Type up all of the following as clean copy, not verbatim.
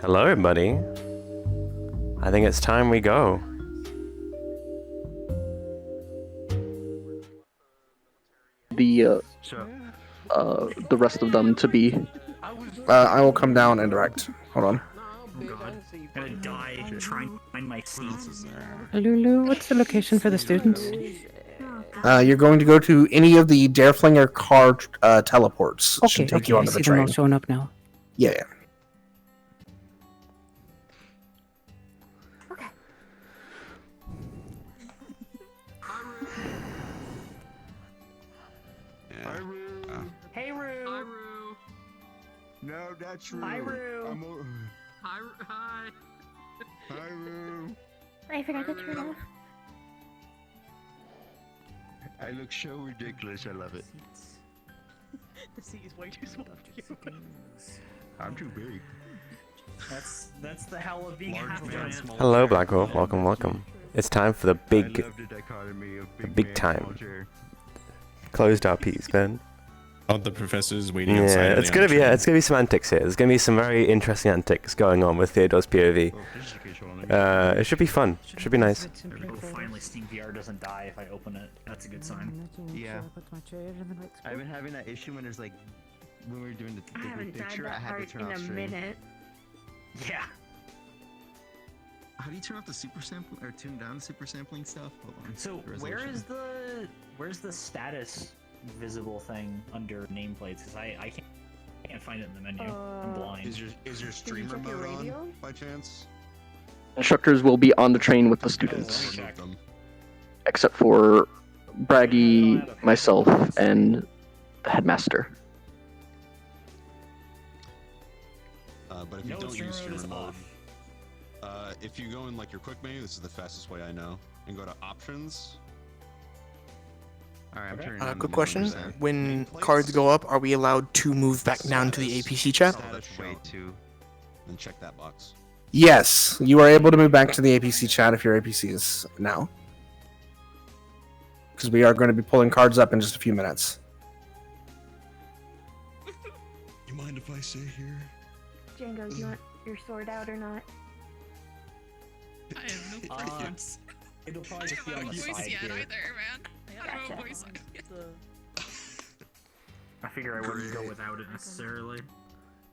Hello, everybody. I think it's time we go. The rest of them to be. I will come down and direct. Hold on. Oh god. I'm gonna die trying to find my seats. Lulu, what's the location for the students? You're going to go to any of the Dareflinger car teleports. Okay, Should take okay, you I onto see the them all train. showing up now. Yeah. Okay. Hi, Roo. Hey, Roo. Hi, Roo. No, that's Roo. Hi, Roo. Hi. Hi. Hi, Roo. I forgot to turn off. I look so ridiculous. I love it. The seat is way too small for you. I'm too big. That's the hell of being half giant. Hello, Black Wolf. Welcome, welcome. It's time for the I big love the dichotomy of big man, time. small chair. closed RPs, man. Oh, the professor's waiting outside. Yeah, it's gonna be it's gonna be some antics here. There's gonna be some very interesting antics going on with Theodore's POV. Oh, this is the case on it. It should be fun. It should be nice. Oh, finally, Steam VR doesn't die if I open it. That's a good sign. Yeah. I've been having that issue when there's like, when we were doing the I haven't died picture, I that had hard to turn in off a stream. minute. Yeah. How do you turn off the super sample or tune down the super sampling stuff? Hold on. So where's the status visible thing under nameplates? Because I can't find it in the menu. I'm blind. Is your streamer check your mode on radio? by chance? Instructors will be on the train with the Oh, students, I'll remove them. except for Braggy, myself, and the headmaster. But if you No, don't streamer use mode is streamer mode, off. if you go in like your quick menu, this is the fastest way I know, and go to options. Alright, I'm Okay. turning on the Quick new question. numbers there. When Nameplates? cards go up, are we allowed to move back down to the APC chat? Oh, That's way too. Then check that box. Yes, you are able to move back to the APC chat if your APC is now. Because we are going to be pulling cards up in just a few minutes. You mind if I stay here? Django, do you want your sword out or not? I have no Uh, preference. It'll I probably just don't be on have a the voice side yet here. either, man. I don't have a Gotcha. voice yet. I figure I wouldn't go Great. without it necessarily.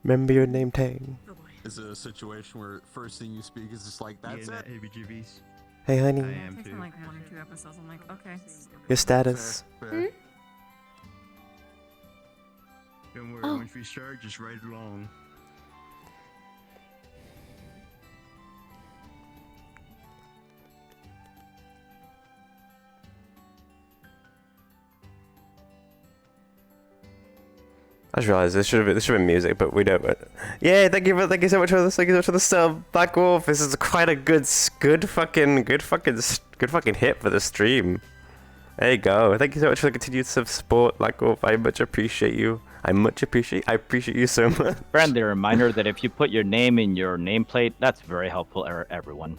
Remember your name tag. Oh boy. Is it a situation where first thing you speak is just like, that's it? heebie-jeebies. Hey, I honey. am Takes too. like 1 or 2 episodes. I'm like, okay. Your status. Fair. Don't worry, Oh. once we start, just ride along. I just realized this should have been music, but we don't. Yeah, thank you so much for this. Thank you so much for the sub, Black Wolf. This is quite a good fucking hit for the stream. There you go. Thank you so much for the continued support, Black Wolf. I much appreciate you. I appreciate you so much. Friendly reminder that if you put your name in your nameplate, that's very helpful for everyone.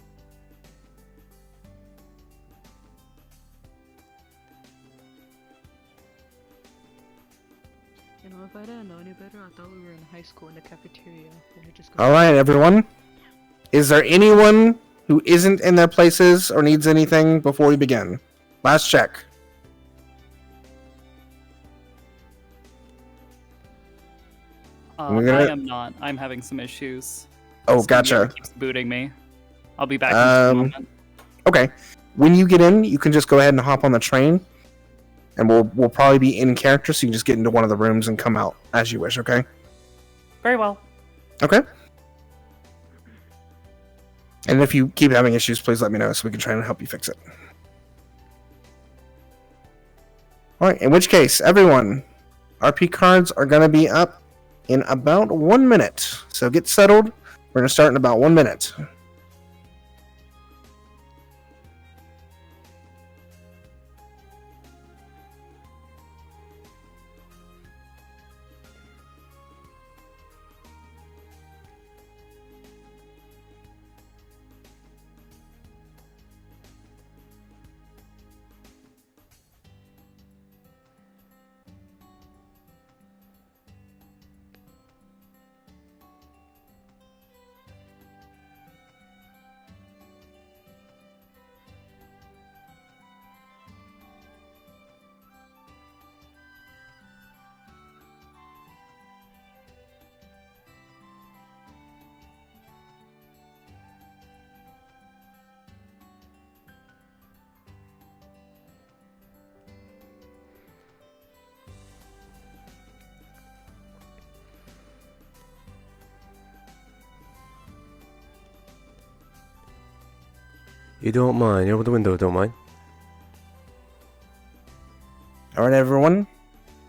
You know, if I didn't know any better, I thought we were in high school in the cafeteria. And we just All right, everyone. Is there anyone who isn't in their places or needs anything before we begin? Last check. We're gonna- I am not. I'm having some issues. Oh, Steam gotcha. keeps booting me. I'll be back in just a moment. Okay. When you get in, you can just go ahead and hop on the train, and we'll probably be in character, so you can just get into one of the rooms and come out as you wish. Okay. Very well. Okay. And if you keep having issues, please let me know so we can try and help you fix it. All right. In which case, everyone, RP cards are going to be up in about 1 minute. So get settled. We're going to start in about 1 minute. You don't mind. You open the window, don't mind. All right, everyone.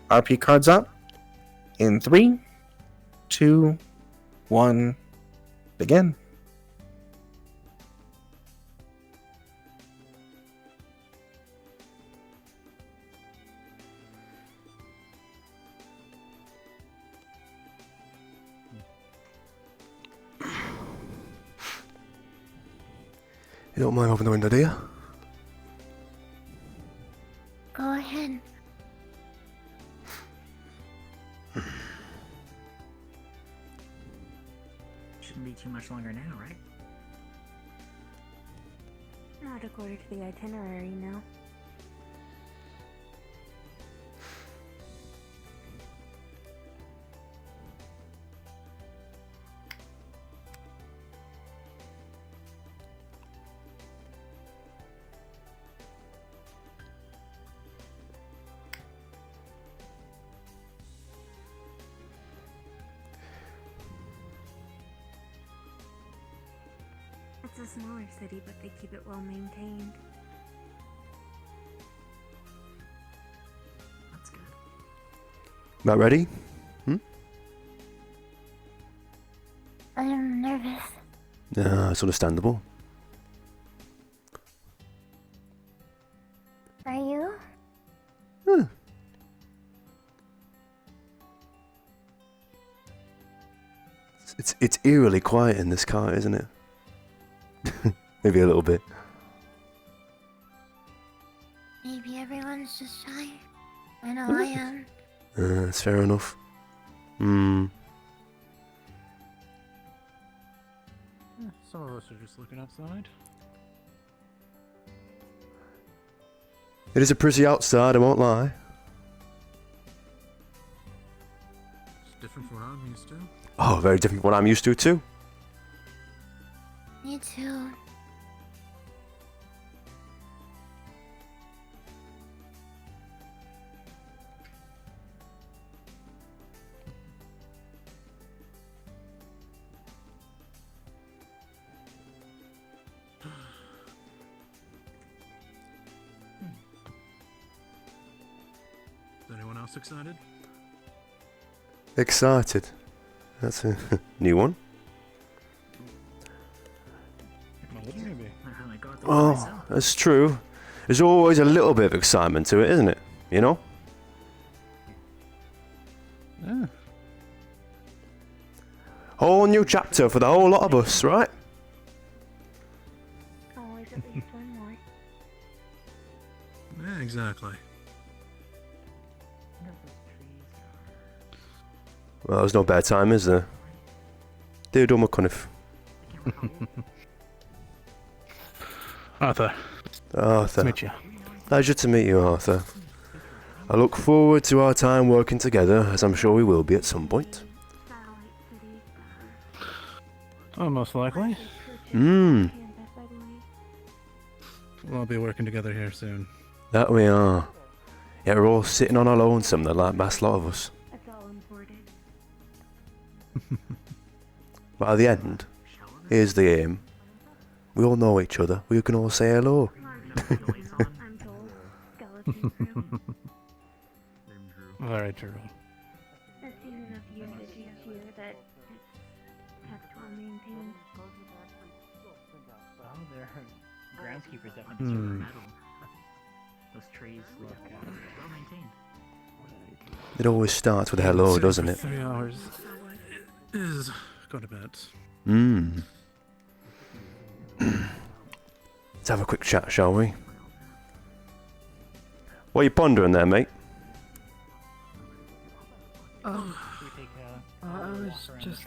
RP cards up. In 3, 2, 1, begin. You don't mind opening the window, do you? Go ahead. Shouldn't be too much longer now, right? Not according to the itinerary, no. It's a smaller city, but they keep it well maintained. That's good. About ready? I'm nervous. Yeah, it's understandable. Are you? It's eerily quiet in this car, isn't it? Maybe a little bit. Maybe everyone's just shy. I know I am. That's fair enough. Some of us are just looking outside. It is a pretty outside, I won't lie. It's different from what I'm used to. Oh, very different from what I'm used to too. Me too. Is anyone else excited? Excited. That's a new one. Maybe. I got the Oh, myself. that's true. There's always a little bit of excitement to it, isn't it? You know? Yeah. Whole new chapter for the whole lot of us, right? Always at least one more. Yeah, exactly. Well, there's no better time, is there? Theodore McCunniff. Arthur. Arthur. Meet you. Pleasure to meet you, Arthur. I look forward to our time working together, as I'm sure we will be at some point. Satellite city. Oh, most likely. Mmm, Campus, I believe. We'll all be working together here soon. that we are. Yeah, we're all sitting on our lonesome, the last lot of us. It's all imported. But at the end, here's the aim. We all know each other. We can all say hello. I'm told. Skeleton crew. Very true. I've seen enough usage each year that it's kept well maintained. Oh, their groundskeepers definitely deserve a medal. Those trees look well maintained. It always starts with hello, doesn't it? 3 hours is quite a bit. Mmm. Let's have a quick chat, shall we? What are you pondering there, mate? I was just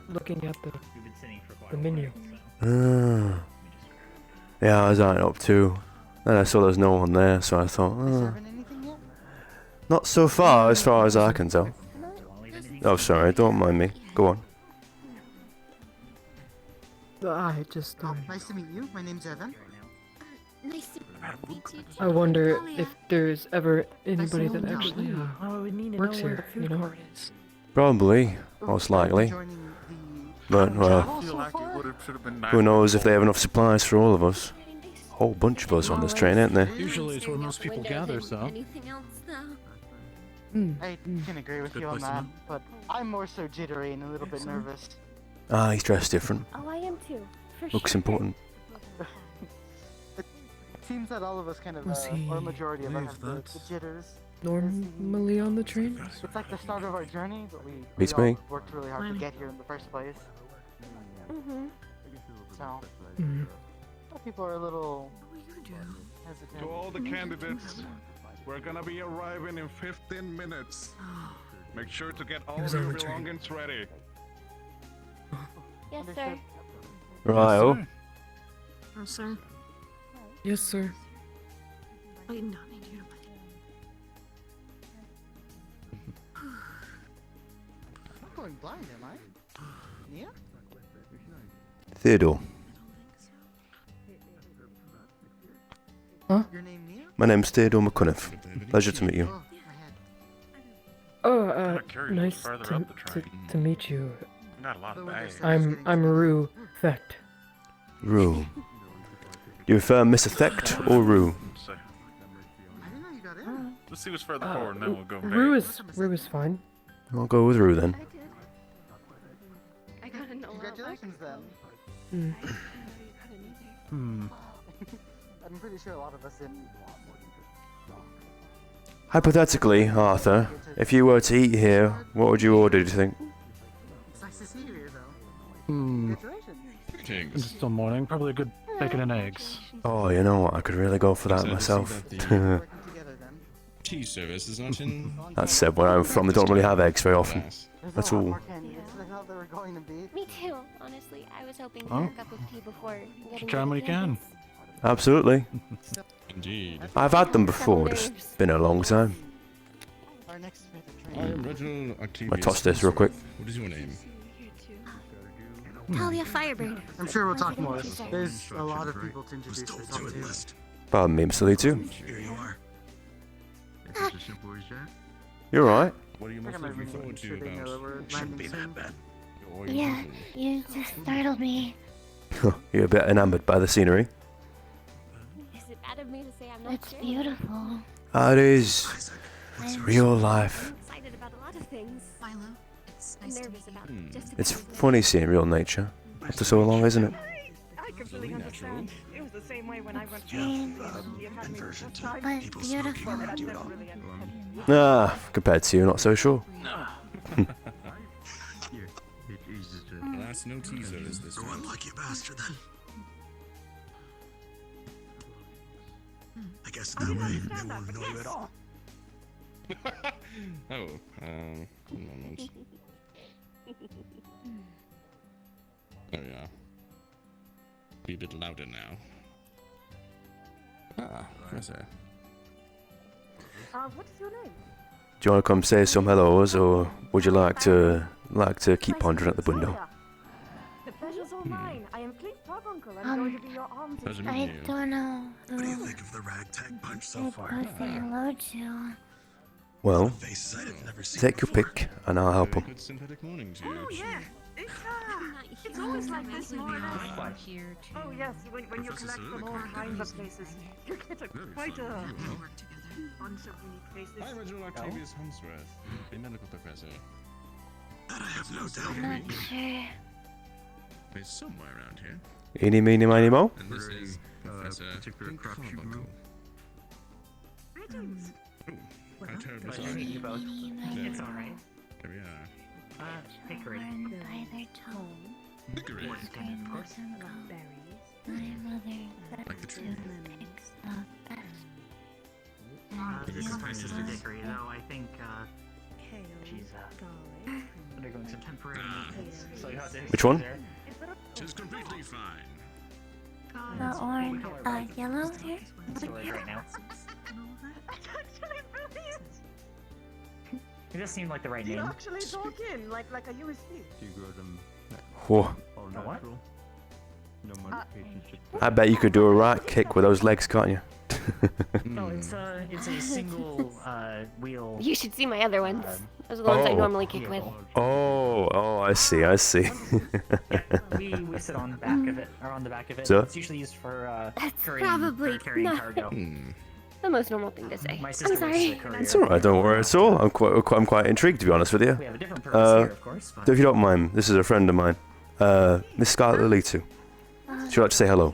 looking at We've been sitting for quite the a menu. while, Ah. Yeah, I was eyeing it up too. Then I saw there was no one there, so I thought, not so far as I can tell. Oh, sorry, don't mind me. Go on. I just Nice to meet you. My name's Evan. Nice to meet you. I wonder if there's ever anybody that actually works here, you know? Probably, most likely. But, well, who knows if they have enough supplies for all of us. whole bunch of us on this train, ain't there? Usually it's where most people gather, so. Anything else, though? I can agree with you on that, but I'm more so jittery and a little bit nervous. Ah, he's dressed different. Oh, I am too. For Looks sure. important. It seems that all of us kind of, Was he or a majority of us have the jitters. Normally on the train? It's like the start of our journey, but we Beats all me. worked really hard to get here in the first place. Mm-hmm. So, Mm. people are a little hesitant. To all the candidates, we're gonna be arriving in 15 minutes. Make sure to get all was of on your the train. belongings ready. Yes, sir. Right, oh. Oh, sir. Yes, sir. I not need you to I'm not going blind, am I? Yeah? Theodore. Huh? Your name Nia? My name's Theodore McCunniff. Pleasure to meet you. Oh, my head. Oh, curious nice further to, up the train. to meet you. Not a lot of bags. I'm Rue Thect. Rue. Do you prefer Mr. Thect or Rue? So, I didn't know you got in. let's see what's further forward, and then we'll go back. Rue is fine. I'll go with Rue then. I gotta know. Congratulations, then. Hmm. I'm pretty sure a lot of us didn't. Hypothetically, Arthur, if you were to eat here, what would you order, do you think? It's nice to see you here, though. Hmm. Congratulations. It's still morning. Probably a good bacon and eggs. Oh, you know what? I could really go for that myself. Working together, then. Tea service is not in. That's said where I'm from. They don't really have eggs very often. class. There's That's a lot all. more candidates than I thought there were going to be. Me too. Honestly, I was hoping to Oh. have a cup of tea before getting Try 'em when you can. Absolutely. Indeed. I've had them before, just been a long time. Our next bit of I training. am Reginald Octavius. I toss this real quick. What is your name? Talia Firebird. I'm sure we'll talk Pleasure to more. meet you, sir. There's a lot of people to introduce yourself to. Pardon me, Mr. Lee too. Here you are. You're right. What are you I most think I'm looking really forward sure to they know about? that we're landing soon. your Yeah, vision? you just startled me. You're a bit enamored by the scenery. Is it bad of me to say I'm not It's beautiful. It is. It's real life. I'm excited about a lot of things. Milo, it's nice nervous about just It's funny seeing real nature after so long, isn't it? I completely Natural. understand. It was the same way when I went strange, Conversion but beautiful. Ah, compared to you, not so sure. Alas, no teaser is this one. Unlucky bastard then. I guess that way they won't know you at all. Oh, one moment. Oh yeah. Be a bit louder now. Ah, Professor. What is your name? Do you want to come say some hellos, or would you like to keep pondering at the window? The pleasure's all mine. I am Clint Carbuncle. I'm going to be your arms. Pleasure I meeting you. don't know What do you who think of the ragtag bunch so I'd far? go say hello to. Well, Faces I've never seen take your before. pick, and I'll help Very him. good sympathetic morning to you. Oh yeah, it's always like this more or less. Oh yes, when you collect from all kinds of places, you get quite a bunch of unique faces. Hi, Reginald Octavius Hunsworth, a medical professor. That I have no I'm doubt. not sure. He's somewhere around here. Eeny, meeny, miny, mo. And this is Professor Clint Carbuncle. How terribly Pleasure to sorry. meet you both. It's alright. Here we are. Hickory. Born by their tone. Hickory. Warden Candidate, of course. My mother Like the that tree. picks the best. This is my And sister you Hickory, though I think she's undergoing some temporary maintenance. So you have to Which one? there. She's completely fine. the orange, yellow hair? So like right now. It just seemed like the right You name. actually talk in like a USB. Do you grow them Whoa. all A what? natural? No modifications. I bet you could do a right kick with those legs, can't you? No, it's a single wheel. You should see my other ones. Those are the ones I normally kick with. Oh, I see, I see. We sit on the back of it, or on the back of it. So? It's usually used for That's carrying, probably carrying not cargo. the most normal thing to say. My I'm sister sorry. was a courier. It's alright, don't worry at all. I'm quite intrigued, to be honest with you. We have a different purpose here, of course. But... If you don't mind, this is a friend of mine. Miss Scarlet Lily too. Would you like to say hello?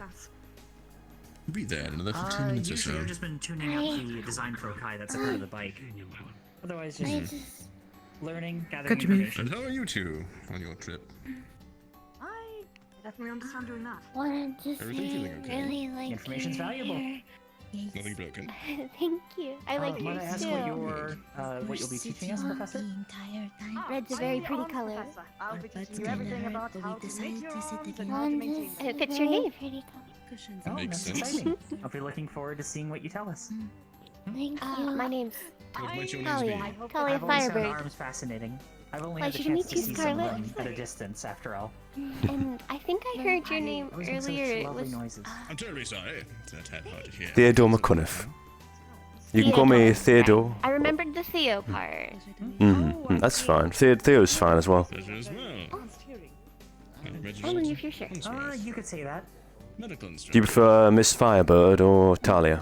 Be there in another 15 minutes or usually so. I've just been tuning out the design pro Kai that's a part of the bike. Otherwise, just learning, gathering information. And how are you two on your trip? I definitely understand doing that. Wanted to Everything feeling okay? really like Information's your valuable. hair. Nothing broken. Thank you. I like Might I yours ask too. what you'll be teaching us, Professor? Red's a very pretty color. I'll be teaching you everything about how to make your arms and how to Blonde maintain is them. It fits your name. pretty color. Oh, Makes that's sense. exciting. I'll be looking forward to seeing what you tell us. Thank you. My name's What might your names Talia. be? Talia I've always found Firebird. arms fascinating. I've only had the Pleasure to chance meet to you, see some of Scarlet. them at a distance, after all. And I think I heard your name Always make such earlier. It lovely was noises. I'm terribly sorry. It's a tad hard to hear. Theodore McCunniff. You can call me Theodore. I remembered the Theo part. That's fine. Theo's fine as well. Pleasure as well. Only if you're sure. You could say that. Medical Do you instructor. prefer Miss Firebird or Talia?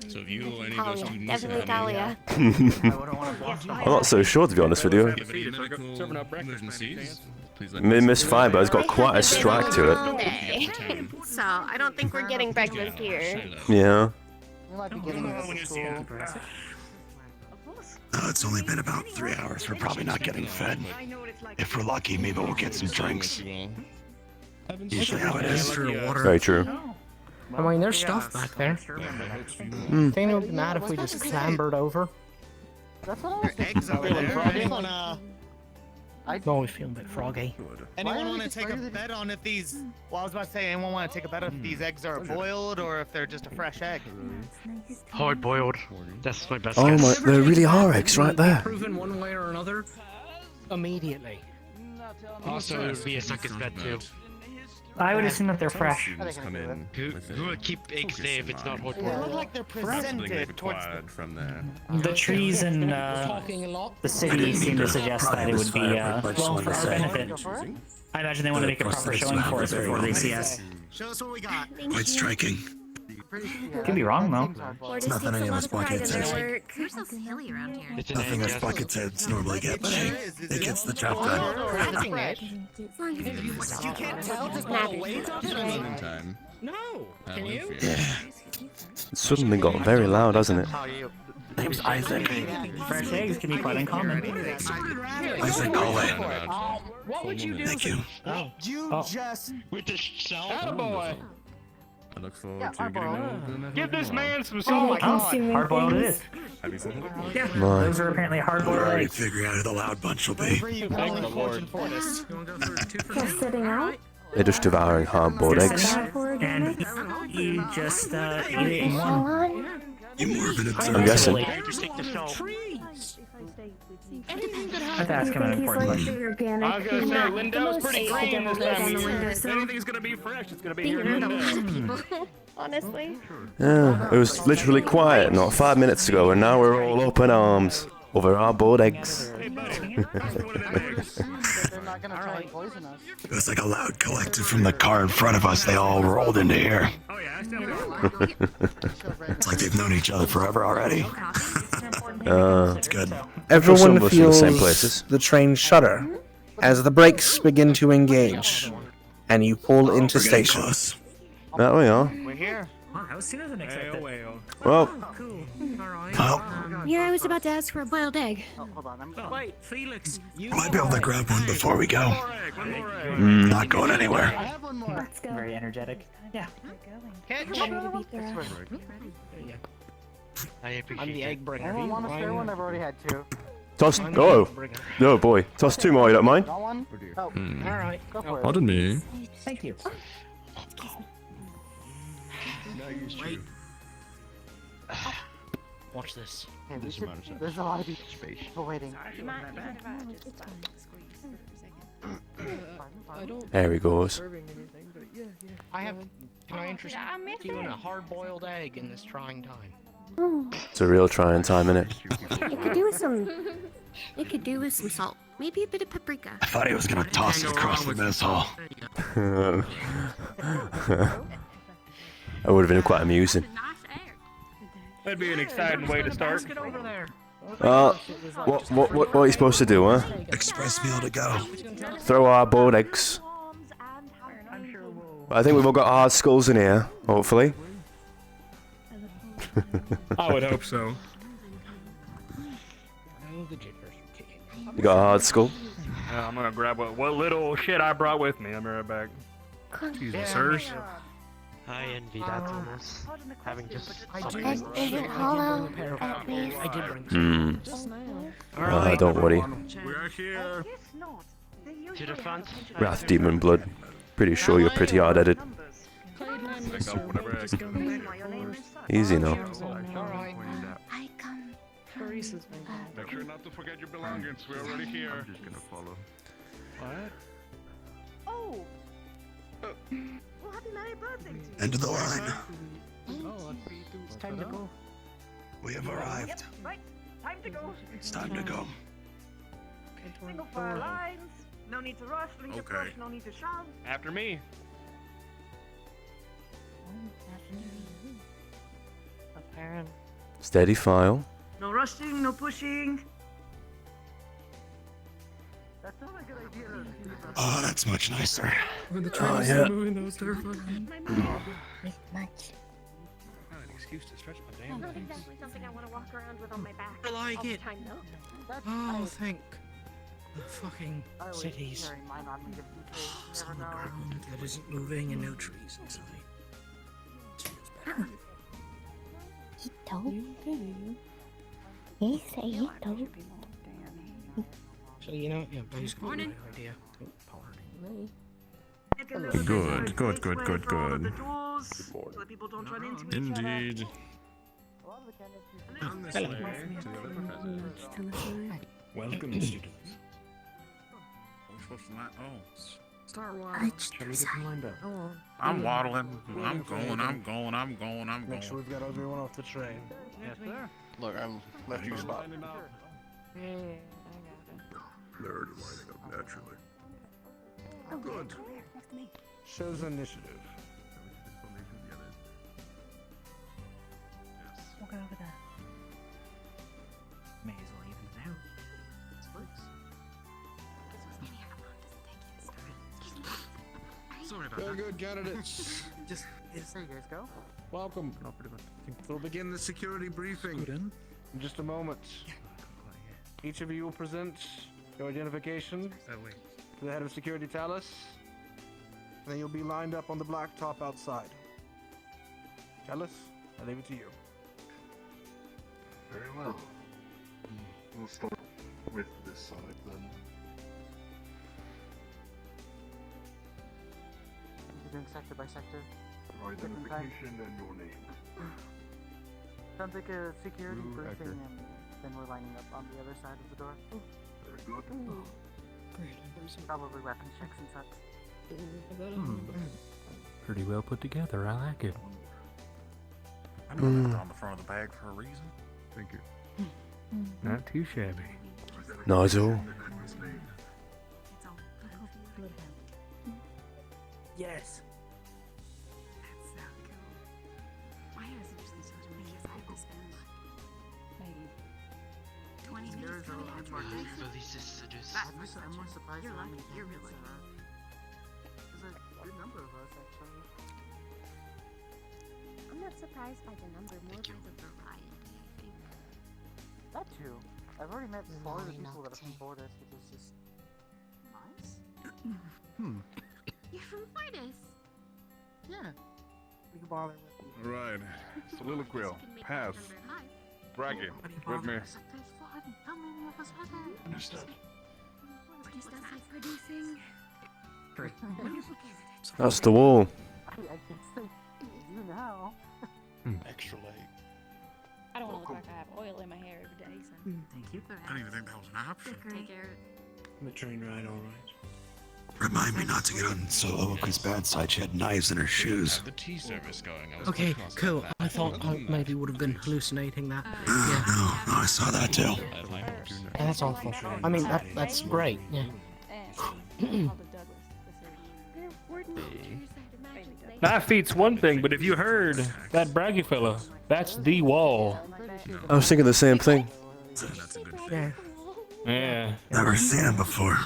So if you or any of those Talia. students Definitely have Talia. I'm not so sure, to be honest with you. any medical emergencies, please let Miss Firebird's got quite a strike to it. Day. So I don't think we're getting breakfast here. Yeah. We might be getting it at school. It's only been about 3 hours. We're probably not getting fed. If we're lucky, maybe we'll get some drinks. Usually how it is. Very true. I mean, there's stuff back there. Think it would be mad if we just clambered over? That's what I was Eggs over there. I'm always feeling a bit froggy. Anyone want to take a bet on if these? Well, I was about to say, anyone want to take a bet if these eggs are boiled or if they're just a fresh egg? Hard boiled. That's my best Oh guess. my, there really are eggs right there. Proven one way or another? Immediately. Also, it would be a second bet too. I would assume that they're fresh. Come in. Who would keep eggs there if it's not hard They look boiled? like they're presented towards the... from there. The trees in the city seem to suggest that it would be well for our benefit. I imagine they want to make a proper showing for us before they see us. Show us what we got. Quite striking. Could be wrong though. It's nothing any of us buckets heads. We're so hilly around here. It's an Nothing egg, us yes. buckets heads normally get, but hey, it gets the job done. You can't tell just by the weight of it? Meantime, No! Can you? It suddenly got very loud, hasn't it? Name's Isaac. Fresh eggs can be quite uncommon. Isaac Cole. What would you do? Thank you. You just... With the shell? Attaboy! I look forward to getting over Give this man some Oh my salt. god, hard-boiled it is. Have you said it? Yeah, My. those are apparently hard-boiled Already eggs. figuring out who the loud bunch will be. You can only fortune for this. Just sitting out? They're just devouring hard-boiled eggs. And you just eat it in one. On? You more of an I'm guessing. Just take the shell. I have to ask him an important question. Organic. I was gonna say, Lindell's pretty green this time of year. window, If so anything's gonna be fresh, it's gonna be here you're in the Lindell. Honestly. Yeah, it was literally quiet not 5 minutes ago, and now we're all open arms over hard-boiled eggs. They're not gonna try and poison us. It was like a loud collective from the car in front of us. They all rolled into here. It's like they've known each other forever already. It's good. Everyone Some of us in the feels same places. the train shudder as the brakes begin to engage, and you pull into We're getting station. close. There we are. We're here. Wow, that was sooner than expected. Well, Well, Here, I was about to ask for a boiled egg. Oh, hold on. I'm Wait, Felix. might be able to grab one before we go. Not going anywhere. I have one more. Let's go. Very energetic. Yeah. Ready to be thorough. I appreciate I'm the egg bringer. Anyone want a spare one? I've already had two. toss. Oh, no boy, toss 2 more. You don't mind? Got one? Oh, Alright. go for it. Pardon me. Thank you. Watch this. Okay, there's a lot of people waiting. There he goes. I have. Can I interest I miss you in it. a hard-boiled egg in this trying time? It's a real trying time, innit? It could do with some. It could do with some salt. Maybe a bit of paprika. I thought he was gonna toss it across the mess hall. That would have been quite amusing. That'd be an exciting way to start. What are you supposed to do, huh? Express meal to go. Throw our boiled eggs. But I think we've all got hard skulls in here, hopefully. I would hope so. You got a hard skull? I'm gonna grab what little shit I brought with me. I'll be right back. Excuse me, sirs. I envy that almost. Having just. Is it hollow? I did bring Don't worry. We're here. To the front. Wrath Demon Blood. Pretty sure you're pretty hard-headed. Easy now. I come. Make sure not to forget your belongings. We're already here. I'm just gonna follow. What? Oh. Well, happy married birthday to you. End of the line. It's time to go. We have arrived. Right. Time to go. It's time to go. Single file lines. No need to rush. Leave your push. No need to shove. After me. Steady file. No rushing. No pushing. That's not a good idea. Oh, that's much nicer. When the train yeah. moving, that was terrifying. Much. An excuse to stretch my Not damn legs. exactly something I want to walk around with on my back. I like all the it. time, though. Oh, thank the fucking cities. Solid ground that isn't moving and no trees inside. So you know, yeah, basically my idea. Good. So people don't run into each Indeed. Welcome, students. Start waddling. Shall we get them lined up? I'm waddling. I'm going. Make sure we've got everyone off the train. Yes, sir. Look, I'm left you spot. They're already lining up naturally. Good. Shows initiative. We'll go over there. May as well even it out. Sorry about Very good, candidates. Just There you guys go. welcome. We'll begin the security briefing in just a moment. Each of you will present your identification to the head of security, Talus. And then you'll be lined up on the blacktop outside. Talus, I leave it to you. Very well. We'll start with this side then. You're doing sector by sector. Your identification and your name. Sounds like a security Blue briefing, Ecker. and then we're lining up on the other side of the door. Very good. Probably weapons checks and such. Pretty well put together. I like it. I know I left it on the front of the bag for a reason. Thank you. Not too shabby. Nigel. Yes. That's so cool. My hair is usually so because I will spend maybe 20 minutes coming out to my I'm more surprised. You're lucky. You're really lucky. There's a good number of us, actually. I'm not surprised by the number, more by the variety, I think. That too. I've already met 4 of the people that are from Fortis, which is just nice. You're from Fortis. Yeah. We can bother with you. Right. Soliloquy. Pass. Bragging. With me. How many of us are there? Understood. Just us like producing. That's the wall. I can say you now. Extra leg. I don't want to look like I have oil in my hair every day, so. Thank you. I didn't even think that was an option. Take care. The train ride, all right. Remind me not to get on Soloka's bad side. She had knives in her shoes. The tea service going. Okay, cool. I thought I maybe would have been hallucinating that. No, I saw that too. Yeah, that's awful. I mean, that's great. Yeah. Knife feet's one thing, but if you heard that braggy fella, that's the wall. I was thinking the same thing. Yeah. Yeah. Never seen him before.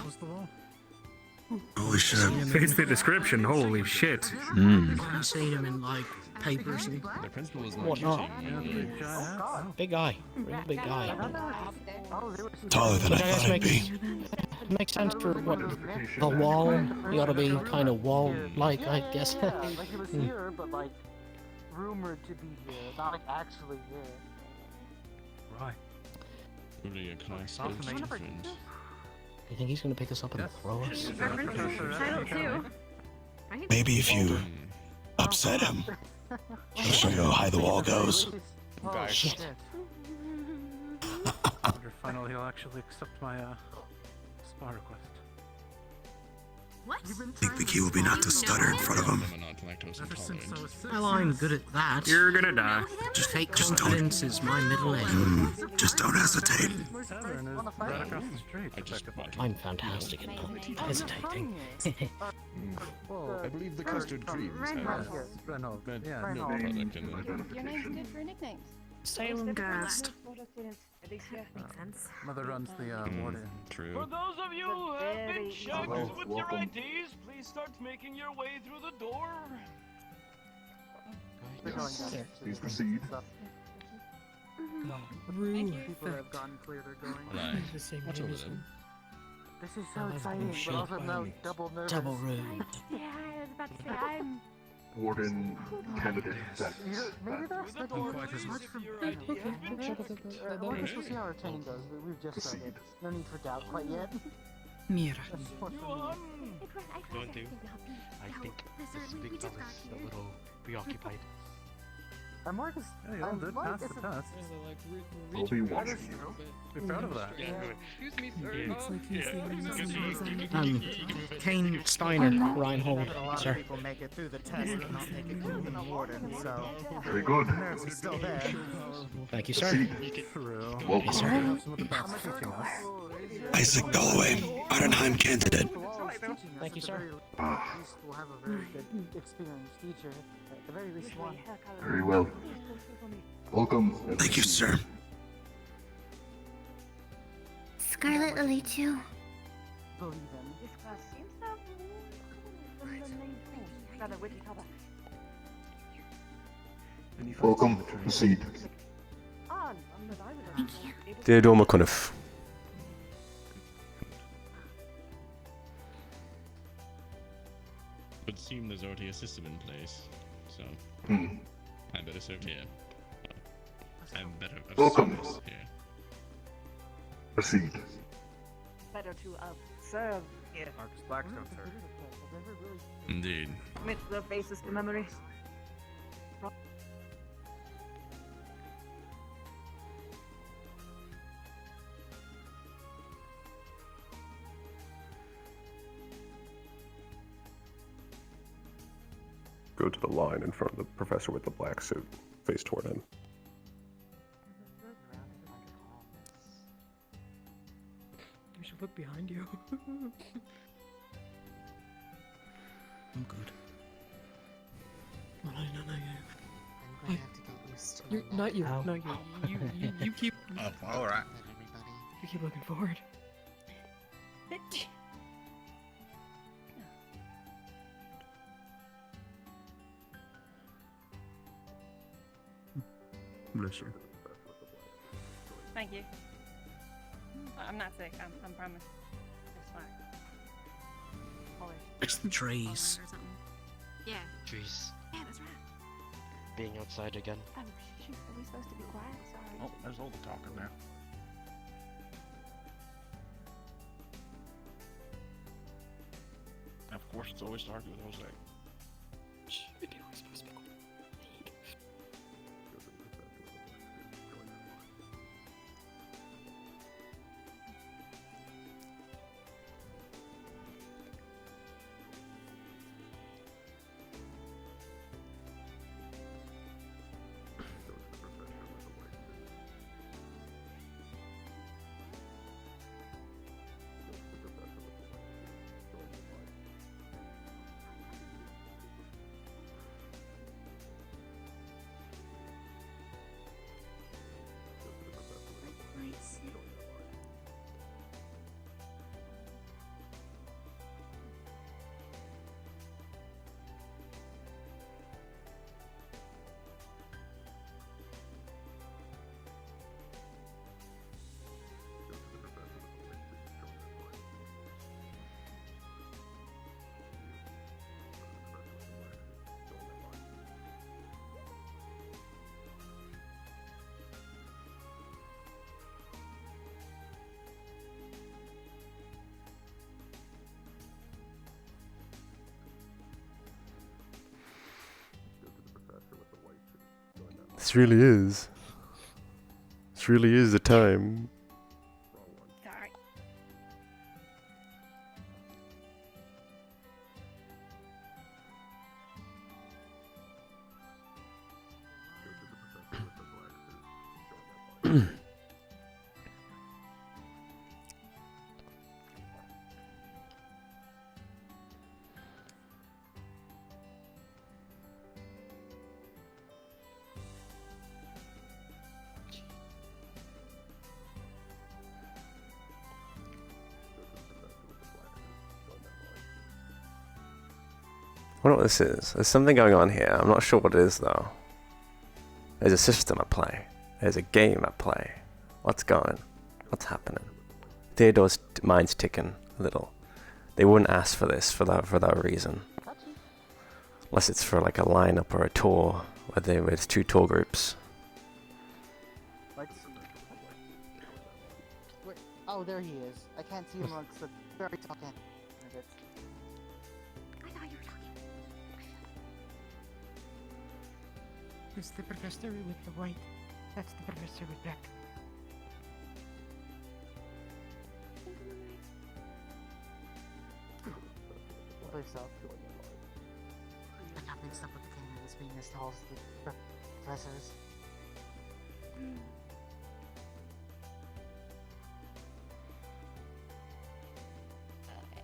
Holy shit. Fits the description, holy shit. I've seen him in like papers and whatnot. Big guy, real big guy. Taller than I thought he'd be. Makes sense for what the wall. You ought to be kind of wall-like, I guess. Like he was here, but like rumored to be here, not like actually here. Right. Really a class friend. You think he's gonna pick us up and throw us? Maybe if you upset him, he'll show you how high the wall goes. Shit. Finally, he'll actually accept my spa request. What? I think the key will be not to stutter in front of him. Well, I'm good at that. You're gonna die. Just take confidence is my middle name. Just don't hesitate. I'm fantastic at not hesitating. I believe the custard creams have no product in them. Your name's good for nicknames. Salem Gast. Makes sense. Mother runs the warden. True. For those of you who have been checked with your IDs, please start making your way through the door. Please proceed. People have gotten clear they're going. Right. What's over them? This is so exciting, but also no double nervous. Double rude. Yeah, I was about to say, I'm... Warden Candidate. Maybe that's the door quite as much for we'll see how our training goes. We've just started. No need for doubt quite yet. Mira. Don't do. I think this big fella's a little preoccupied. I'm more just. Yeah, you all did pass the test. We'll be watching you. Be proud of that. Excuse me, sir. Kane Steiner, Reinhold, A lot sir. of people make it through the test and not make it through the warden, so. Very good. The nerves are still there. Thank you, sir. Welcome. Yes, sir. Isaac Galloway, Ardenheim Candidate. Thank you, sir. We'll have a very good, experienced teacher. At the very least one. Very well. Welcome. Thank you, sir. Scarlet Lily too. Believe him. This class seems to have more than the main thing. Rather witty cover. Welcome. Proceed. Theodore McCunniff. Would seem there's already a system in place, so I better serve here. I'm better of Welcome. service here. Proceed. Better to serve here. Marcus Blackstone, sir. Indeed. Commit the faces to memory. Go to the line in front of the professor with the black suit, face toward him. You should look behind you. I'm good. No, I'm gonna have to get used to it. Not you, not you. You keep. Oh, alright. You keep looking forward. Bless you. Thank you. I'm not sick. I'm promise. It's fine. It's the trees. Yeah. Jeez. Yeah, that's right. Being outside again. Shoot, are we supposed to be quiet? Sorry. Oh, there's all the talking there. Of course, it's always dark with Jose. This really is. This really is the time. Sorry. I wonder what this is. There's something going on here. I'm not sure what it is though. There's a system at play. There's a game at play. What's going? What's happening? Theodore's mind's ticking a little. They wouldn't ask for this for that reason. Unless it's for like a lineup or a tour where it's two tour groups. Wait, oh, there he is. I can't see him amongst the very top end. I thought you were talking. It's the professor with the white. That's the professor with black. I believe so. I got mixed up with the candidates being as tall as the professors.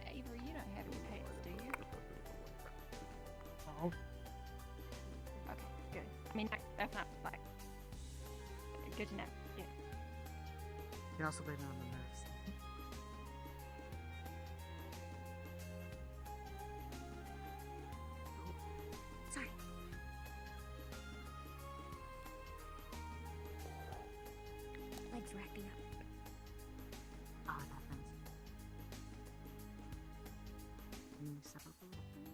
Avery, you don't have your pets, do you? No. Okay, good. I mean, that's not like good to know. Yeah. You can also blame it on the nerves. Sorry. Legs are acting up. Oh, it happens. Can you step up a little bit?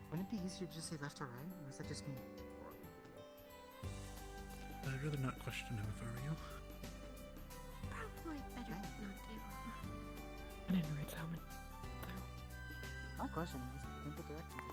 Wouldn't it be easier to just say left or right, or is that just me? I'd rather not question him if I were you. Probably better not to. I didn't read Salmon. Not questioning, just input directions.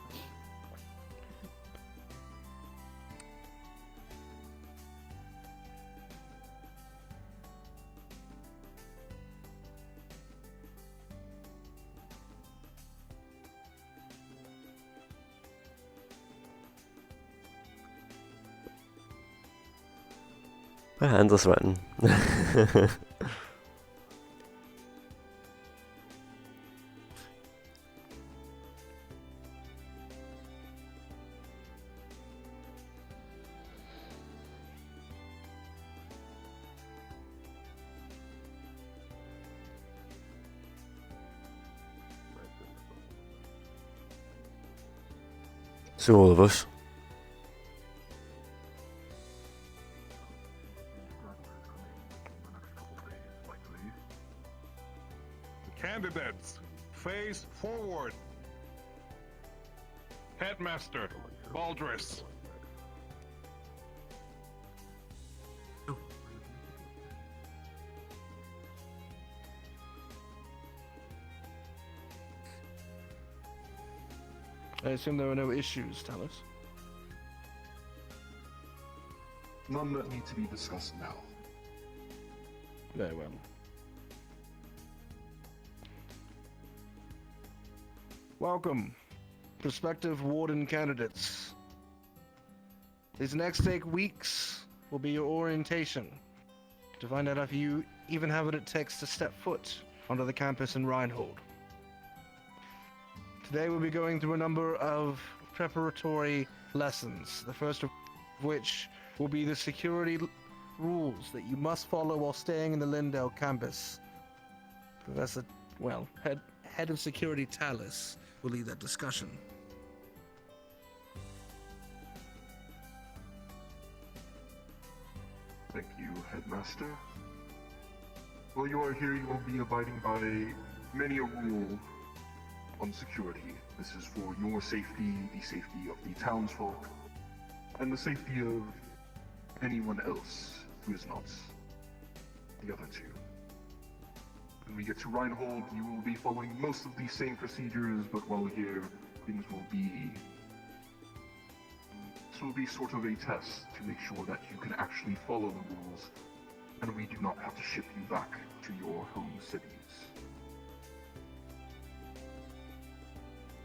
My hands are sweating. So all of us. Candidates, face forward. Headmaster, Baldress. I assume there were no issues, Talus. None that need to be discussed now. Very well. Welcome, prospective Warden candidates. These next 8 weeks will be your orientation to find out if you even have what it takes to step foot onto the campus in Reinhold. Today we'll be going through a number of preparatory lessons, the first of which will be the security rules that you must follow while staying in the Lindale campus. Professor, well, head of security Talus will lead that discussion. Thank you, Headmaster. While you are here, you will be abiding by many a rule on security. This is for your safety, the safety of the townsfolk, and the safety of anyone else who is not the other two. When we get to Reinhold, you will be following most of the same procedures, but while here, things will be... This will be sort of a test to make sure that you can actually follow the rules, and we do not have to ship you back to your home cities.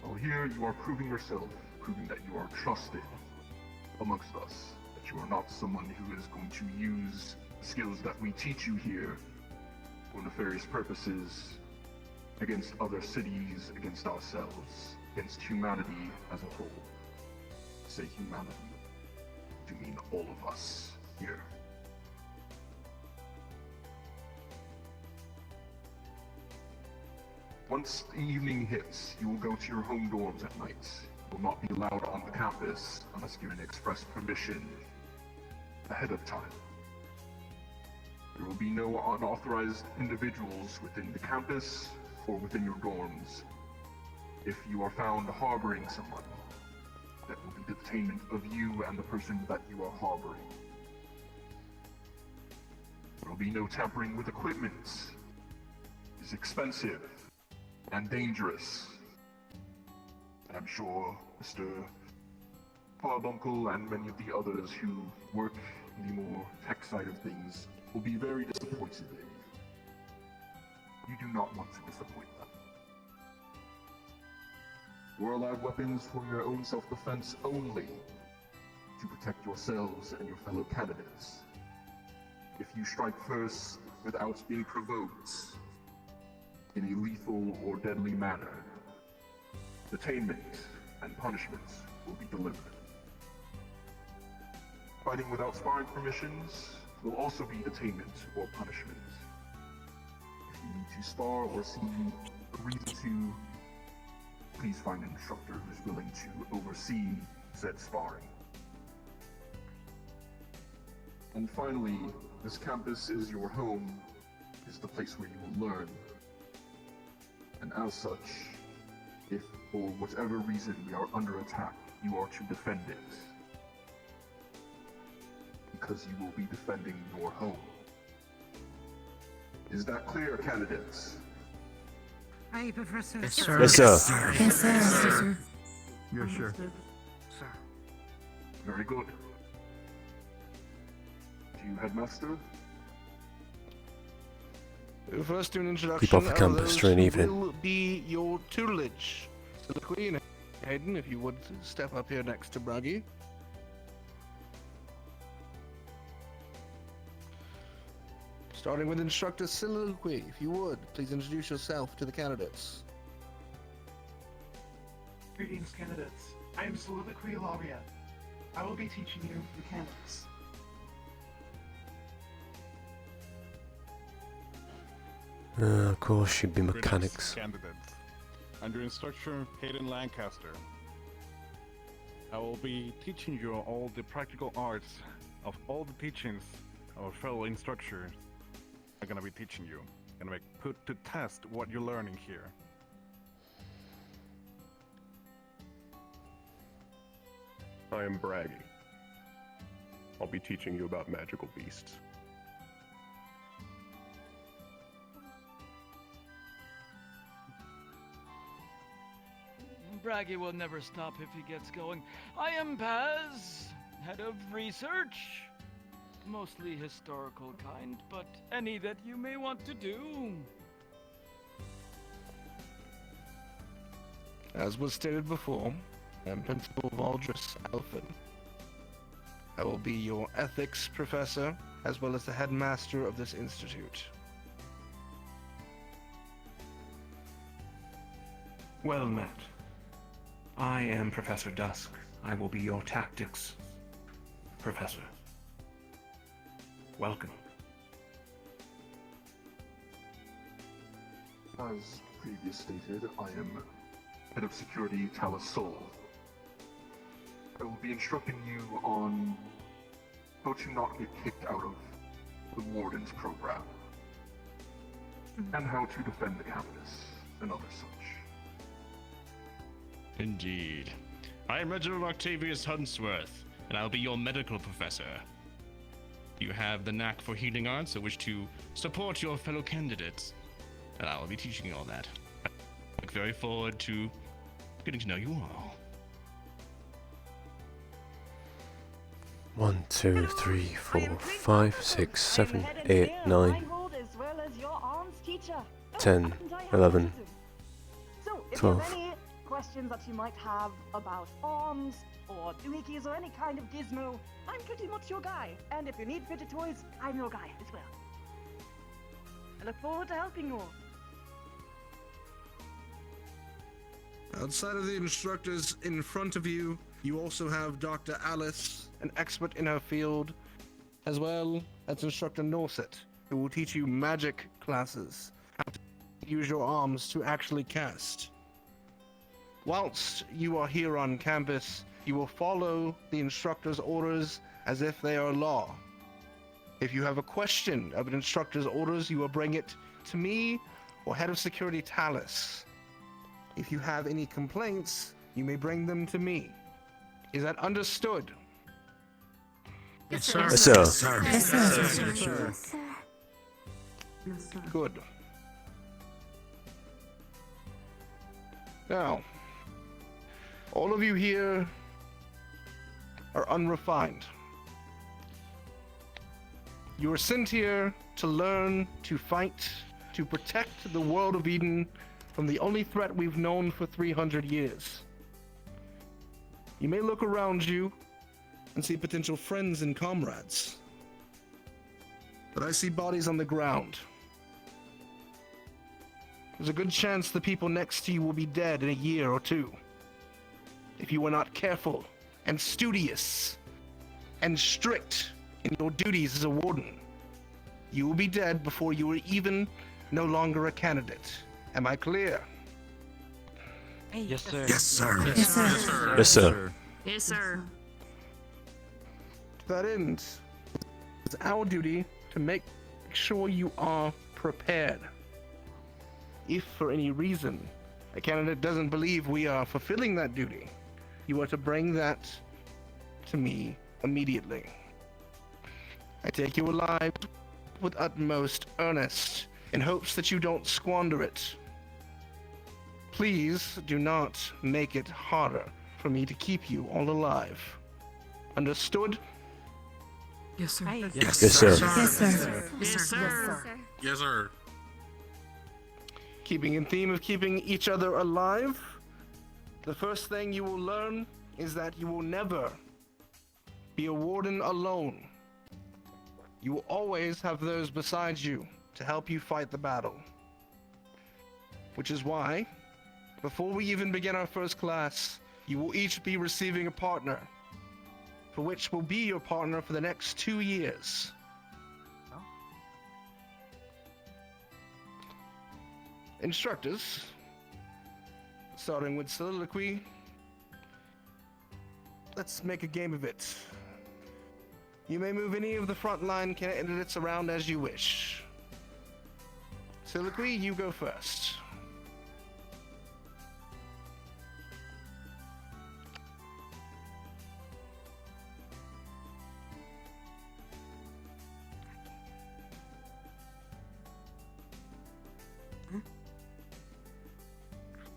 While here, you are proving yourself, proving that you are trusted amongst us, that you are not someone who is going to use the skills that we teach you here for nefarious purposes against other cities, against ourselves, against humanity as a whole. I say humanity to mean all of us here. Once the evening hits, you will go to your home dorms at night. You will not be allowed on the campus unless given express permission ahead of time. There will be no unauthorized individuals within the campus or within your dorms. If you are found harboring someone, that will be detainment of you and the person that you are harboring. There will be no tampering with equipment. It's expensive and dangerous. And I'm sure Mr. Carbuncle and many of the others who work in the more tech side of things will be very disappointed in you. You do not want to disappoint them. You are allowed weapons for your own self-defense only, to protect yourselves and your fellow candidates. If you strike first without being provoked, in a lethal or deadly manner, detainment and punishment will be delivered. Fighting without sparring permissions will also be detainment or punishment. If you need to spar or see a reason to, please find an instructor who is willing to oversee said sparring. And finally, this campus is your home, is the place where you will learn. And as such, if for whatever reason we are under attack, you are to defend it. Because you will be defending your home. Is that clear, candidates? Aye, Professor. Yes, sir. Yes, sir. Yes, sir. Yes, sir. Yes, sir. Sir. Very good. To you, Headmaster. First, an introduction Keep off the campus during who evening. will be your tutelage. So the Queen, Hayden, if you would step up here next to Braggy. Starting with Instructor Soliloquy, if you would, please introduce yourself to the candidates. Greetings, candidates. I am Soliloquy Laureate. I will be teaching you mechanics. Of course, she'd be mechanics. Candidates. Under instruction Hayden Lancaster. I will be teaching you all the practical arts of all the teachings our fellow instructors are gonna be teaching you. Gonna put to test what you're learning here. I am Braggy. I'll be teaching you about magical beasts. Braggy will never stop if he gets going. I am Paz, head of research. Mostly historical kind, but any that you may want to do. As was stated before, I'm Principal Valdris Alphen. I will be your ethics professor, as well as the headmaster of this institute. Well met. I am Professor Dusk. I will be your tactics professor. Welcome. As previously stated, I am Head of Security Talus Sol. I will be instructing you on how to not get kicked out of the Warden's program. and how to defend the campus, and other such. Indeed. I am Reginald Octavius Hunsworth, and I'll be your medical professor. You have the knack for healing arts, and wish to support your fellow candidates, and I will be teaching you all that. I look very forward to getting to know you all. 1, 2, 3, 4, 5, 6, 7, 8, 9, 10, 11, So, if 12. you have any questions that you might have about arms or doohickeys or any kind of gizmo, I'm pretty much your guy. And if you need fidget toys, I'm your guy as well. I look forward to helping you all. Outside of the instructors in front of you, you also have Dr. Alice, an expert in her field, as well as Instructor Norset, who will teach you magic classes, how to use your arms to actually cast. Whilst you are here on campus, you will follow the instructor's orders as if they are law. If you have a question of an instructor's orders, you will bring it to me or Head of Security Talus. If you have any complaints, you may bring them to me. Is that understood? Yes, sir. Yes, sir. Yes, sir. Yes, sir. Yes, sir. Yes, sir. Good. Now, all of you here are unrefined. You are sent here to learn, to fight, to protect the world of Eden from the only threat we've known for 300 years. You may look around you and see potential friends and comrades, but I see bodies on the ground. There's a good chance the people next to you will be dead in a year or two. If you are not careful and studious and strict in your duties as a warden, you will be dead before you are even no longer a candidate. Am I clear? Yes, sir. Yes, sir. Yes, sir. Yes, sir. Yes, sir. To that end, it's our duty to make sure you are prepared. If for any reason a candidate doesn't believe we are fulfilling that duty, you are to bring that to me immediately. I take you alive with utmost earnest in hopes that you don't squander it. Please do not make it harder for me to keep you all alive. Understood? Yes, sir. Yes, sir. Yes, sir. Yes, sir. Yes, sir. Yes, sir. Keeping in theme of keeping each other alive, the first thing you will learn is that you will never be a warden alone. You will always have those beside you to help you fight the battle. Which is why, before we even begin our first class, you will each be receiving a partner, for which will be your partner for the next 2 years. Instructors, starting with soliloquy, let's make a game of it. You may move any of the frontline candidates around as you wish. Soliloquy, you go first.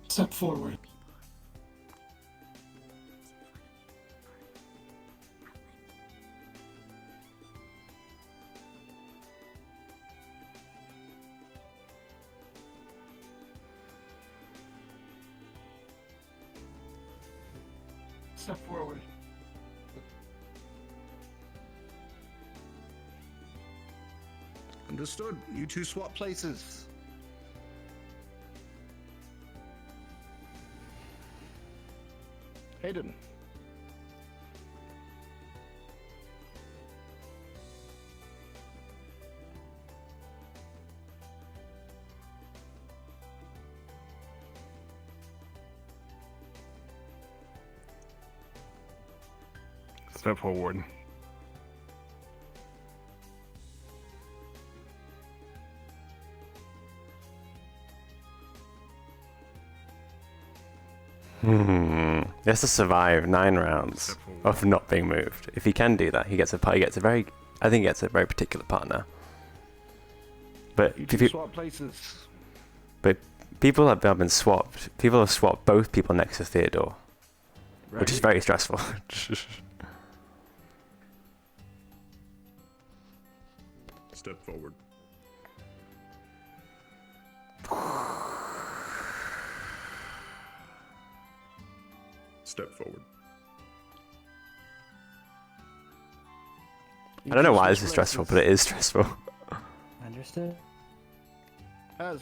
Step forward. Step forward. Understood. You two swap places. Hayden. Step forward. He has to survive 9 rounds of not being moved. If he can do that, he gets a very. I think he gets a very particular partner. But You if two you, swap places. but people have been swapped. People have swapped both people next to Theodore, which is very stressful. Step forward. Step forward. I don't know why this is stressful, but it is stressful. Understood. As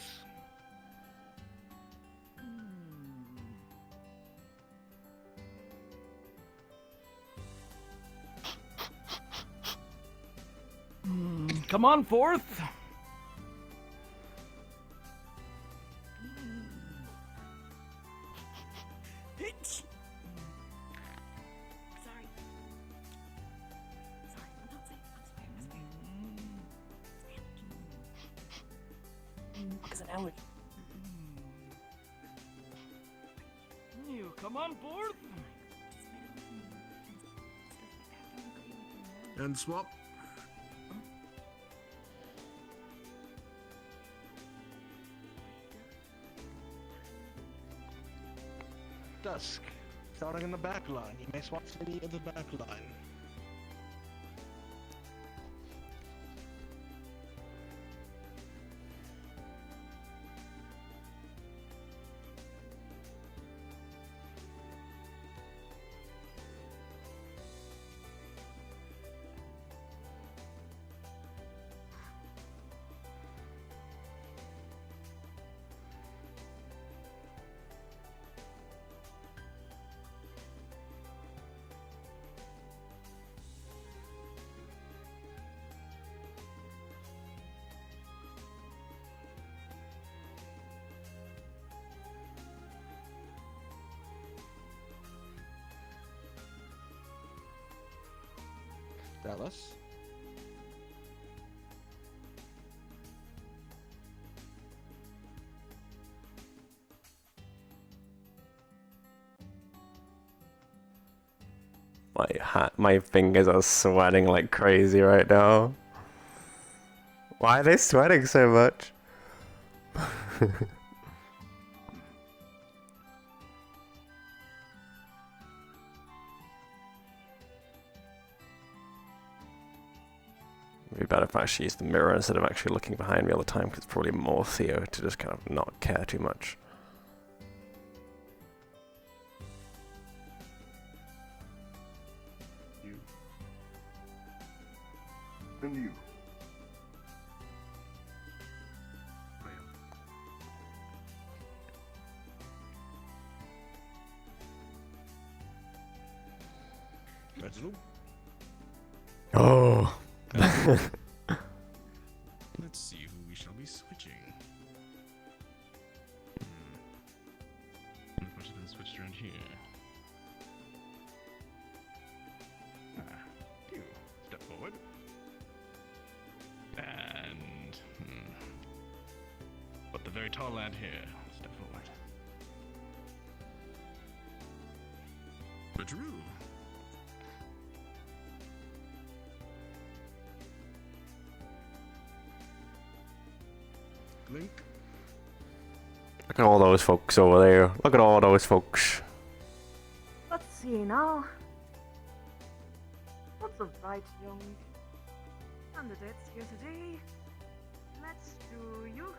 Come on forth. Because an allergy. You come on forth. and swap. Dusk. Starting in the back line. You may swap city of the back line. Dallas. My fingers are sweating like crazy right now. Why are they sweating so much? It'd be better if I actually use the mirror instead of actually looking behind me all the time, because it's probably more Theo to just kind of not care too much. You. And you. Reginald? Oh. Let's see who we shall be switching. Not much has been switched around here. You step forward. And but the very tall lad here, step forward. But Drew. Link. Look at all those folks over there. Look at all those folks. Let's see now. What's a bright young candidates here today? Let's do you.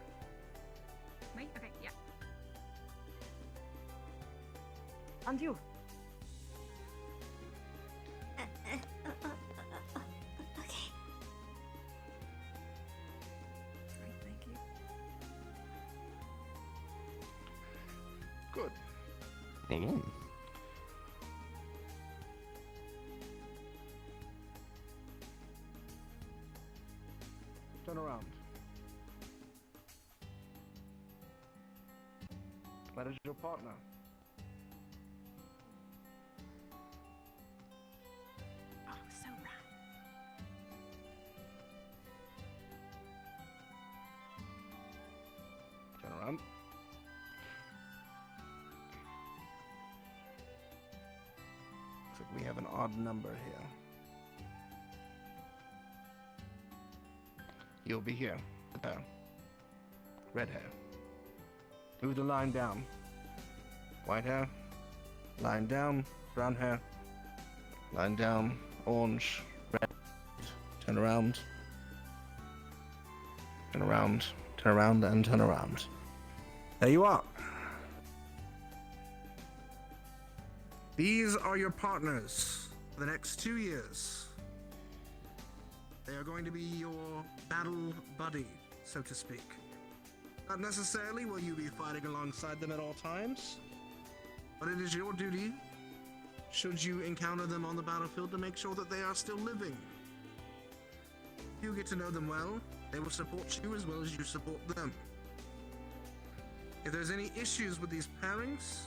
Wait, okay, yeah. And you. Okay. Great, thank you. Good. Hold on. Turn around. That is your partner. Oh, so rad. Turn around. odd number here. You'll be here. Red hair. Move the line down. White hair. Line down. Brown hair. Line down. Orange. Red. Turn around. Turn around. Turn around and turn around. There you are. These are your partners for the next 2 years. They are going to be your battle buddy, so to speak. Not necessarily will you be fighting alongside them at all times, but it is your duty, should you encounter them on the battlefield, to make sure that they are still living. If you get to know them well, they will support you as well as you support them. If there's any issues with these pairings,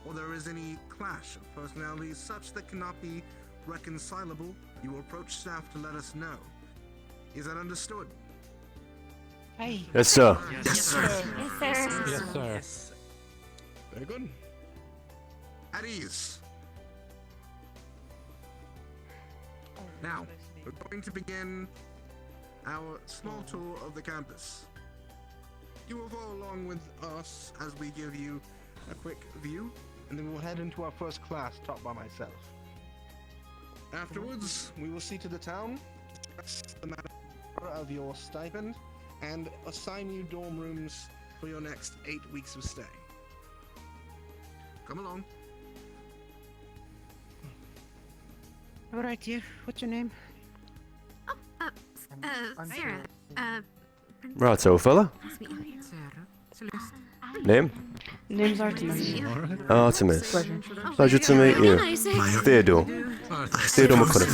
or there is any clash of personalities such that cannot be reconcilable, you will approach staff to let us know. Is that understood? Hey. Yes, sir. Yes, sir. Yes, sir. Yes, sir. Very good. At ease. Now, we're going to begin our small tour of the campus. You will follow along with us as we give you a quick view, and then we'll head into our first class taught by myself. Afterwards, we will see to the town, discuss the matter of your stipend, and assign you dorm rooms for your next 8 weeks of stay. Come along. All right, dear. What's your name? Sarah. Right, so fella. Name? Name's Artemis. Artemis. Pleasure. Pleasure to meet you. Theodore. Theodore McCunniff.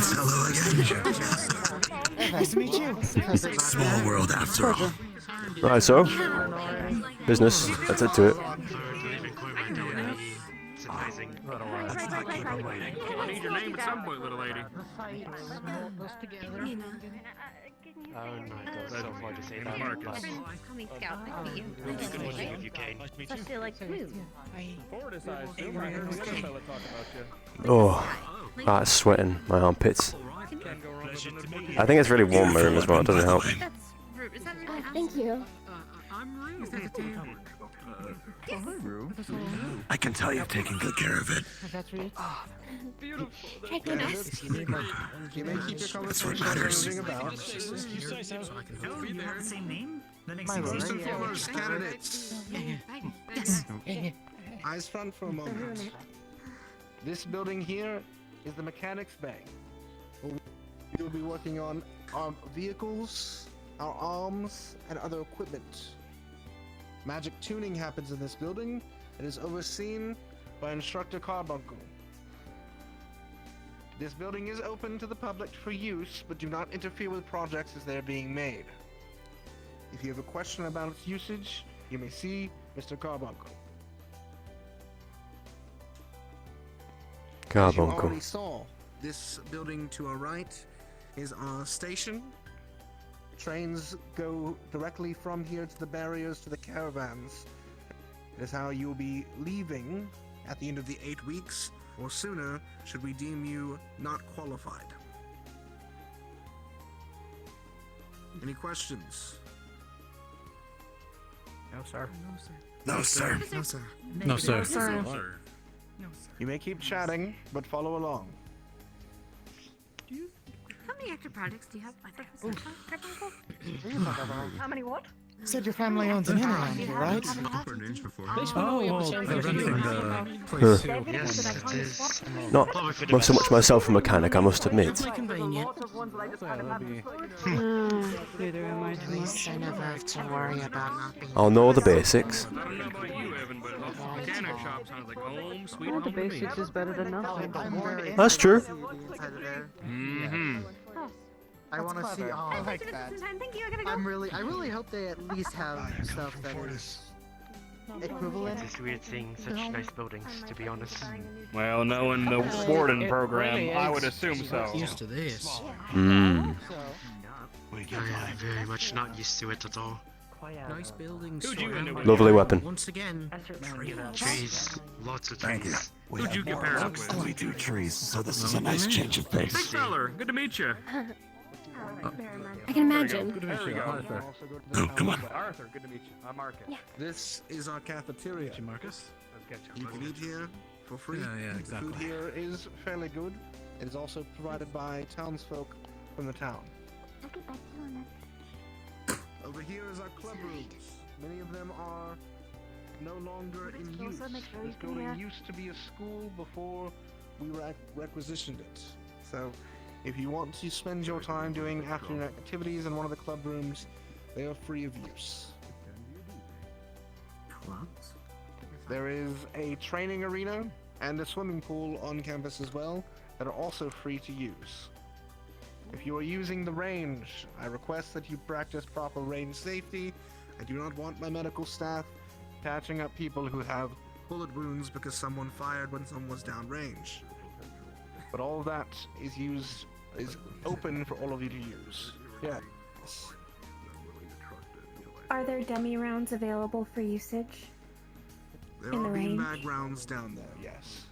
Nice to meet you. Small world after all. Right, so. Business. Let's head to it. It's amazing. I need your name at some point, little lady. Oh no, it does so far to say that. Marcus. Call me Scout. Nice to meet you. Good working with you, Kane. Especially like blue. Fortis, I assume. I heard the other fella talk about you. Oh. Ah, it's sweating. My armpits. I think it's really warm in my room as well. It doesn't help. Thank you. I can tell you've taken good care of it. That's really Beautiful. You may keep your That's what conversation matters. moving about. Same name? The next First and foremost, candidates. Yes. Eyes front for a moment. This building here is the mechanics bay. We will be working on our vehicles, our arms, and other equipment. Magic tuning happens in this building and is overseen by Instructor Carbuncle. This building is open to the public for use, but do not interfere with projects as they are being made. If you have a question about its usage, you may see Mr. Carbuncle. As you Carbuncle. already saw, this building to our right is our station. Trains go directly from here to the barriers to the caravans. It is how you'll be leaving at the end of the 8 weeks, or sooner, should we deem you not qualified. Any questions? No, sir. No, sir. No, sir. No, sir. No, sir. You may keep chatting, but follow along. How many extra projects do you have? How many what? You said your family owns an inn around here, right? Not so much myself a mechanic, I must admit. Convenient. Neither am I to Least I never have to worry about not being. I'll know the basics. I don't know about you, Evan, but a mechanic shop sounds like home, sweet Well, home the to me. basics is better than nothing. That's true. Mm-hmm. I want to see all. I like that. Thank you. I gotta go. I really hope they at least have stuff that is equivalent. It's weird seeing such nice buildings, to be honest. Well, knowing the Warden program, I would assume so. Used to this. Hmm. We get I'm very much not used to it at all. Nice buildings. Who'd you end up with? Lovely weapon. Once again, Trees, lots of trees. We Who'd have you get more paired up oaks with? than we do trees, so this is a nice change of Big pace. feller, good to meet you. I can imagine. Good to meet you, Arthur. Oh, come on. Arthur, good to meet you. I'm Marcus. This is our cafeteria. Marcus. You can eat here for free. Yeah, exactly. The food here is fairly good. It is also provided by townsfolk from the town. Over here is our club rooms. Many of them are no longer in use. This building used to be a school before we requisitioned it. So, if you want to spend your time doing afternoon activities in one of the club rooms, they are free of use. Clubs? There is a training arena and a swimming pool on campus as well that are also free to use. If you are using the range, I request that you practice proper range safety. I do not want my medical staff patching up people who have bullet wounds because someone fired when someone was downrange. But all of that is open for all of you to use. Yeah. Are there dummy rounds available for usage? There In are the range? beanbag rounds down there, yes.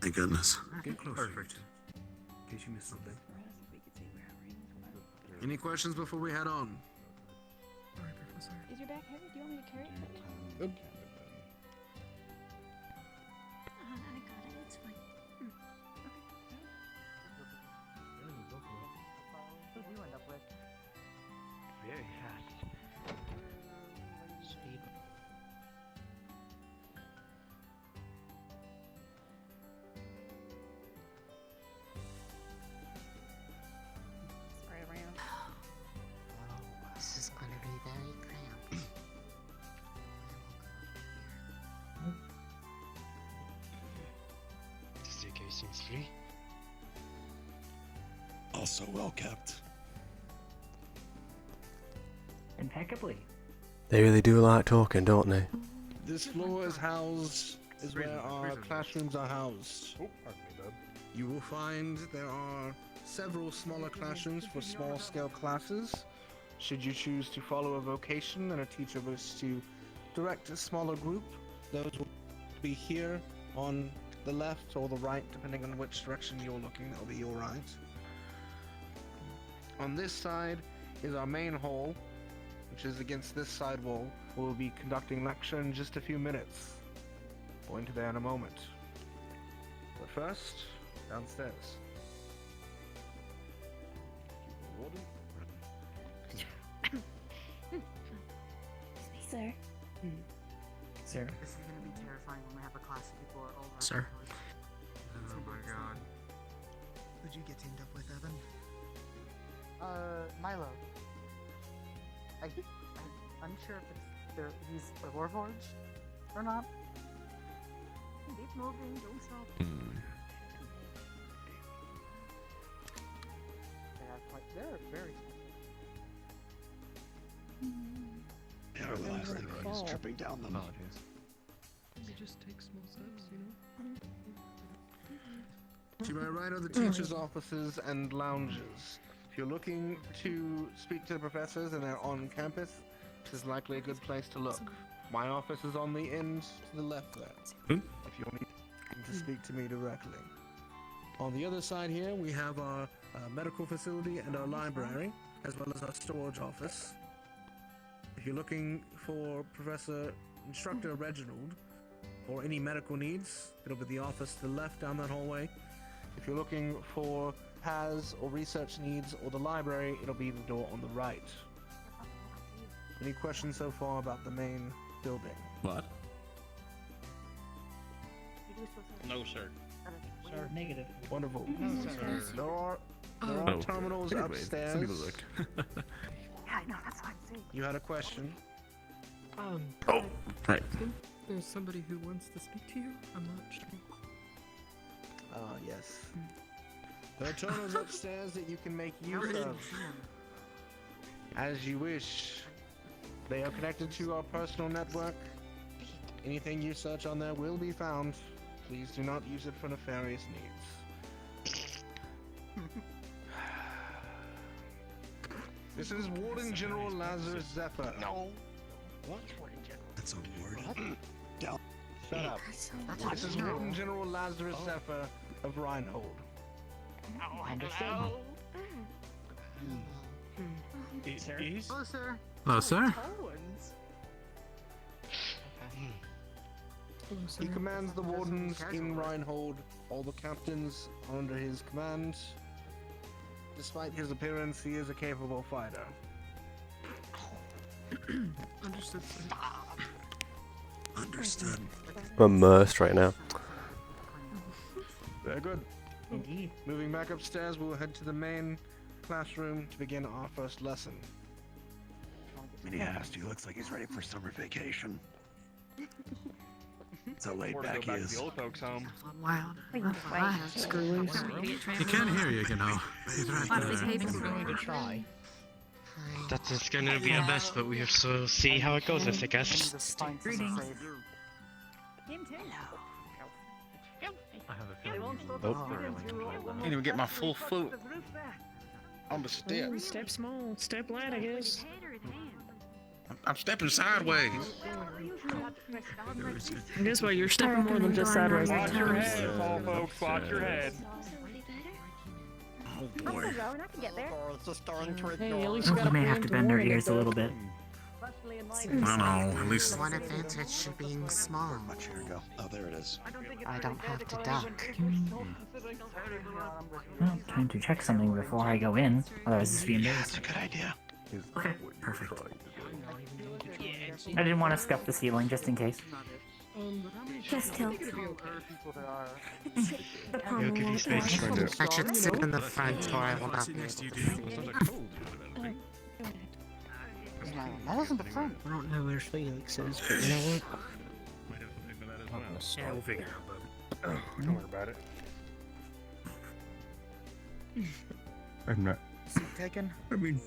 Thank goodness. Get closer. Perfect. In case you missed something. Any questions before we head on? Is your bag heavy? Do you want me to carry it? Good. I got it. It's fine. What did you end up with? Very fast. Speed. This is gonna be very cramped. The staircase seems free. Also well kept. Impeccably. They really do like talking, don't they? This floor is where our classrooms are housed. You will find there are several smaller classrooms for small-scale classes. Should you choose to follow a vocation and a teacher wishes to direct a smaller group, those will be here on the left or the right, depending on which direction you're looking. That'll be your right. On this side is our main hall, which is against this side wall. We'll be conducting lecture in just a few minutes. Going to there in a moment. But first, downstairs. Sir. Sir. This is gonna be terrifying when we have a class of people who are all Sir. Oh my god. Who'd you get teamed up with, Evan? Milo. I'm unsure if he's the Warforged or not. Keep moving, don't stop. They're very Yeah, our last thing is tripping down them. You just take small steps, you know? To my right are the teachers' offices and lounges. If you're looking to speak to the professors and they're on campus, this is likely a good place to look. My office is on the end to the left there. If you need to speak to me directly. On the other side here, we have our medical facility and our library, as well as our storage office. If you're looking for Instructor Reginald, or any medical needs, it'll be the office to the left down that hallway. If you're looking for PAS or research needs or the library, it'll be the door on the right. Any questions so far about the main building? What? No, sir. Sir, negative. Wonderful. No, sir. There are Oh. terminals Anyways, upstairs. some people look. Yeah, no, that's what I'm saying. You had a question? Oh, right. I think there's somebody who wants to speak to you. I'm not sure. Yes. There are terminals upstairs that you can make use of as you wish. They are connected to our personal network. Anything you search on there will be found. Please do not use it for nefarious needs. This is Warden General Lazarus Zephyr. No. What? That's a word. Down. Shut up. This is Warden General Lazarus Zephyr of Reinhold. Understood. Hello, sir. Hello, sir. He commands the wardens in Reinhold. All the captains are under his command. Despite his appearance, he is a capable fighter. Understood, sir. Understood. I'm immersed right now. Very good. Indeed. Moving back upstairs, we'll head to the main classroom to begin our first lesson. Mini Hasty looks like he's ready for summer vacation. So laid Or to back go he back to is. the old folks' home. Wow. Screw loose. You can't hear you, you know. He's right there. Going to try. That is gonna be our best, but we have to see how it goes, I guess. Greetings. Can't even get my full foot on the steps. Step small, step light, I guess. I'm stepping sideways. I guess what, you're stepping more than just sideways. Watch your head, tall folks. Watch your head. Oh boy. Hey, at least you got We a may plan have to bend our ears a little bit. I know, at least. One advantage to being small. Much here we go. Oh, there it is. I don't have to duck. Well, time to check something before I go in. Otherwise, this will be embarrassing. That's a good idea. Okay, perfect. I didn't want to scuff the ceiling just in case. Just tilt. The You'll pommel give you won't space go. to I should sit in the front or I will not be able to see. That isn't the front. I don't know where Felix is, but you know what? Yeah, we'll figure it out, but don't worry about it. I'm not. Taken. I mean.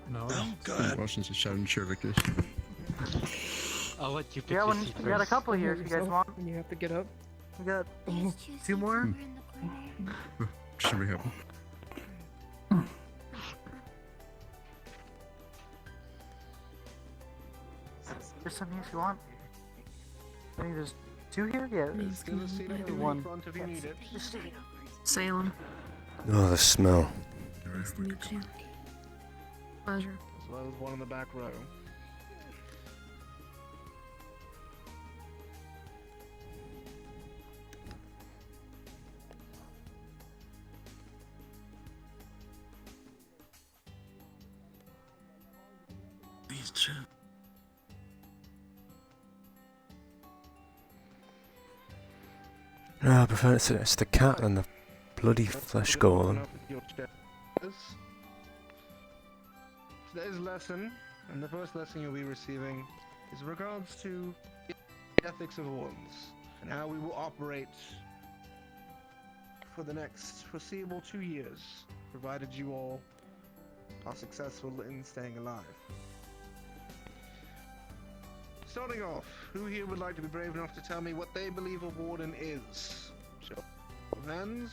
No. Go ahead. Washington's a shouting sure victors. I'll let you pick Yeah, your when, seat we got a first. couple here if you guys want. And you have to get up. We got 2 more. Should we have? There's some here if you want. I think there's 2 here? Yeah, there's Still a seat in the 1. front if you need it. Salem. Oh, the smell. Nice to meet you. Pleasure. As well as one in the back row. These two. No, I prefer it's the cat and the bloody flesh golem. Today's lesson, and the first lesson you'll be receiving, is in regards to the ethics of wardens, and how we will operate for the next foreseeable 2 years, provided you all are successful in staying alive. Starting off, who here would like to be brave enough to tell me what they believe a warden is? Show of hands.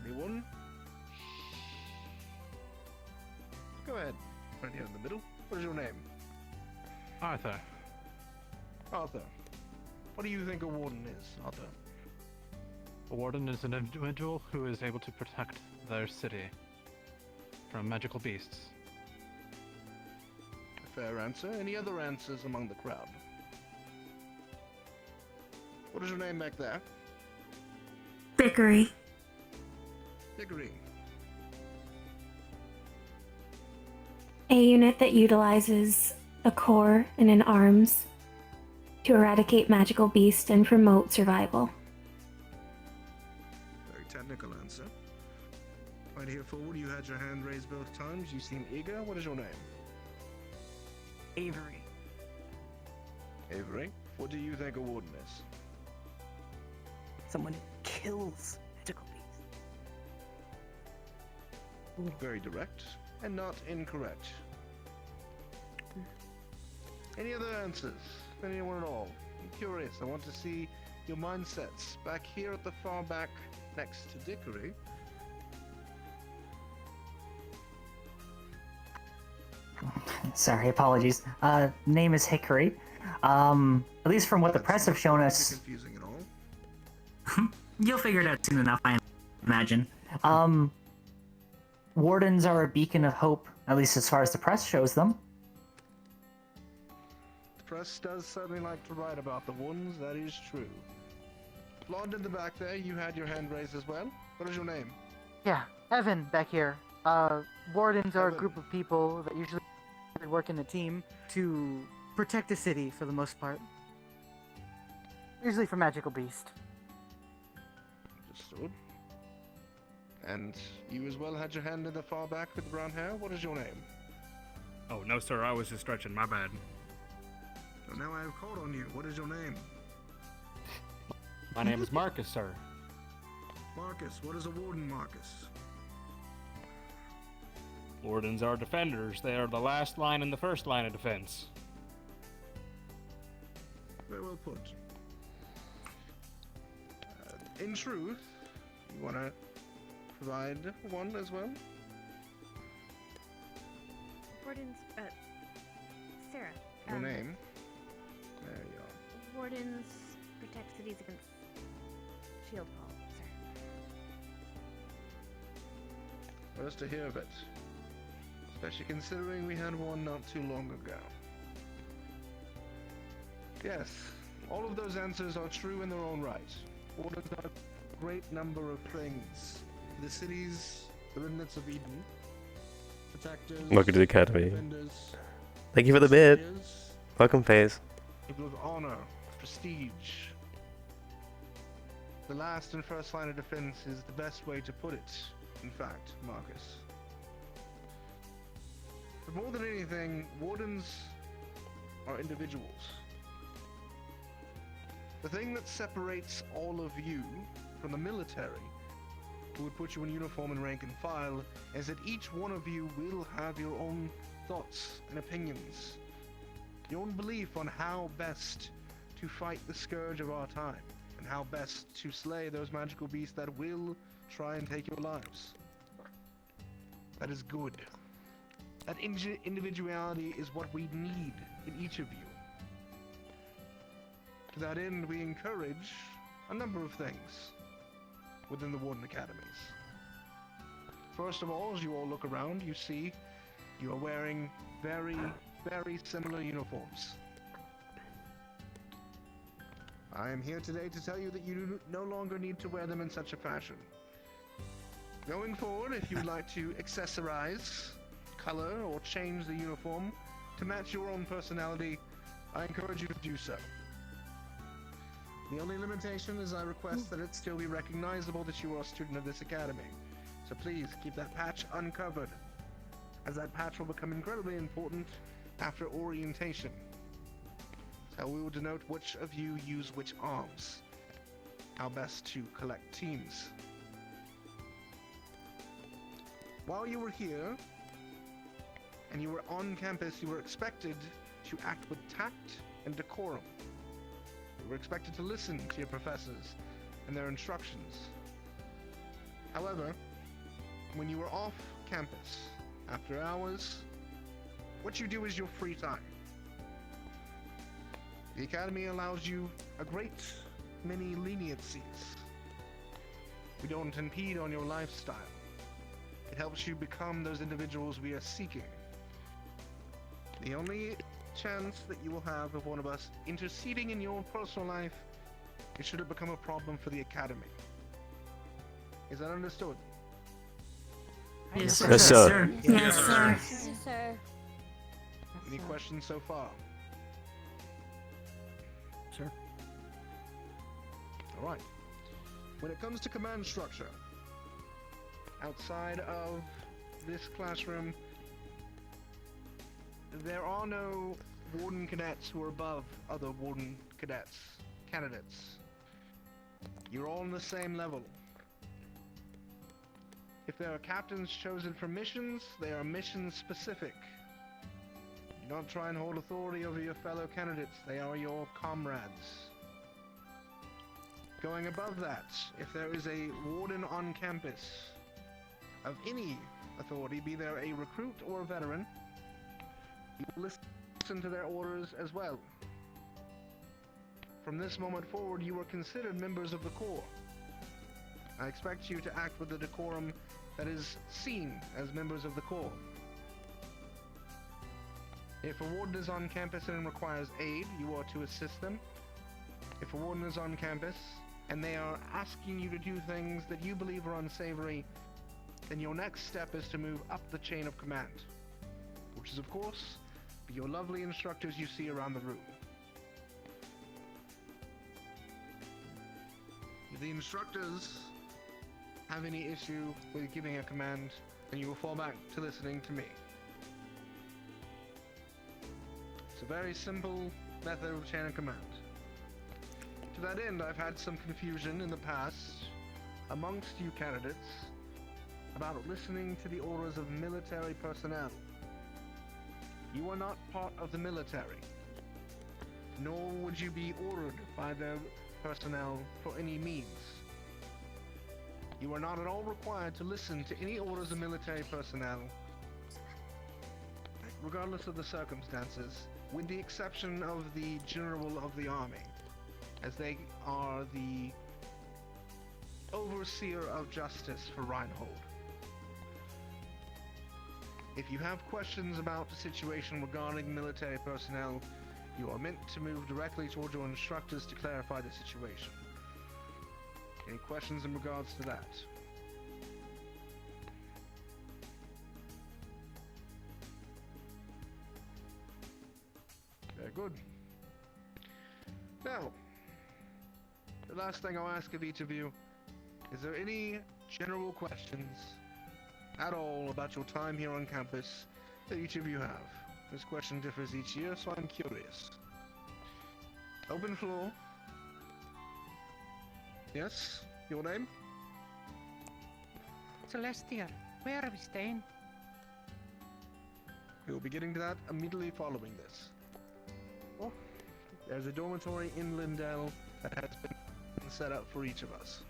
Anyone? Go ahead. Right here in the middle. What is your name? Arthur. Arthur. What do you think a warden is, Arthur? A warden is an individual who is able to protect their city from magical beasts. A fair answer. Any other answers among the crowd? What is your name back there? Bickery. Diggory. A unit that utilizes a core and an arms to eradicate magical beasts and promote survival. Very technical answer. Right here forward, you had your hand raised both times. You seem eager. What is your name? Avery. Avery. What do you think a warden is? Someone who kills magical beasts. Very direct and not incorrect. Any other answers? Anyone at all? I'm curious. I want to see your mindsets. Back here at the far back next to Dickory. Sorry, apologies. Name is Hickory. At least from what the press have shown us. Confusing at all. You'll figure it out soon enough, I imagine. Wardens are a beacon of hope, at least as far as the press shows them. The press does certainly like to write about the ones, that is true. Blonde in the back there, you had your hand raised as well. What is your name? Yeah, Evan back here. Wardens are a group of people that usually work in a team to protect the city for the most part. Usually for magical beast. Understood. And you as well had your hand in the far back with the brown hair. What is your name? Oh, no, sir. I was just stretching. My bad. So now I have called on you. What is your name? My name is Marcus, sir. Marcus. What is a warden, Marcus? Wardens are defenders. They are the last line and the first line of defense. Very well put. In truth, you want to provide one as well? Wardens, Sarah. Your name? There you are. Wardens protect cities against shield call, sir. First to hear of it. Especially considering we had one not too long ago. Yes, all of those answers are true in their own right. Wardens are a great number of things. The cities, the remnants of Eden, protectors, Welcome to the academy. defenders, Thank you for the bid. saviors, Welcome, FaZe. people of honor, prestige. The last and first line of defense is the best way to put it, in fact, Marcus. But more than anything, wardens are individuals. The thing that separates all of you from the military, who would put you in uniform and rank and file, is that each one of you will have your own thoughts and opinions, your own belief on how best to fight the scourge of our time, and how best to slay those magical beasts that will try and take your lives. That is good. That individuality is what we need in each of you. To that end, we encourage a number of things within the Warden Academies. First of all, as you all look around, you see you are wearing very, very similar uniforms. I am here today to tell you that you no longer need to wear them in such a fashion. Going forward, if you would like to accessorize, color, or change the uniform to match your own personality, I encourage you to do so. The only limitation is I request that it still be recognizable that you are a student of this academy. So please keep that patch uncovered, as that patch will become incredibly important after orientation. So we will denote which of you use which arms, how best to collect teams. While you were here, and you were on campus, you were expected to act with tact and decorum. You were expected to listen to your professors and their instructions. However, when you were off campus, after hours, what you do is your free time. The Academy allows you a great many leniencies. We don't impede on your lifestyle. It helps you become those individuals we are seeking. The only chance that you will have of one of us interceding in your personal life is should it become a problem for the Academy. Is that understood? Yes, sir. Yes, sir. Yes, sir. Yes, sir. Any questions so far? Sure. Alright. When it comes to command structure, outside of this classroom, there are no Warden Cadets who are above other Warden candidates. You're all on the same level. If there are captains chosen for missions, they are mission specific. Do not try and hold authority over your fellow candidates, they are your comrades. Going above that, if there is a warden on campus of any authority, be there a recruit or a veteran, you will listen to their orders as well. From this moment forward, you are considered members of the Corps. I expect you to act with the decorum that is seen as members of the Corps. If a warden is on campus and requires aid, you are to assist them. If a warden is on campus and they are asking you to do things that you believe are unsavory, then your next step is to move up the chain of command, which is, of course, be your lovely instructors you see around the room. If the instructors have any issue with giving a command, then you will fall back to listening to me. It's a very simple method of chain of command. To that end, I've had some confusion in the past amongst you candidates about listening to the orders of military personnel. You are not part of the military, nor would you be ordered by their personnel for any means. You are not at all required to listen to any orders of military personnel, regardless of the circumstances, with the exception of the General of the Army, as they are the overseer of justice for Reinhold. If you have questions about the situation regarding military personnel, you are meant to move directly towards your instructors to clarify the situation. Any questions in regards to that? Very good. Now, the last thing I'll ask of each of you, is there any general questions at all about your time here on campus that each of you have? This question differs each year, so I'm curious. Open floor. Yes? Your name? Celestia, where are we staying? We will be getting to that immediately following this. Oh, there's a dormitory in Lindell that has been set up for each of us.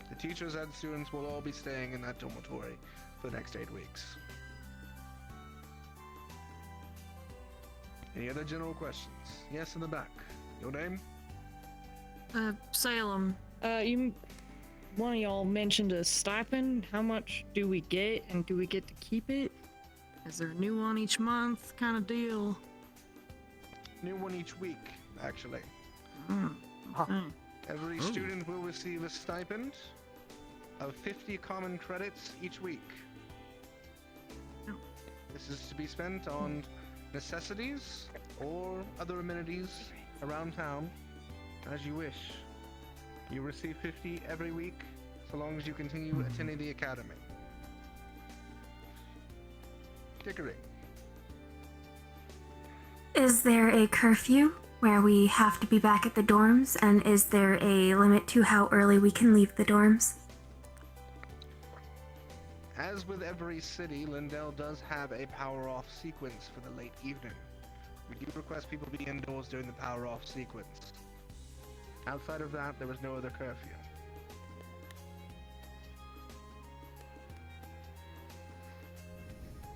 The teachers and students will all be staying in that dormitory for the next 8 weeks. Any other general questions? Yes, in the back. Your name? Salem. One of y'all mentioned a stipend. How much do we get, and do we get to keep it? Is there a new one each month kind of deal? New one each week, actually. Okay. Every student will receive a stipend of 50 common credits each week. This is to be spent on necessities or other amenities around town as you wish. You receive 50 every week so long as you continue attending the academy. Dickory. Is there a curfew where we have to be back at the dorms, and is there a limit to how early we can leave the dorms? As with every city, Lindell does have a power-off sequence for the late evening. We do request people be indoors during the power-off sequence. Outside of that, there is no other curfew.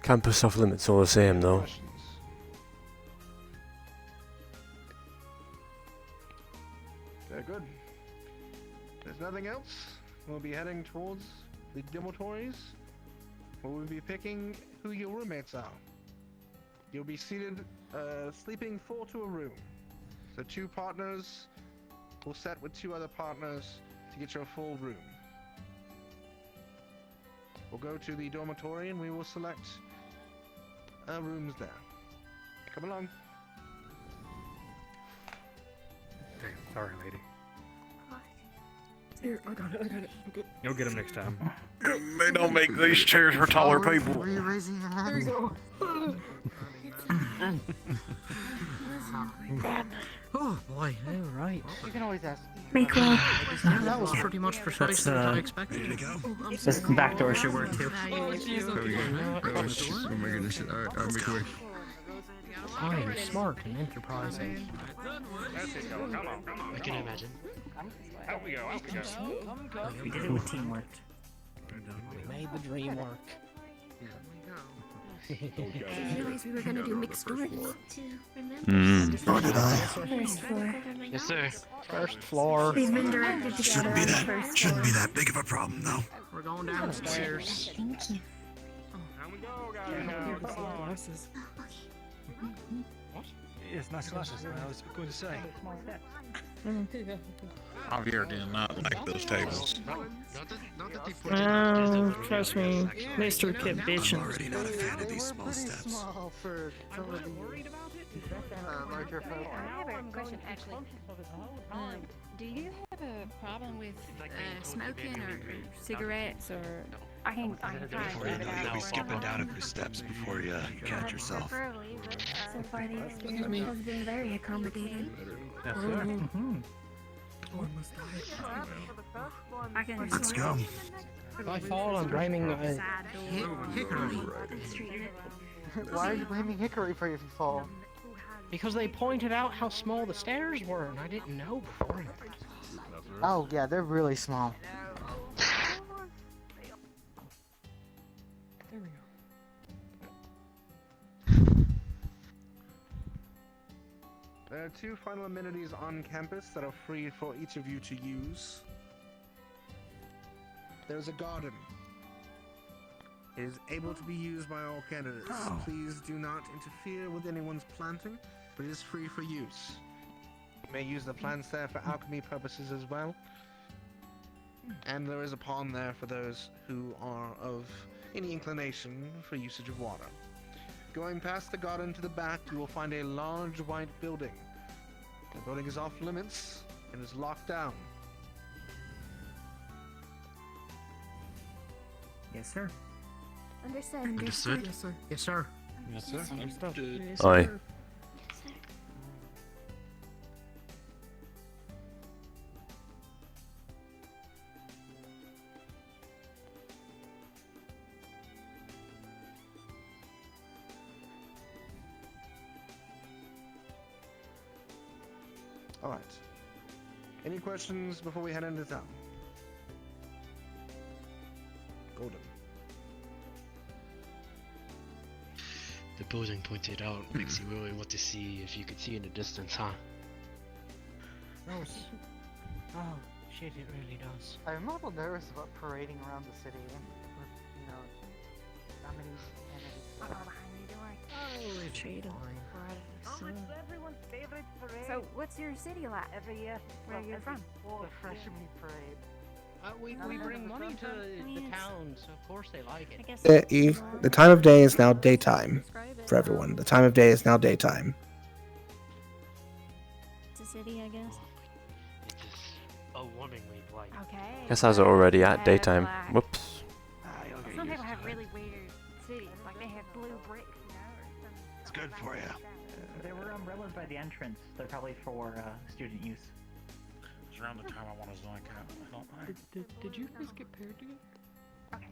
Campus off limits all the same though. Questions? Very good. There's nothing else. We'll be heading towards the dormitories, where we'll be picking who your roommates are. You'll be seated, sleeping 4 to a room. So 2 partners will set with 2 other partners to get your full room. We'll go to the dormitory and we will select rooms there. Come along. Hey, sorry, lady. Here, I got it. I'm good. You'll get him next time. They don't make these chairs for taller people. Are you raising your hand? There you go. Oh boy, alright. You can always ask. Make roll. Yeah, that was pretty much precisely what I expected. This back door should work too. Oh, Jesus. Oh my goodness. Alright, make way. I am smart and enterprising. I can imagine. Out we go, out we go. We did it with teamwork. We made the dream work. I didn't realize we were gonna do mixed stories. Nor did I. First floor. Yes, sir. First floor. We've been directed to Shouldn't be that big of a problem though. We're going downstairs. Thank you. Yes, nice glasses. I was going to say. Javier did not like those tables. Trust me, Mr. kept bitching. Already not a fan of these small steps. Small for some of the larger folk. I have a question actually. Do you have a problem with smoking or cigarettes or? I can try and leave it out. You'll be skipping down a few steps before you catch yourself. So far, the experience has been very accommodating. Yes, sir. Let's go. If I fall, I'm blaming Hickory. Why are you blaming Hickory for if you fall? Because they pointed out how small the stairs were, and I didn't know before. Oh yeah, they're really small. There we go. There are 2 final amenities on campus that are free for each of you to use. There's a garden. It is able to be used by all candidates. Oh. Please do not interfere with anyone's planting, but it is free for use. You may use the plants there for alchemy purposes as well. And there is a pond there for those who are of any inclination for usage of water. Going past the garden to the back, you will find a large white building. The building is off limits and is locked down. Yes, sir. Understood. Understood? Yes, sir. Yes, sir. Yes, sir. Understood. Aye. Alright. Any questions before we head into town? Golden. The building pointed out makes you really want to see if you could see in the distance, huh? Gross. Oh, shit, it really does. I'm a little nervous about parading around the city with, you know, how many enemies. Oh, it's Shade Everyone's favorite parade. So, what's your city like? Every year. Where you're from? The freshman parade. We bring money to the town, so of course they like it. I guess The time of day is now daytime for everyone. The time of day is now daytime. it's a city, I guess. It is alarmingly bright. Okay. Guess I was already at daytime. Whoops. Some people have really weird cities, like they have blue brick. It's good for you. There were umbrellas by the entrance. They're probably for student use. It's around the time I want to zoink out. I don't mind. Did you guys get paired together? Okay.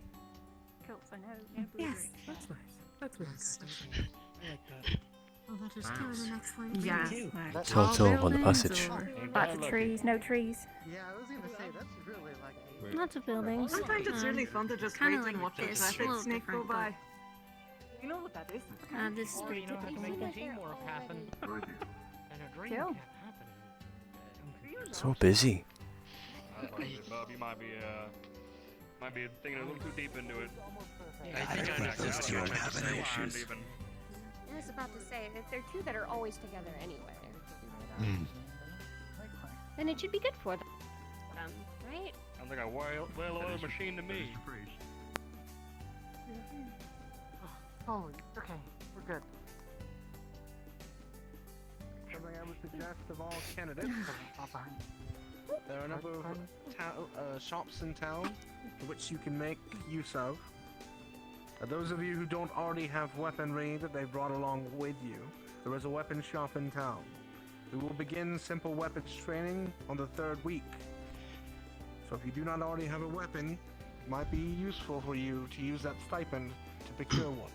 Cool. So no blue Yes, brick. that's nice. That's nice. I like that. Oh, that is two of the next one. Yeah. Tell on the passage. Lots of trees, no trees. Yeah, I was gonna say that's really like. Lots of buildings. Sometimes it's really fun to just kinda wait like and watch the this, traffic a little snake go different, by. You know what that is? This is pretty You know how to make typical. teamwork happen. And a dream Cool. can happen. So busy. Bob, you might be thinking a little too deep into it. I think I understand what you're trying to say. Having issues. I was about to say, if they're two that are always together anyway, then it should be good for them, right? Sounds like a well-oiled machine to me. Holy. Okay, we're good. Something I would suggest of all candidates. There are a number of shops in town which you can make use of. Those of you who don't already have weaponry that they've brought along with you, there is a weapon shop in town. We will begin simple weapons training on the 3rd week. So if you do not already have a weapon, it might be useful for you to use that stipend to procure one.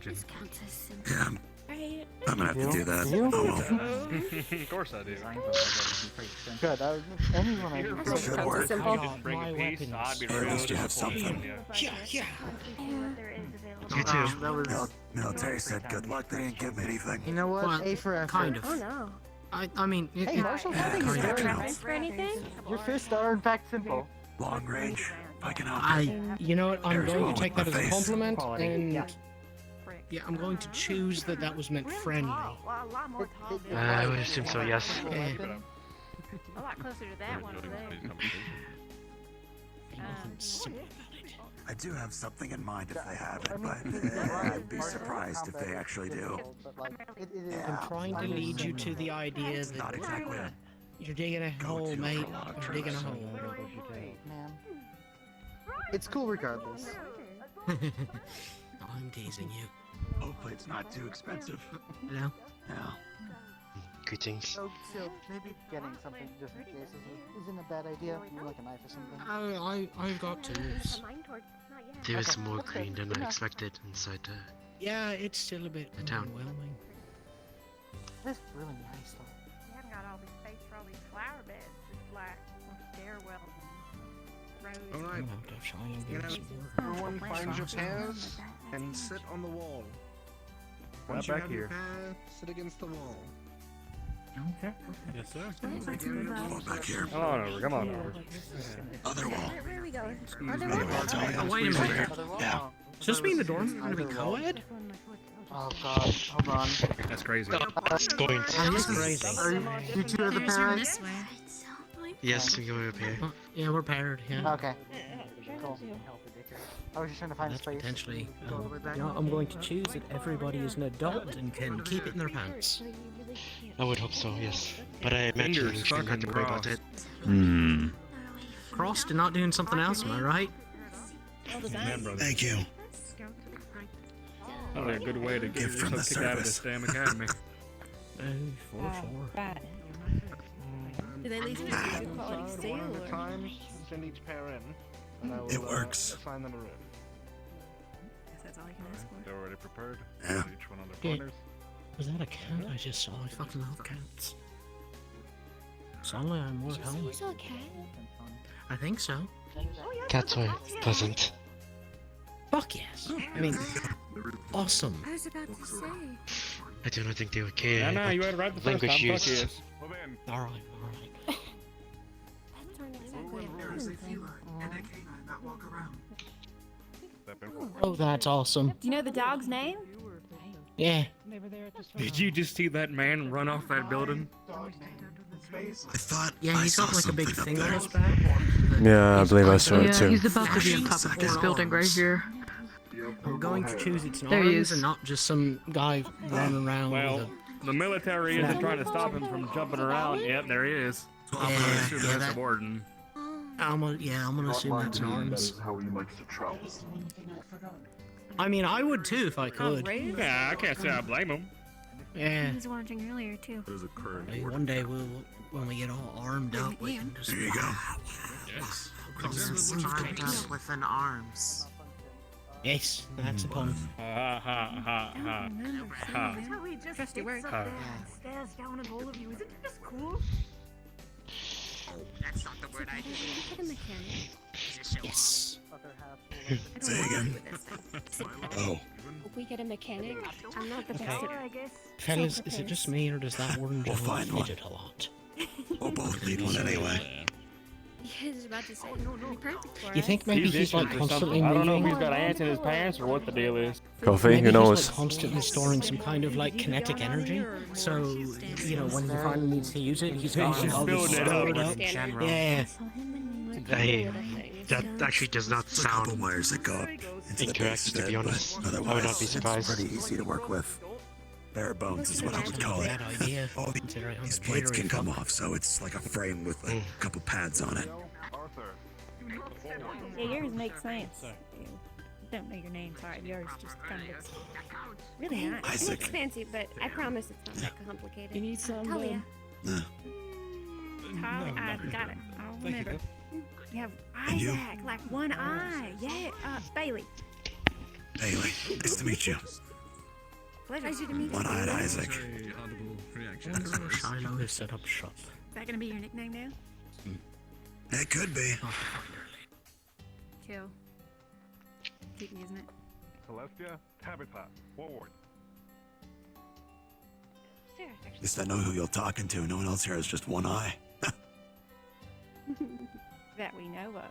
This counts as simple. Yeah, right? I'm gonna have to do that. You? Oh well. Of course I do. Good. Anyone I It should work. Bring a piece, I'd be At ready least to you have support something. you. Yeah. You too. Military said good luck. They didn't give me anything. You know what? Well, A for effort. kind of. Oh no. I mean, Hey, martial fighting is very Reference for anything? Your fists are in fact simple. Long range. If I can help it. you know what? I'm There's going one to take with that my as a face. compliment, Quality. and Yeah. yeah, I'm going to choose that that was meant friendly. I would assume so, yes. Yeah. A lot closer to that one over there. I do have something in mind if they have it, but I'd be surprised if they actually do. I'm trying to lead you to the idea that Not exactly a you're digging a hole, mate. You're digging a hole. Man. It's cool regardless. I'm teasing you. Hopefully it's not too expensive. No? No. Greetings. So maybe getting something just in case isn't a bad idea. Maybe like a knife or something. I've got tools. There is more green than I expected inside the... Yeah, it's still a bit The town. overwhelming. This is really nice though. You haven't got all this space for all these flower beds. It's like stairwell roads. Alright. I'll have to try and You get know, some more. everyone find your pairs and sit on the wall. Once you back have your here. pair, sit against the wall. Okay. Yes, sir. Come on back here. Come on over. Come on over. Other wall. Where are we going? Oh, wait a minute. Yeah. Does this mean the dorm's going to be co-ed? Oh god, hold on. That's crazy. It's going That is crazy. Are you two of the parents? Yes, we go up here. Yeah, we're paired, yeah. Okay. Cool. I was just trying to find a That's space. potentially. You know, I'm going to choose that everybody is an adult and can keep it in their pants. I would hope so, yes. But I imagine we shouldn't have to worry about it. Hmm. Crossed and not doing something else, am I right? Thank you. Probably a good way to get Gift from yourself the kicked out of this service. damn academy. Do they leave you a good quality Decide seal one at a or? time, send each pair in, and I will It works. assign them a room. That's all I can ask for. They're already prepared. Yeah. Each one on their Yeah. corners. Was that a cat I just saw? I fucking love cats. Suddenly I'm more at home. You saw a cat? I think so. Cats are pleasant. Fuck yes. I mean, awesome. I was about to say. I do not think they would care. No, you had it right the first time. language Fuck used. yes. Alright, alright. That's not exactly a person thing. Oh, that's awesome. Do you know the dog's name? Yeah. Did you just see that man run off that building? I thought Yeah, I he's saw got like a big something thing up on there. his back. Yeah, I believe I saw it Yeah, too. he's about to be on Fashion top of second. this building right here. I'm going to choose its There he arms is. and not just some guy running around Well, with the military isn't trying to stop him from jumping around. Yep, there he is. a... I'm gonna assume Yeah, that's that, the warden. I'm gonna assume that's an arms. how he likes to travel. I mean, I would too if I could. Yeah, I can't say I blame him. Yeah. He was watching earlier too. There's a current Maybe one day when we get all armed up, we can just... There you go. Yes. Armed up with an arms. Yes, that's a pun. Ha ha ha ha. Ha. That's how he just Trusty sits work. up there and stares down at all of you. Isn't it just cool? That's not the word I use. Get a mechanic. Yes. Say again. Oh. We get a mechanic. I'm not the Okay. best I guess. Fellas, is it just me or does that warden We'll generally find one. fidget a lot? We'll both need one anyway. He was about to say, no, perfect for You us. think maybe he's itching like for constantly something. I don't know if moving? he's got ants in his pants or what the deal is. Coffee? Maybe Who he's knows? like constantly storing some kind of like kinetic energy. So, you know, when he finally needs to use it, he's got He's all this building it up. stored up. Yeah. Hey, that actually does not There's a couple sound wires that go up into the incorrect, base to of be it, honest. but I would not otherwise, be it's surprised. pretty easy to work with. Bare bones is what I would call it. Bad idea. All considering how these much plates jittery can come fuck. off, so it's like a frame with a couple pads on it. Yeah, yours makes sense. Don't know your name, sorry. Yours just kind of looks really nice. It Isaac. looks fancy, but I promise it's not that complicated. You need some, Talia. Nah. Talia, I got it. I'll Thank you, remember. You have And you? Isaac, like one eye. Yeah, Bailey. Bailey, nice to meet you. Pleasure to meet you. One-eyed Isaac. Very audible reaction. Shiloh has set up shop. Is that gonna be your nickname now? It could be. Chill. Creepy, isn't it? Celestia, habitat, forward. At least I know who you're talking to. No one else here has just one eye. That we know of.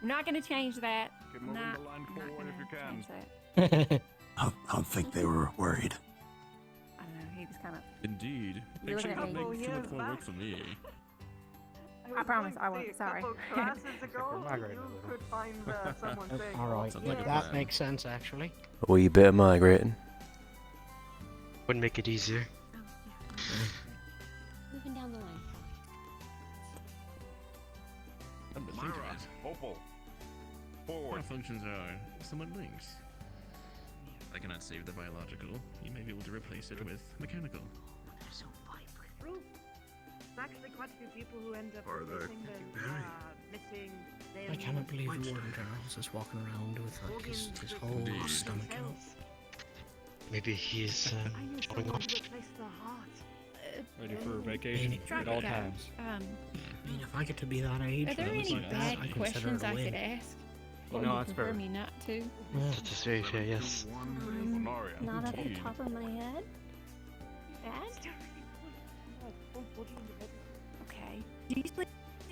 I'm not gonna change that. Get moving Not- the line not forward if gonna you can. change that. I don't think they were worried. I don't know. He was kind of. Indeed. You're Actually, looking at that me. makes too much more work for me. I promise I won't. Sorry. Classes ago, you could find someone saying, Alright, that makes sense actually. A wee bit of migrating. Would make it easier. Moving down the line. Come to think of Myra, it, Opal, forward. our functions are somewhat linked. I cannot save the biological. You may be able to replace it with mechanical. True. There's actually quite a few people who end up missing I cannot believe Warden Charles is walking around with like his whole stomach out. Maybe he's showing off. Ready for vacation at all times. I mean, if I get to be that age, Are there when I look any like that, I bad consider questions it a I win. could ask? Well, Or no, you that's prefer fair. me not to? That is very fair, yes. Not off the top of my head. Bad? Okay. Do you sleep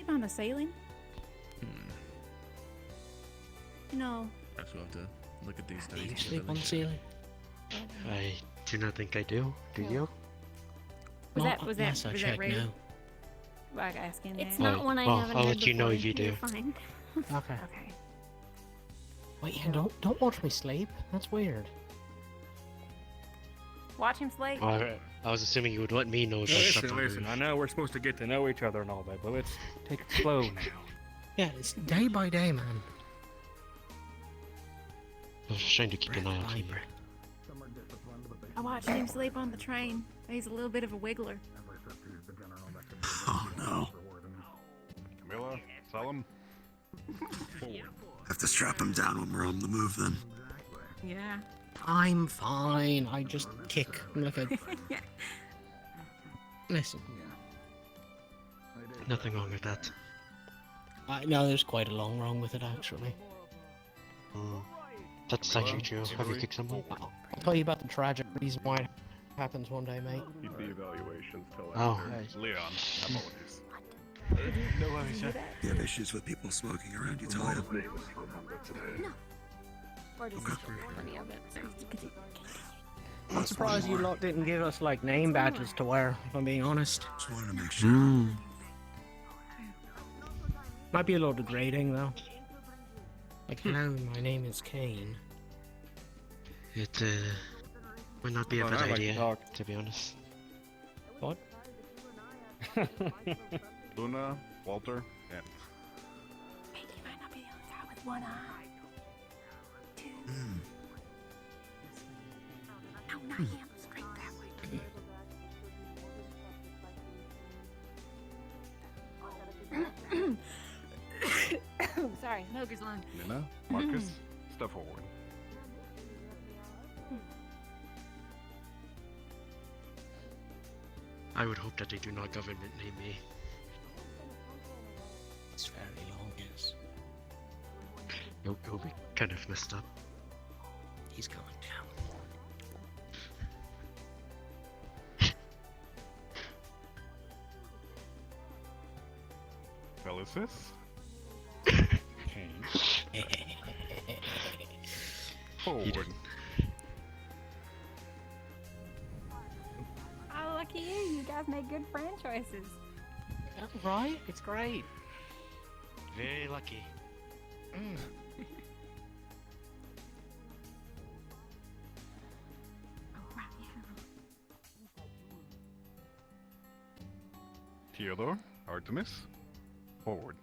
on the ceiling? No. Perhaps we'll have to look at these Do you dice. sleep on the ceiling? I do not think I do. Do you? Was that Yes, I was that checked rude? now. Like asking It's that? not one I well, haven't I'll had let you know before. if you do. You're fine. Okay. Okay. Wait, yeah, don't watch me sleep. That's weird. Watch him sleep. I was assuming you would let me know if I slept on the Listen, I roof. know we're supposed to get to know each other and all that, but let's take it slow now. Yeah, it's day by day, man. I was just trying to keep an eye on you. I watched him sleep on the train. He's a little bit of a wiggler. Oh no. Camilla, Salem, forward. Have to strap him down when we're on the move then. Yeah. I'm fine. I just kick. I'm like a. Listen. Nothing wrong with that. No, there's quite a long wrong with it actually. That's actually true. Have you kicked someone? I'll tell you about the tragic reason why it happens one day, mate. Keep the evaluations till Oh. after. Leon, apologies. No worries, sir. You have issues with people smoking around you, Talia? Or just plenty of it. I'm surprised you lot didn't give us like name badges to wear, if I'm being honest. Just wanted to make sure. Might be a little degrading though. Like, hello, my name is Kane. It would not be a Well, bad I like to idea, talk. to be honest. What? Luna, Walter, and He might not be the only guy with one eye. No, not him. Straight that way. Sorry, Smoker's lung. Nina, Marcus, step forward. I would hope that they do not government name me. It's very long, yes. It would be kind of messed up. He's going down. Felicis, Kane. forward. Oh, lucky you. You guys made good friend choices. Right? It's great. Very lucky. Theodore, Artemis, forward.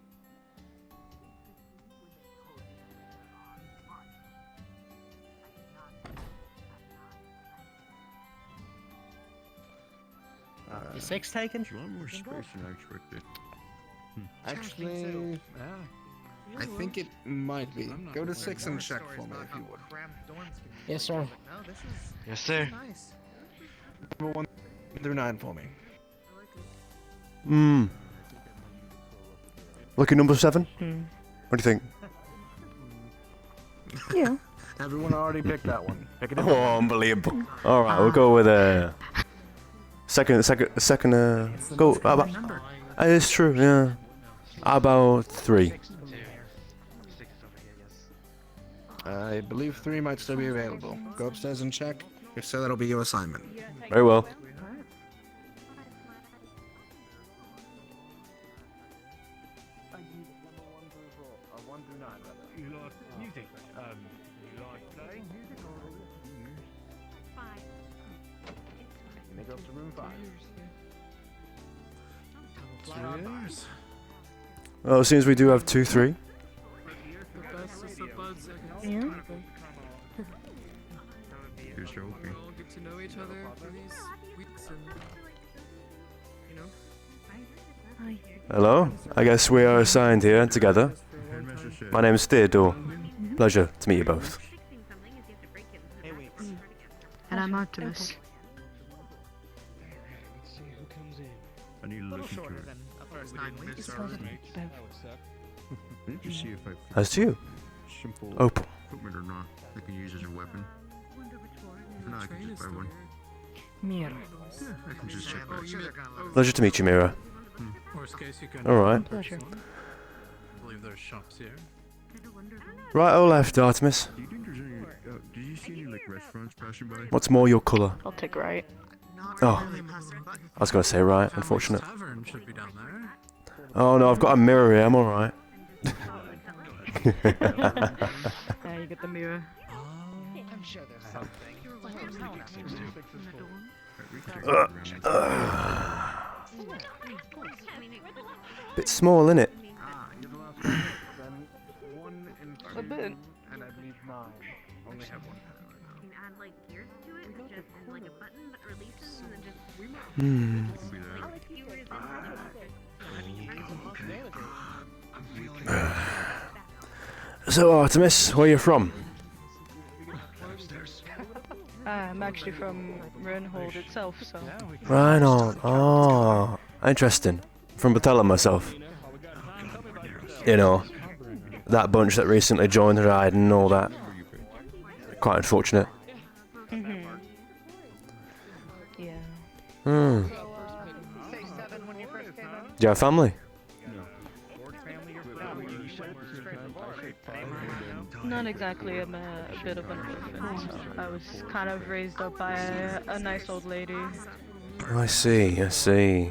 Is 6 taken? You want more space than I expected. Actually, I think it might be. Go to 6 and check for me if you would. Yes, sir. Yes, sir. Number 1 through 9 for me. Lucky number 7? Hmm. What do you think? Yeah. Everyone already picked that one. Pick a different Oh, one. unbelievable. Alright, we'll go with second, go, how about, it's true, yeah. How about 3? I believe 3 might still be available. Go upstairs and check. If so, that'll be your assignment. Very well. Go up to room 5. Well, it seems we do have 2, 3. Yeah. Here's your okay. all get to know each other for these weeks and, you know. Hello? I guess we are assigned here together. My name is Theodore. Pleasure to meet you both. And I'm Optimus. I need to look into it. I need to see if I As to you. simple Opal. equipment or not I can use as a weapon. If not, I can just buy one. Mira. Yeah, I can just check that. Pleasure to meet you, Mira. Worst case, you can. Alright. Pleasure. I believe there's shops here. Right or left, Artemis? Do you think there's any, did you see any like restaurants passing by? What's more your colour? I'll take right. Oh. I was going to say right, unfortunate. Tavern should be down there. Oh no, I've got a mirror here, I'm alright. Yeah, you get the mirror. I'm sure there's something. Bit small, innit? A bit. And I believe 9. Only have 1 You can add like gears to it, just and like a button that releases and then just. So Artemis, where you from? I'm actually from Renhold itself, so. Right on. Oh, interesting. From Batella myself. You know, that bunch that recently joined the ride and all that. Quite unfortunate. Yeah. Do you have family? Not exactly. I'm a bit of an orphan. So I was kind of raised up by a nice old lady. I see, I see.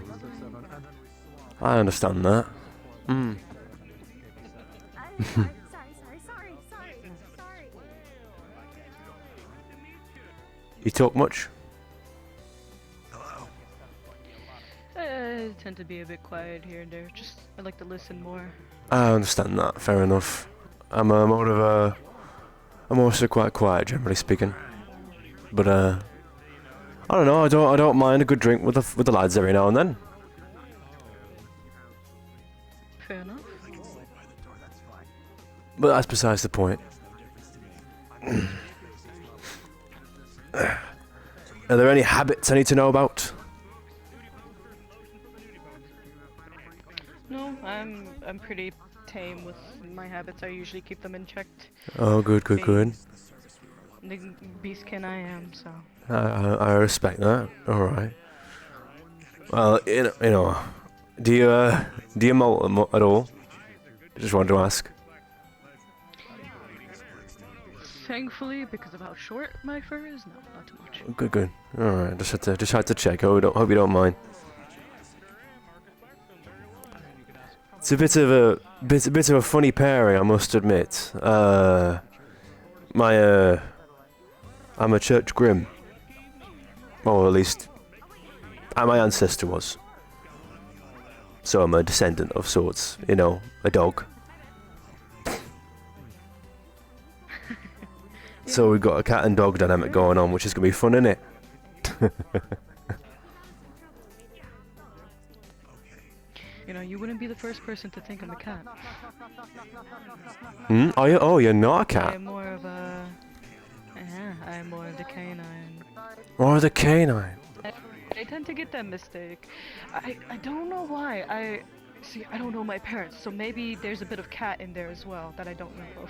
I understand that. You talk much? I tend to be a bit quiet here and there. Just I like to listen more. I understand that, fair enough. I'm also quite quiet, generally speaking. But I don't know. I don't mind a good drink with the lads every now and then. Fair enough. But that's besides the point. Are there any habits I need to know about? No, I'm pretty tame with my habits. I usually keep them in check. Oh, good. The beastkin I am, so. I respect that. All right. Well, you know, do you molt at all? Just wanted to ask. Thankfully, because of how short my fur is, no, not too much. Good. All right. Just had to check. Hope you don't mind. It's a bit of a funny pairing, I must admit. I'm a church grim. Or at least, my ancestor was. So I'm a descendant of sorts, you know, a dog. So we've got a cat and dog dynamic going on, which is going to be fun, innit? You know, you wouldn't be the first person to think I'm a cat. Hmm? Oh, you're not a cat. I'm more of a... Yeah, I'm more of the canine. Or the canine. I tend to get that mistake. I don't know why. I don't know my parents, so maybe there's a bit of cat in there as well that I don't know of.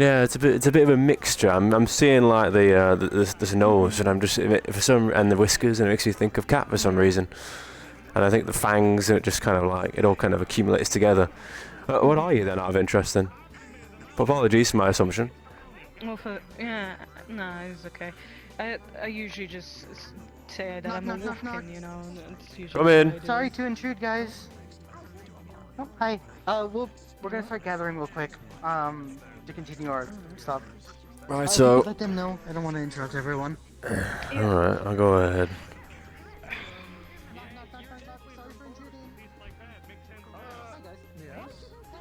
Yeah, it's a bit of a mixture. I'm seeing like the nose, and I'm just for some, and the whiskers, and it makes me think of cat for some reason. And I think the fangs, and it just kind of like it all kind of accumulates together. What are you then, out of interest then? Apologies for my assumption. Well, no, it's okay. I usually just say that I'm a wolfkin, you know. It's usually Come in. what I do. Sorry to intrude, guys. Oh, hi. We're gonna start gathering real quick. To continue our stuff. Right, so. Let them know. I don't want to interrupt everyone. All right, I'll go ahead.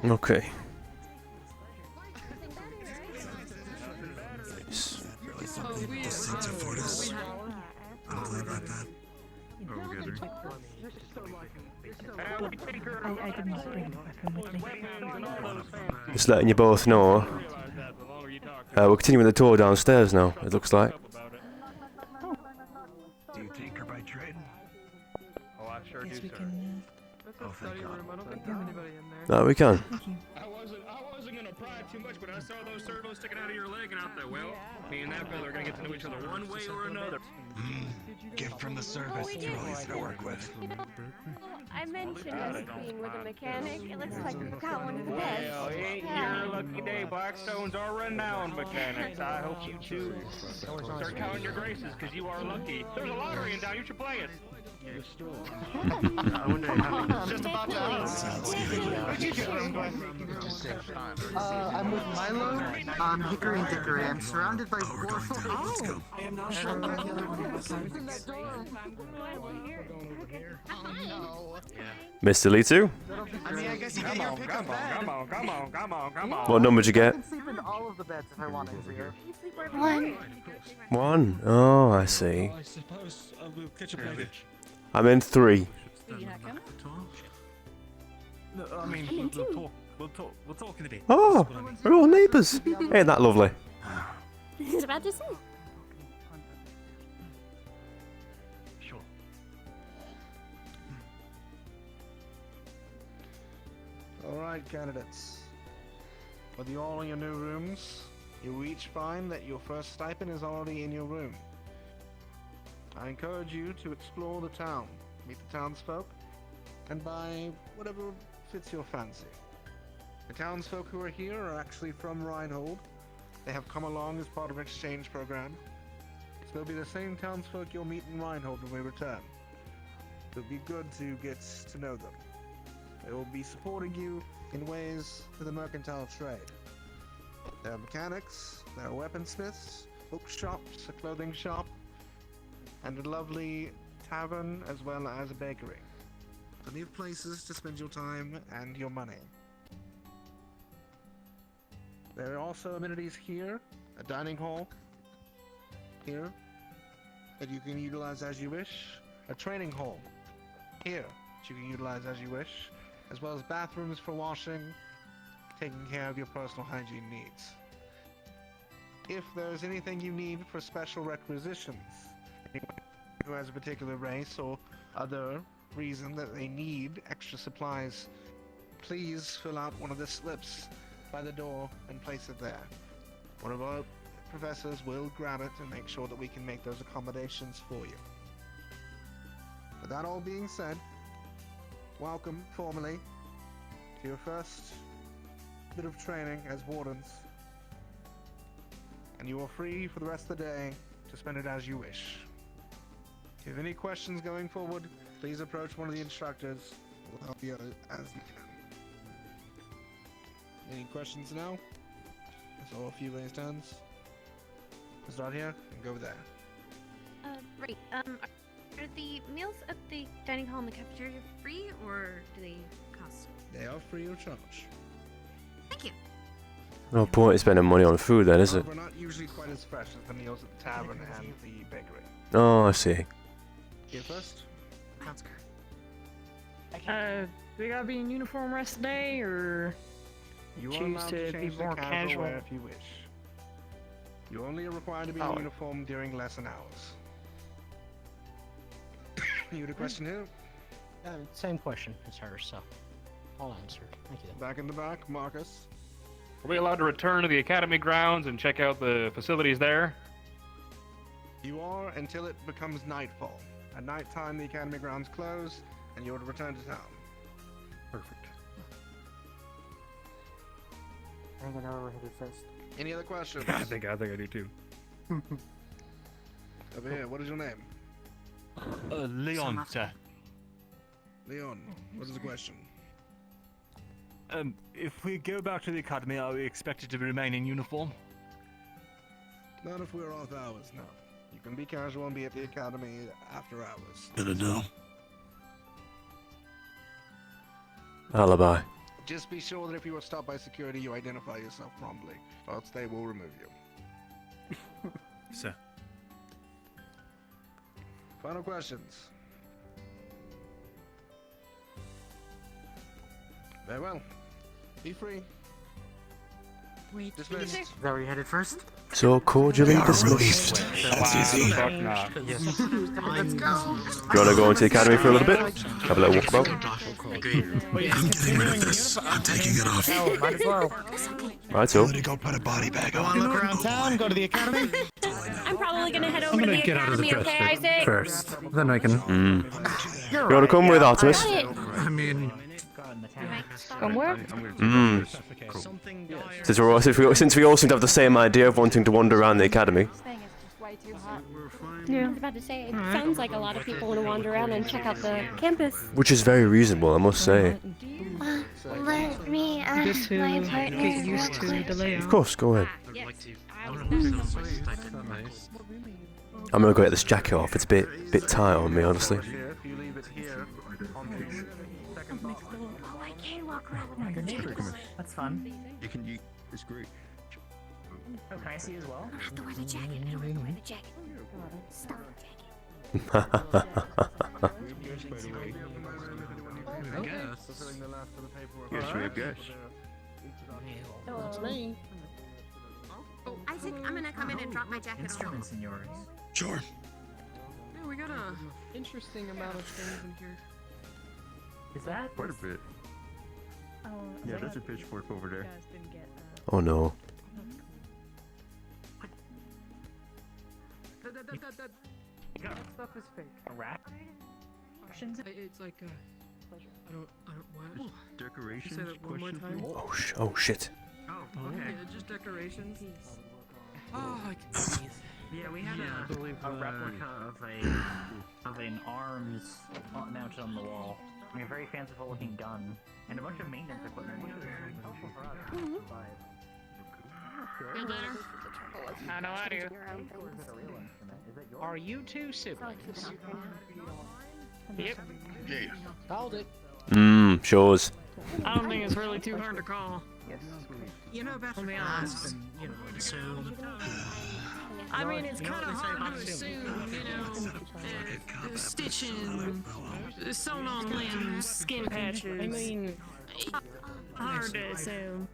Okay. I did not bring the weapon with me. Just letting you both know. We're continuing the tour downstairs now, it looks like. Do you tinker by trade? Oh, I sure Yes, do, we sir. can. Oh, thank God. I don't think there's anybody in there. No, we can. I wasn't gonna pry too much, but I saw those turtles sticking out of your leg, and I thought, well, me and that fella are gonna get to know each other one way or another. Gift from the service. You're all easy to work with. I mentioned us being with a mechanic. It looks like we've got one of the best. Well, ain't your lucky day. Blackstone's are renowned mechanics. I hope you two start counting your graces, because you are lucky. There's a lottery in town. You should play it. I wonder how just about that. I'm with Milo. Hickory and Dickory. I'm surrounded by four. Oh, I am not sure where the other one is. Mr. Lee too? I mean, I guess you get your pick of that. Come on. What number did you I get? can sleep in all of the beds if I wanted to. One. 1. Oh, I see. I suppose we'll catch up later. I'm in 3. No, I mean, we'll talk in a bit. Oh, we're all neighbours. Ain't that lovely? I was about to say. Sure. Alright, candidates. With you all in your new rooms, you will each find that your first stipend is already in your room. I encourage you to explore the town, meet the townsfolk, and buy whatever fits your fancy. The townsfolk who are here are actually from Reinhold. They have come along as part of an exchange program. So they'll be the same townsfolk you'll meet in Reinhold when we return. It'll be good to get to know them. They will be supporting you in ways for the mercantile trade. There are mechanics, there are weaponsmiths, bookshops, a clothing shop, and a lovely tavern as well as a bakery. Plenty of places to spend your time and your money. There are also amenities here, a dining hall here that you can utilize as you wish, a training hall here that you can utilize as you wish, as well as bathrooms for washing, taking care of your personal hygiene needs. If there's anything you need for special requisitions, anyone who has a particular race or other reason that they need extra supplies, please fill out one of the slips by the door and place it there. One of our professors will grab it and make sure that we can make those accommodations for you. With that all being said, welcome formally to your first bit of training as wardens. And you are free for the rest of the day to spend it as you wish. If you have any questions going forward, please approach one of the instructors. We'll help you as you can. Any questions now? I saw a few raised hands. We'll start here and go there. Right. Are the meals at the dining hall and the cafeteria free, or do they cost? They are free of charge. Thank you. No point in spending money on food then, is it? However, not usually quite as fresh as the meals at the tavern and the bakery. Oh, I see. Here first. That's good. Do we gotta be in uniform rest of the day, or You are choose allowed to be change more casual? wear if you wish. You only are required to be in uniform during lesson hours. You had a question here? Same question as hers, so I'll answer. Thank you. Back in the back, Marcus. Are we allowed to return to the academy grounds and check out the facilities there? You are until it becomes nightfall. At nighttime, the academy grounds close, and you are to return to town. Perfect. I think I know where we're headed first. Any other questions? I think I do too. Over here, what is your name? Leon, sir. Leon, what is the question? If we go back to the academy, are we expected to remain in uniform? Not if we're off hours, no. You can be casual and be at the academy after hours. Good to know. Alibi. Just be sure that if you are stopped by security, you identify yourself promptly, or else they will remove you. Sir. Final questions. Very well. Be free. Dismissed. Is that where you headed first? So cordially dismissed. That's easy. Let's go. Do you want to go into the academy for a little bit? Have a little walkabout? I'm taking it off. Oh, might as well. Right, so. Go put a body bag Want on. to look around town? Go to the academy? I'm probably gonna head over I'm to gonna the get out of the academy, dress okay, Isaac? first. Then I can. You want to come with Artemis? I mean, Come where? Since we all seem to have the same idea of wanting to wander around the academy. Yeah. I was about to say, it sounds like a lot of people want to wander around and check out the campus. Which is very reasonable, I must say. Let me Just to get used to the layout. Of course, go ahead. I'm gonna go get this jacket off. It's a bit tight on me, honestly. That's fun. You can use this group. Oh, can I see as well? I have to wear the jacket. I don't have to wear the jacket. Stop the jacket. Yes, we have guests. That's me. Oh, Isaac, I'm gonna come in and drop my jacket off. Instruments in yours. Sure. Yeah, we got a interesting amount of things in here. Is that? Quite a bit. Yeah, there's a pitchfork over there. Oh no. That stuff is fake. A rat? It's like I don't what? Decorations? Say that one more time. Oh shit. Oh, okay. Yeah, just decorations. Oh, yeah, we had a replica of an arms mounted on the wall. I mean, a very fanciful looking gun and a bunch of maintenance equipment, which was very helpful for us. Feel better? How do I do? Are you two siblings? Yep. Yeah. Called it. Shows. I don't think it's really too hard to call. Yes. You know, Beth, to be honest. You know, assume. I mean, it's kind of hard to assume, you know, stitching, sewn on limbs, skin patches. I mean, hard to assume.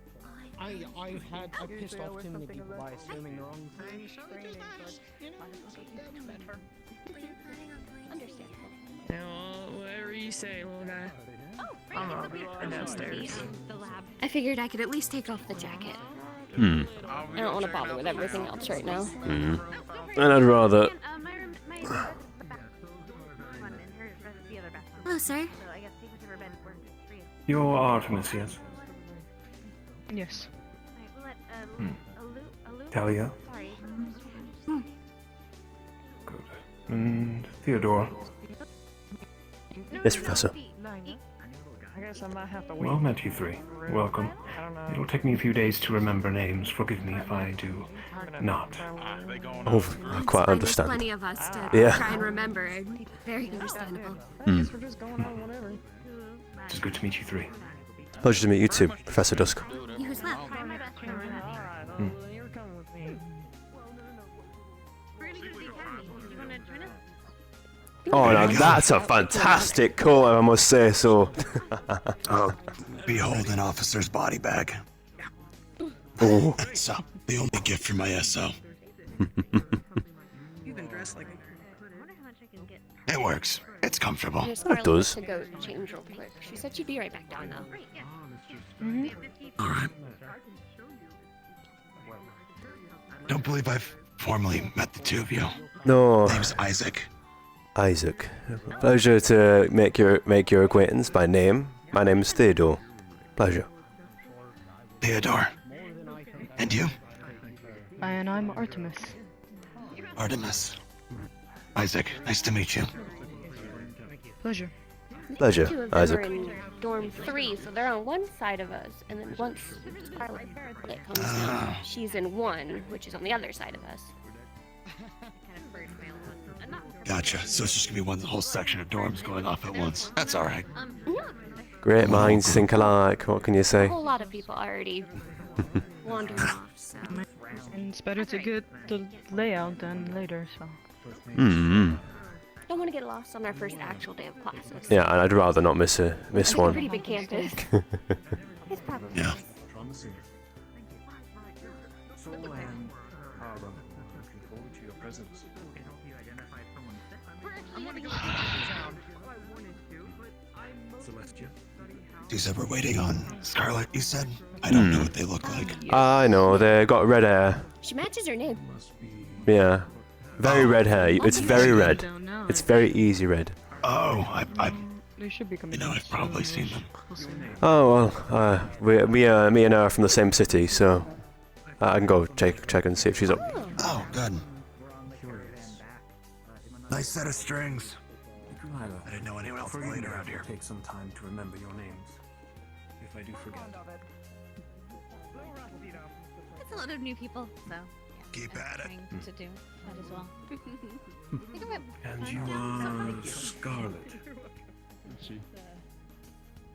I pissed off too many people by assuming the wrong thing, so it just asked, you know, better. Now, whatever you say, little guy. I'm up and downstairs. I figured I could at least take off the jacket. Hmm. I don't want to bother with everything else right now. Hmm. And I'd rather. Hello, sir. You're Artemis, yes? Yes. Talia? Good. And Theodore? Yes, Professor. I guess I might have to wait. Well met, you three. Welcome. I don't know. It'll take me a few days to remember names. Forgive me if I do not. Oh, I quite There's understand. plenty of us to try and remember. Very understandable. I guess we're just going on whatever. It's good to meet you three. Pleasure to meet you too, Professor Dusk. You as well. You're coming with me. We're gonna go to the academy. You wanna join us? Oh, now that's a fantastic coat, I must say so. Oh, behold an officer's body bag. Oh. So, the only gift from my SO. You've been dressed like It works. It's comfortable. It does. To go change real quick. She said she'd be right back down though. All right. Don't believe I've formally met the two of you. No. Name's Isaac. Isaac. Pleasure to make your acquaintance by name. My name is Theodore. Pleasure. Theodore. And you? And I'm Artemis. Artemis. Isaac, nice to meet you. Pleasure. Pleasure, Two of them Isaac. are in dorm 3, so they're on one side of us, and then once Scarlet comes in, she's in 1, which is on the other side of us. Gotcha. So it's just gonna be one whole section of dorms going off at once. That's all right. Great minds think alike. What can you A say? whole lot of people already wandering off, so. And it's better to get the layout than later, so. Hmm. Don't want to get lost on our first actual day of classes. Yeah, and I'd rather not miss It's a one. pretty big campus. It's probably Yeah. So, looking forward to your presence. Celestia. You said we're waiting on Scarlet, you said? I don't know what they look like. I know, they got red hair. She matches her name. Yeah. Very red hair. It's very red. It's very easy red. Oh, They should be coming. I've probably seen them. Oh, well, me and her are from the same city, so I can go check and see if she's up. Oh, good. Nice set of strings. I didn't know anyone else played around here. Take some time to remember your names. If I do forget. It's a lot of new people, so keep at it. Trying to do that as well. And you are Scarlet.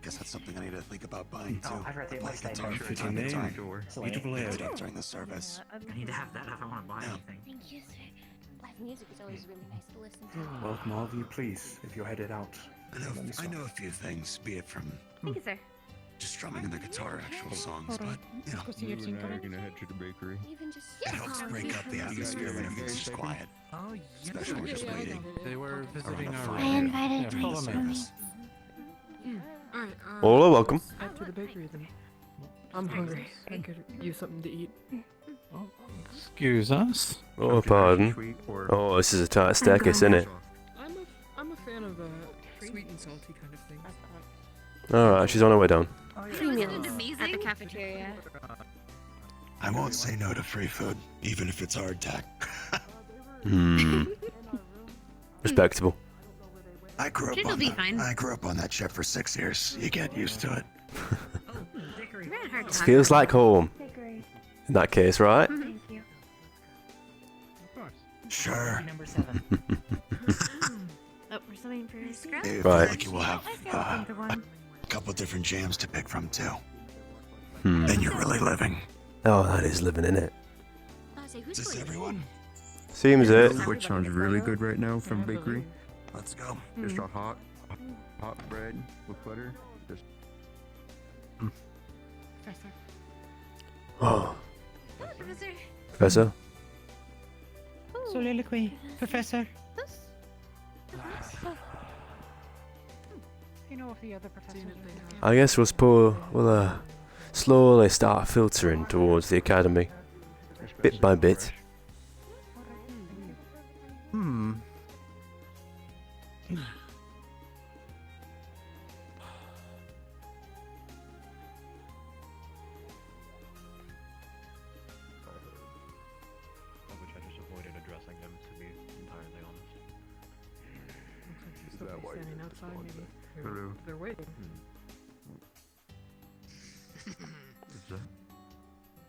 Guess that's something I need to think about buying too. I'd rather Like the my time name. for time to time. Beautiful layout. During the service. I need to have that if I want to buy anything. Thank you, sir. Live music is always really nice to listen to. Welcome all of you, please, if you're headed out. I know a few things, be it from Thank you, sir. just strumming in the guitar, actual songs, but you know, gonna head to the bakery. Even just it helps break up the atmosphere when everything's just quiet. Especially when we're just waiting. They were visiting Around a our. fire. I invited Yeah, my follow me. roommates. Alright, All are welcome. Head to the bakery then. I'm hungry. I could use something to eat. Excuse us. Oh, pardon. Oh, this is a tight staircase, isn't it? I'm a fan of sweet and salty kind of things. Alright, she's on her way down. Free meals at the cafeteria. I won't say no to free food, even if it's hardtack. Respectable. I grew up It'll on be that. fine. I grew up on that ship for 6 years. You get used to it. We're at a hard This time. feels like home. In that case, right? Thank you. Sure. Number 7. Oh, we're still waiting for Scrub. Hey, Right. Like you will have a couple different jams to pick from too. Hmm. Then you're really living. Oh, that is living in it. Is this everyone? Seems it. Which sounds really good right now from bakery. Let's go. Just a hot bread with butter. Just Professor. Oh, Oh, Professor. Professor? Soliloquy, Professor. You know of the other professors? I guess we'll slowly start filtering towards the academy. Bit by bit. Of which I just avoided addressing them, to be entirely honest. Is that why you Standing didn't outside, respond maybe. then? They're, they're waiting.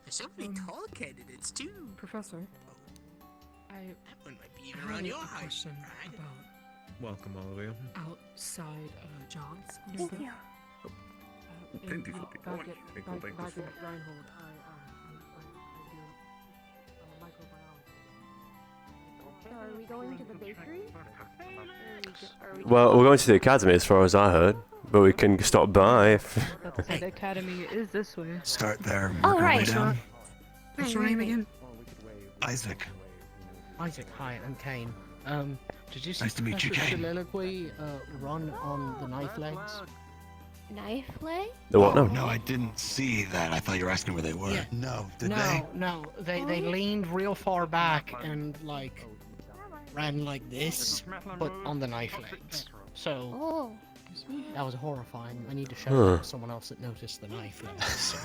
There's so many tall candidates too. Professor, That one might be even I around have your a height. question about Welcome, all of you. outside jobs. Thank you. Thank you for the Back point. at Thank you, back thank you. at Reinhold, I do microbiology. Are we going to the bakery? Well, we're going to the academy as far as I heard, but we can stop by if... The academy is this way. Start there. Oh, Work our way right. down. What's your name again? Isaac. Isaac, hi, I'm Kane. Did you see Nice to meet you, Professor Kane. Soliloquy run on the knife legs? Knife leg? The what? No. No, I didn't see that. I thought you were asking where they were. Yeah. No, did no, they? No, they leaned real far back and like ran like this, but on the knife legs. So Oh. that was horrifying. I need to show Huh. that to someone else that noticed the knife legs. So.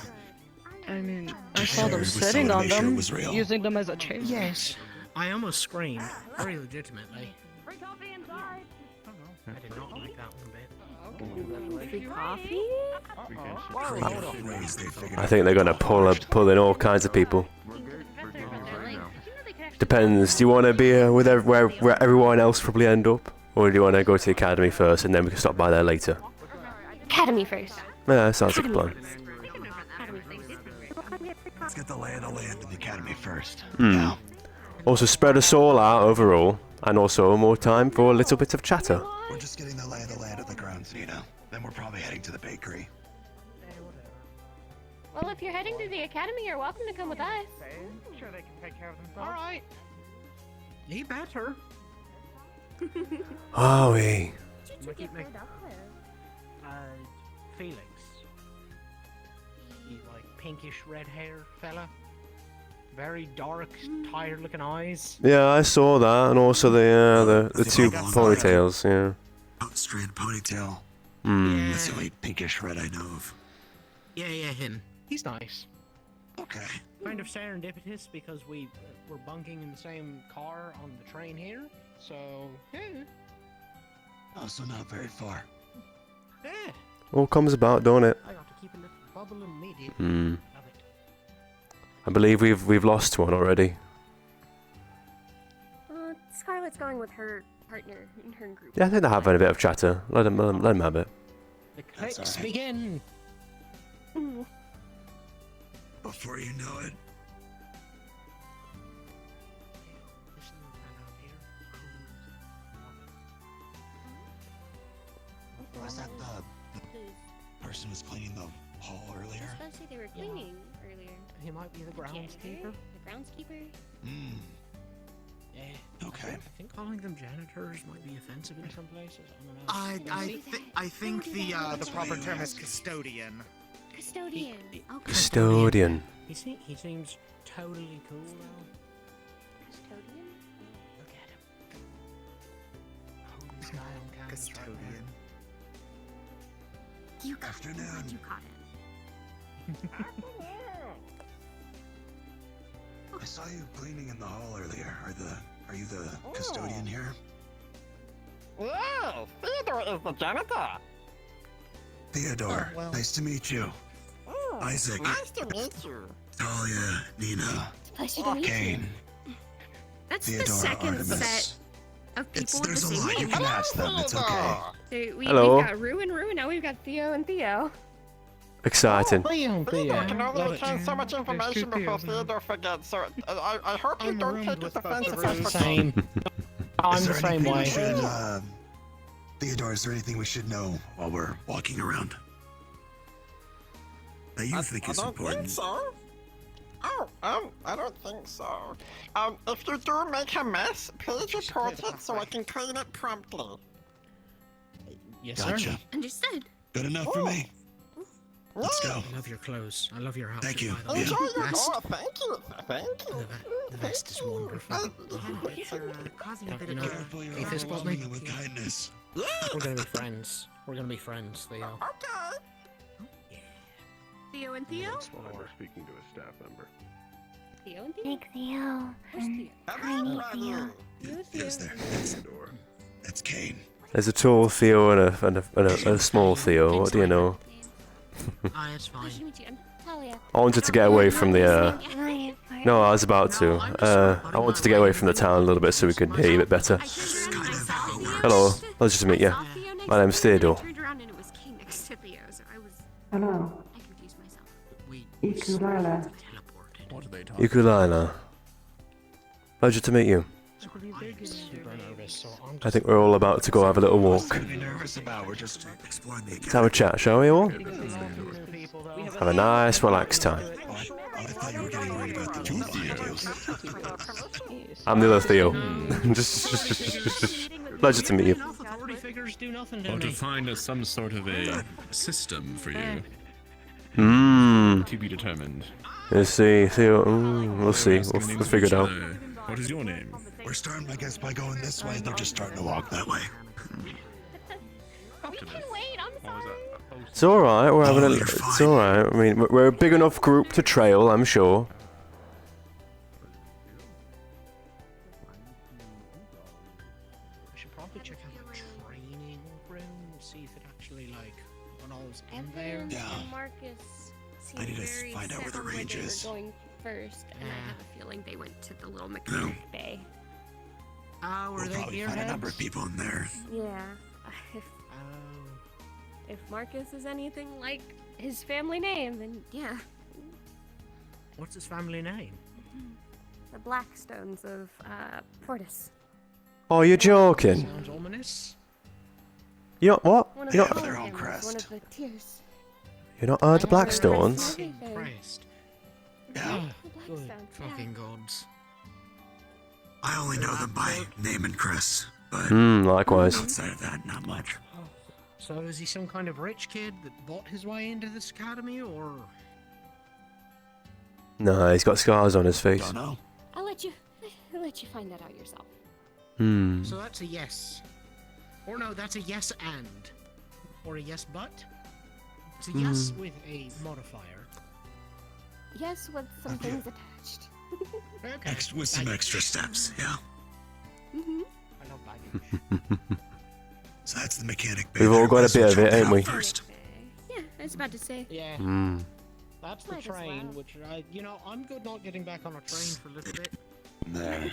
I mean, I Just saw shared them with sitting someone to on make sure it them, was real. using them as a chair. Yes, I almost screamed, very legitimately. I did not like that one bit. Free coffee? I think they're gonna pull in all kinds of people. Depends. Do you want to be with where everyone else probably end up, or do you want to go to the academy first and then we can stop by there later? Academy first. Yeah, that sounds like a plan. Let's get the lay of the land in the academy first. Hmm. Also, spread us all out overall, and also more time for a little bit of chatter. We're just getting the lay of the land of the grounds, Nina. Then we're probably heading to the bakery. Well, if you're heading to the academy, you're welcome to come with us. I'm sure they can take care of themselves. Alright. You better. Oh, we. Felix. You like pinkish red hair fella. Very dark, tired looking eyes. Yeah, I saw that, and also the two ponytails. Yeah. Straight ponytail. Hmm. That's the only pinkish red I know of. Yeah, him. He's nice. Okay. Kind of serendipitous because we were bunking in the same car on the train here. So, yeah. Also not very far. Yeah. All comes about, don't it? I got to keep a little bubble in me, dude. Hmm. Love it. I believe we've lost one already. Scarlett's going with her partner in her group. Yeah, I think they're having a bit of chatter. Let them have it. The clicks begin. Before you know it. Was that the person who was cleaning the hall I was earlier? supposed to say they were cleaning earlier. He might be the groundskeeper. The groundskeeper? Hmm. Yeah. Okay. I think calling them janitors might be offensive in some places. I don't know. I think the proper term is custodian. Custodian. Custodian. He seems totally cool though. Custodian? Look at him. Holy guy on campus. Custodian. You caught it. Afternoon. You caught it. I saw you cleaning in the hall earlier. Are you the custodian here? Whoa! Theodore is the janitor! Theodore, nice to meet you. Isaac. Nice to meet you. Talia, Nina, Pleasure to meet you. Kane, That's Theodore, the second Artemis. set of people with There's the a same lot. You name. can ask them. It's okay. So we've Hello. got Rue and Rue, now we've got Theo and Theo. Exciting. Theodore can only Love it. retain so much information before Theodore forgets, so I hope you don't take it offensively. Same. I'm Is the there same anything we way. should, Theodore, is there anything we should know while we're walking around? That you think is important? So. Oh, I don't think so. If you do make a mess, please report it so I can clean it promptly. Yes, Gotcha. sir. Understood. Good enough for me. Let's go. I love your clothes. I love your outfit. Thank you. By the way. Enjoy your Vest. thank you. Thank you. The vest is wonderful. Causing a bit You of know, Careful, you're hey, fist bump me. overwhelming it with kindness. We're gonna be friends. We're gonna be friends, Theo. Okay. Theo and Theo? We're speaking to a staff member. Theo and Theo? Big Theo Where's and Theo? tiny Theo. Theo's there. That's Kane. There's a tall Theo and a small Theo. What do you know? Ah, it's fine. Nice to meet you. I'm Talia. I wanted to get away from the. Hi. No, I was about to. I wanted to get away from the town a little bit so we could hear you a bit better. Hello, pleasure to meet you. My name's Theodore. I turned around and it was King next to Theo, so Hello. I confused myself. Ukulele. Ukulele. Pleasure to meet you. Super nervous, so I'm I think we're all about to go have a little walk. What to be nervous about? We're just exploring the Let's have a chat, shall we all? Have a nice, relaxed time. I thought you were getting worried about the two Theos. I'm the other Theo. just pleasure to meet you. Authority figures do nothing Or to to me. find some sort of a system for you. To be determined. Let's see, Theo. We'll see. We'll figure it out. What is your name? We're starting, I guess, by going this way. They're just starting to walk that way. We can wait, I'm sorry. It's alright, we're having a... It's alright, I mean, we're a big enough group to trail, I'm sure. I should probably check out the training room, see if it actually, like, when I was in there. Yeah. Marcus I need to very find out where the set on range they were is. going first, and I have a feeling they went to the little McCunniff Bay. Oh, were We'll they probably find a number of gearheads? people in there. Yeah. If Marcus is anything like his family name, then yeah. What's his family name? The Blackstones of Portis. Oh, you're joking. Sounds ominous. You know what? One of You the know, their own families, crest. One of the tiers. you're not heard the Blackstones? Christ. Yeah. Good fucking gods. I only know them by name and crest, but Likewise. outside of that, not much. So is he some kind of rich kid that bought his way into this academy, or? No, he's got scars on his face. Don't know. I'll let you find that out yourself. So that's a yes. Or no, that's a yes and. Or a yes but. It's a yes with a modifier. Yes, with some things attached. Okay. With some extra steps, yeah. Mm-hmm. I love baggage. So that's the mechanic. We've all got a bit of it, ain't we? First. Yeah, I was about to say. Yeah. That's the Might as train, well. which I'm good not getting back on a train for a little bit. Nah.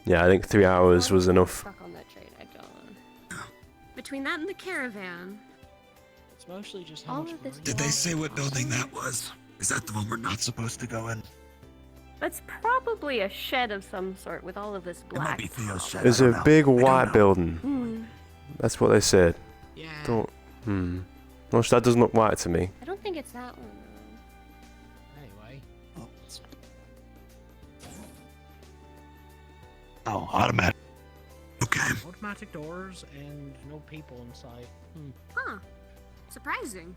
Yeah, I think 3 hours was enough. Stuck on that train, I don't. Between that and the caravan. It's mostly just how All much of this money Did you they say what building that was? Is that the one we're not supposed to go in? That's probably a shed of some sort with all of this It might black. be Theo's shed. There's I a don't know. big I don't white know. building. That's what they said. Yeah. Don't. Well, that doesn't look white to me. I don't think it's that one Anyway. Oh, automatic. Okay. Automatic doors and no people inside. Huh. Surprising.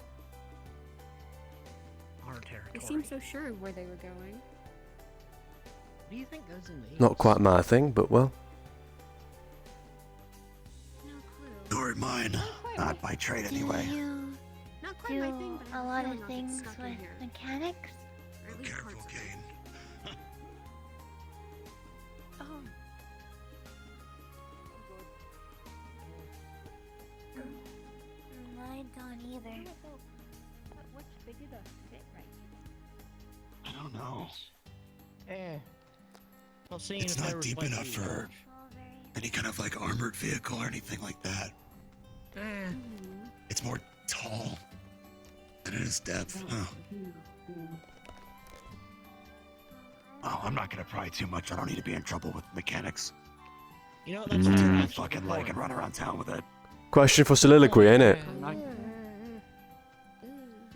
Our territory. They seemed so sure of where they were going. What do you think goes in these? Not quite my thing, but well. No clue. Nor mine. Not by trade anyway. Not quite my thing, but I a have lot feeling of I'll get things stuck in with here. mechanics. Or at least Careful, parts of it. Kane. Oh. I don't either. What's big enough to fit right I don't know. Yeah. Well, seeing It's if there not was, deep like, enough for any kind of like armored vehicle or anything like that. It's more tall than it is depth. Huh. Oh, I'm not gonna pry too much. I don't need to be in trouble with mechanics. You know, that's My fucking leg and run around town with it. Question for soliloquy, ain't it? I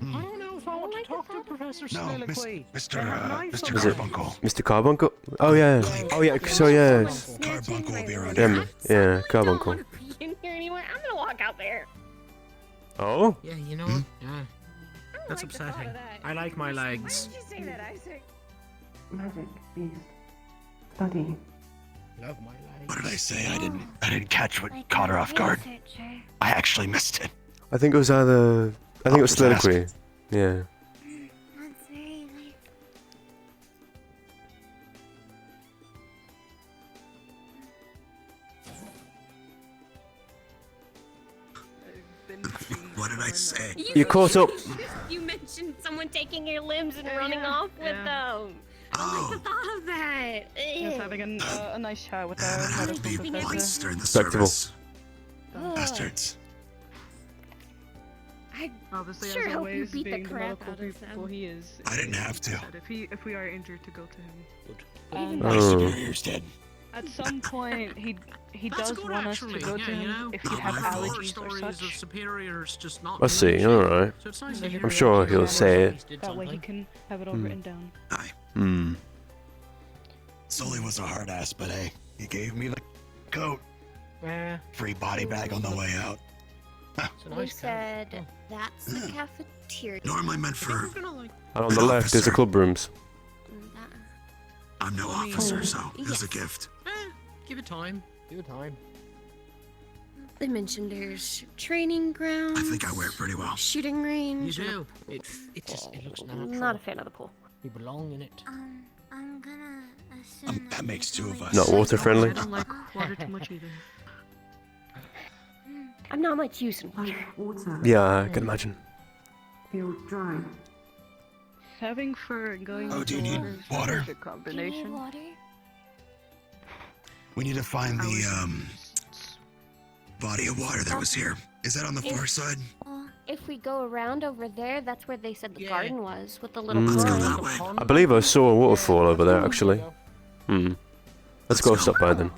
don't know if I want to talk to Professor No, Soliloquy. Mr. Is it Carbuncle. Mr. Carbuncle? Oh yeah. Oh yeah. So yeah. Carbuncle will be around Yeah, here. yeah, Carbuncle. be in here anymore. I'm gonna walk out there. Oh. Yeah, you know what? Yeah. That's upsetting. I like my legs. Why did you say that, Isaac? Magic, beast, study. Love my legs. What did I say? I didn't catch what caught her off guard. I actually missed it. I think it was either. I think it was just ask. soliloquy. Yeah. That's very nice. What did I say? You caught up. You mentioned someone taking your limbs and running off with them. I Oh, like the thought of that. He was having a nice chat with our medical professor. monster in the Respectable. service. Bastards. I Obviously, sure as hope you always, beat the being crap medical out of people them. he is. I didn't have to. Said if we are injured, to go to him. My superior's dead. At some point, he That's does good, want actually. us to go to Yeah, you him know, if you I've have heard horror allergies or stories such. of superiors just not I see. doing All shit. right. So it's nice to hear I'm that sure you he'll guys say at it. least did That way he something. can have it all written down. Aye. Hmm. Sully was a hard ass, but hey, he gave me the coat. Yeah. Free body bag on the way out. It's a We nice said coat. that's the cafeteria. Normally meant for. And on the left is the club rooms. I'm no officer, so it's a gift. Give it time. Give it time. They mentioned there's training grounds. I think I wear it pretty well. Shooting You range. do. It just it looks natural. Not a fan of the pool. You belong in it. I'm gonna assume That makes two of us. Not water friendly. I don't like water too much either. I'm not much use in water. Yeah, I can imagine. dry. Having fur and going Oh, do you into need water is water? a combination. water? We need to find the body of water that was here. Is that on the far side? If we go around over there, that's where they said the Yeah. garden was, with the little Mm. Let's go pond. that way. I believe I saw a waterfall over there actually. Hmm. Let's go stop by then.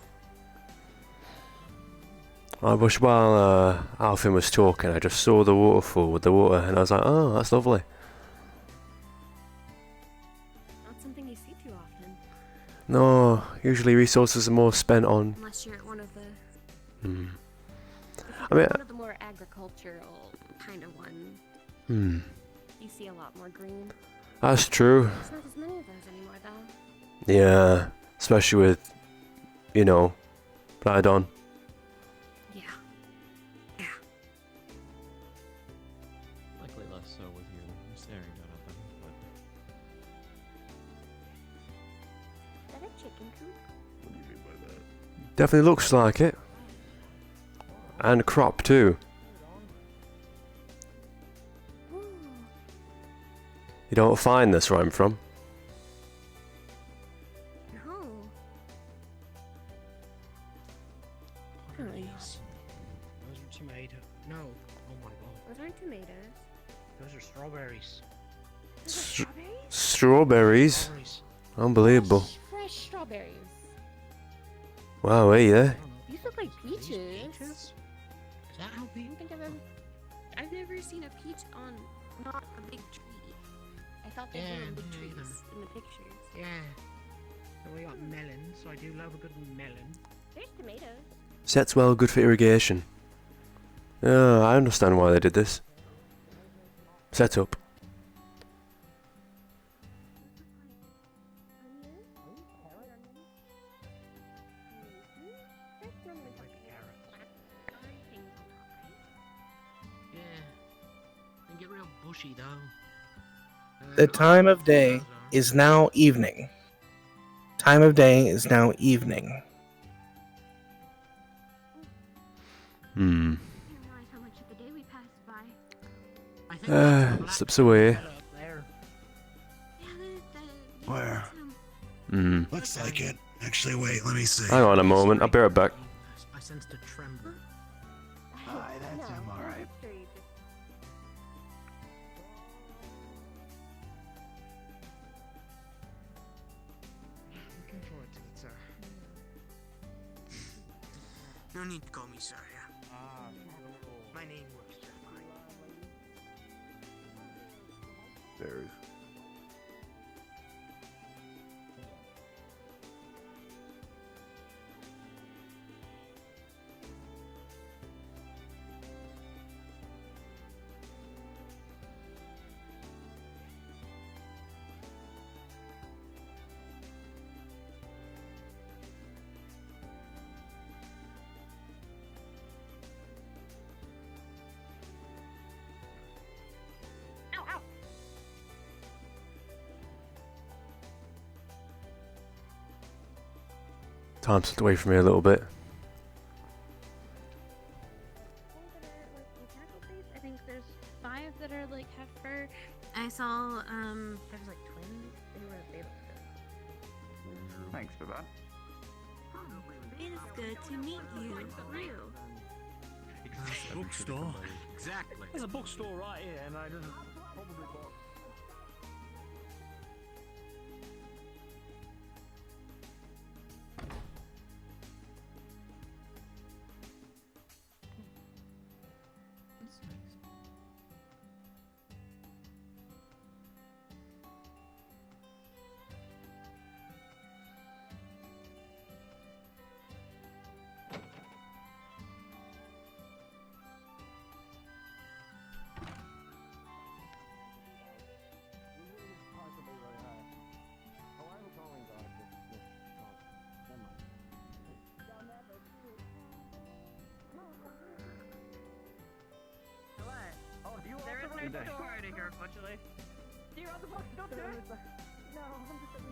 I wish while Alfin was talking, I just saw the waterfall with the water, and I was like, oh, that's lovely. Not something you see too often. No, usually resources are more spent on. Unless you're at one of the. Hmm. I mean, one of the more agricultural kind of ones. Hmm. You see a lot more green. That's true. There's not as many of those anymore, though. Yeah, especially with, you know, Blydon. Yeah. Likely less so with you staring at them, but Is that a chicken coop? What do you mean by that? Definitely looks like it. And crop too. You don't find this where I'm from. No. Nice. Those are tomato. No. Oh my god. Those aren't tomatoes. Those are strawberries. Strawberries. Unbelievable. Fresh strawberries. Wow, hey there. These look like peaches. Is that how I people? don't think I've never seen a peach on not a big tree. I thought they Yeah, were in big me trees neither. in the pictures. Yeah. And we got melon, so I do love a good melon. There's tomatoes. Set's well good for irrigation. Yeah, I understand why they did this. Set up. Yeah. They get real bushy though. The time of day is now evening. Time of day is now evening. Hmm. I realize how much of the day we passed by. Slips away. Yeah, the Where? Hmm. Looks like it. Actually, wait, let me see. Hang on a moment, I'll be right back. I sensed a tremble. Aye, that's him, alright. Looking forward to it, sir. No need to call me sir, yeah. My name works just fine. There's. Time slipped away from me a little bit. I think there's 5 that are like half fur. I saw there's like twins. They look good. Thanks for that. It is good to meet you. Real. Bookstore. Exactly. There's a bookstore right here, and I just probably bought. same day. Already here, unfortunately. You're on the box, don't do it! No, I'm just here.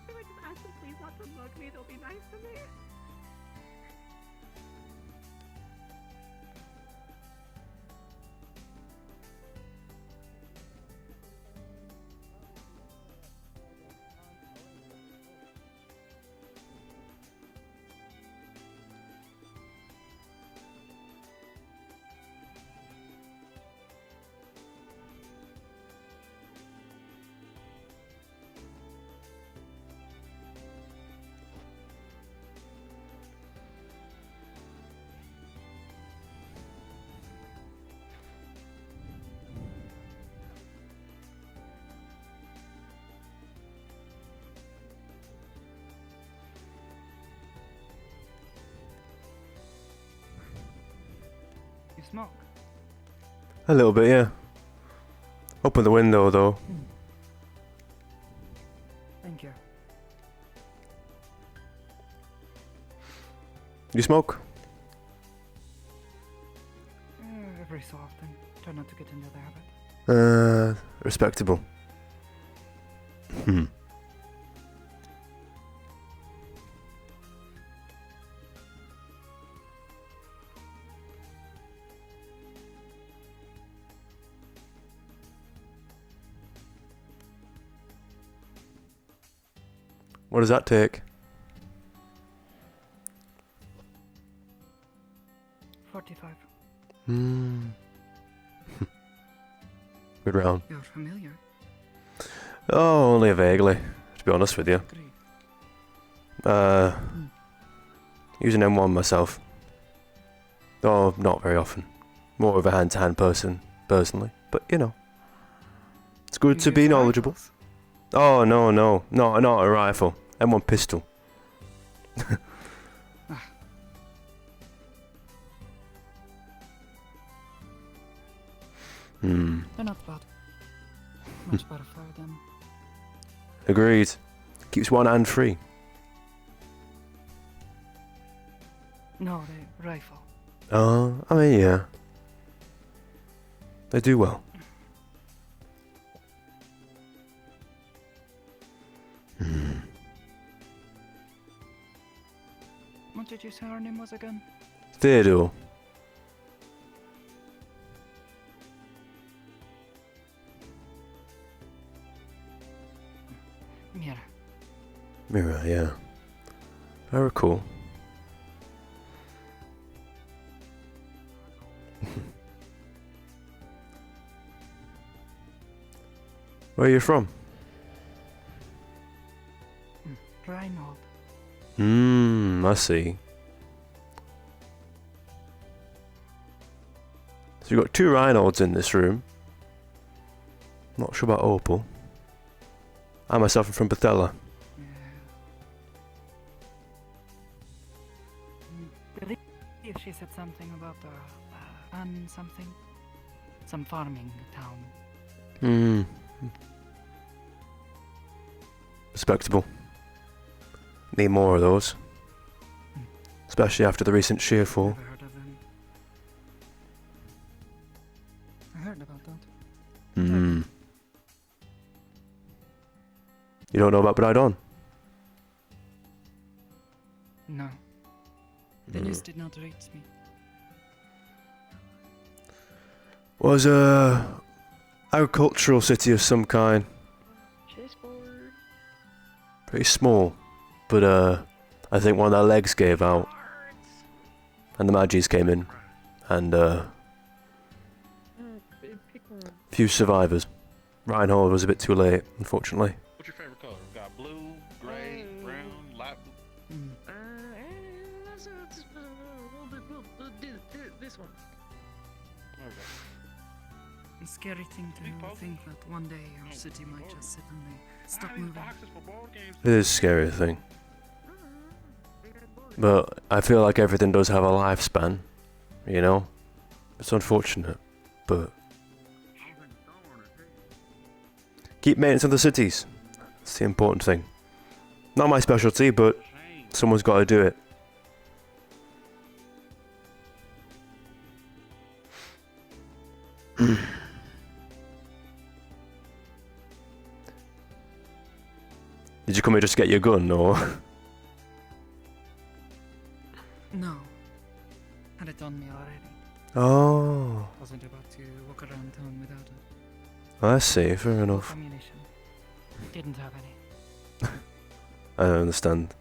Can I just ask them please not to mug me? They'll be nice to me. You smoke? A little bit, yeah. Open the window though. Thank you. You smoke? Every so often. Try not to get into the habit. Respectable. Hmm. What does that take? 45. Hmm. Good round. You're familiar. Oh, only vaguely, to be honest with you. Using M1 myself. Oh, not very often. More of a hand-to-hand person, personally. But, you know. It's good to be knowledgeable. Oh, no, not a rifle. M1 pistol. Hmm. They're not bad. Much better for them. Agreed. Keeps one hand free. No, the rifle. Oh, I mean, yeah. They do well. What did you say her name was again? Theodore. Mira. Mira, yeah. Very cool. Where are you from? Reinhold. I see. So you've got two Reinholds in this room. Not sure about Opal. I myself am from Bethella. I believe she said something about something. Some farming town. Respectable. Need more of those. Especially after the recent shear fall. Never heard of them. I heard about that. You don't know about Brydon? No. The news did not reach me. Was a agricultural city of some kind. Pretty small, but I think one of their legs gave out, and the Magis came in, and few survivors. Reinhold was a bit too late, unfortunately. What's your favorite color? We've got blue, gray, brown, light blue. This one. A scary thing to think that one day our city might just suddenly stop moving. It is a scary thing. But I feel like everything does have a lifespan, you know? It's unfortunate, but... keep maintenance of the cities. That's the important thing. Not my specialty, but someone's got to do it. Did you come here just to get your gun, or...? No. Had it on me already. Oh. Wasn't about to walk around town without it. I see, fair enough. Ammunition. Didn't have any. I understand.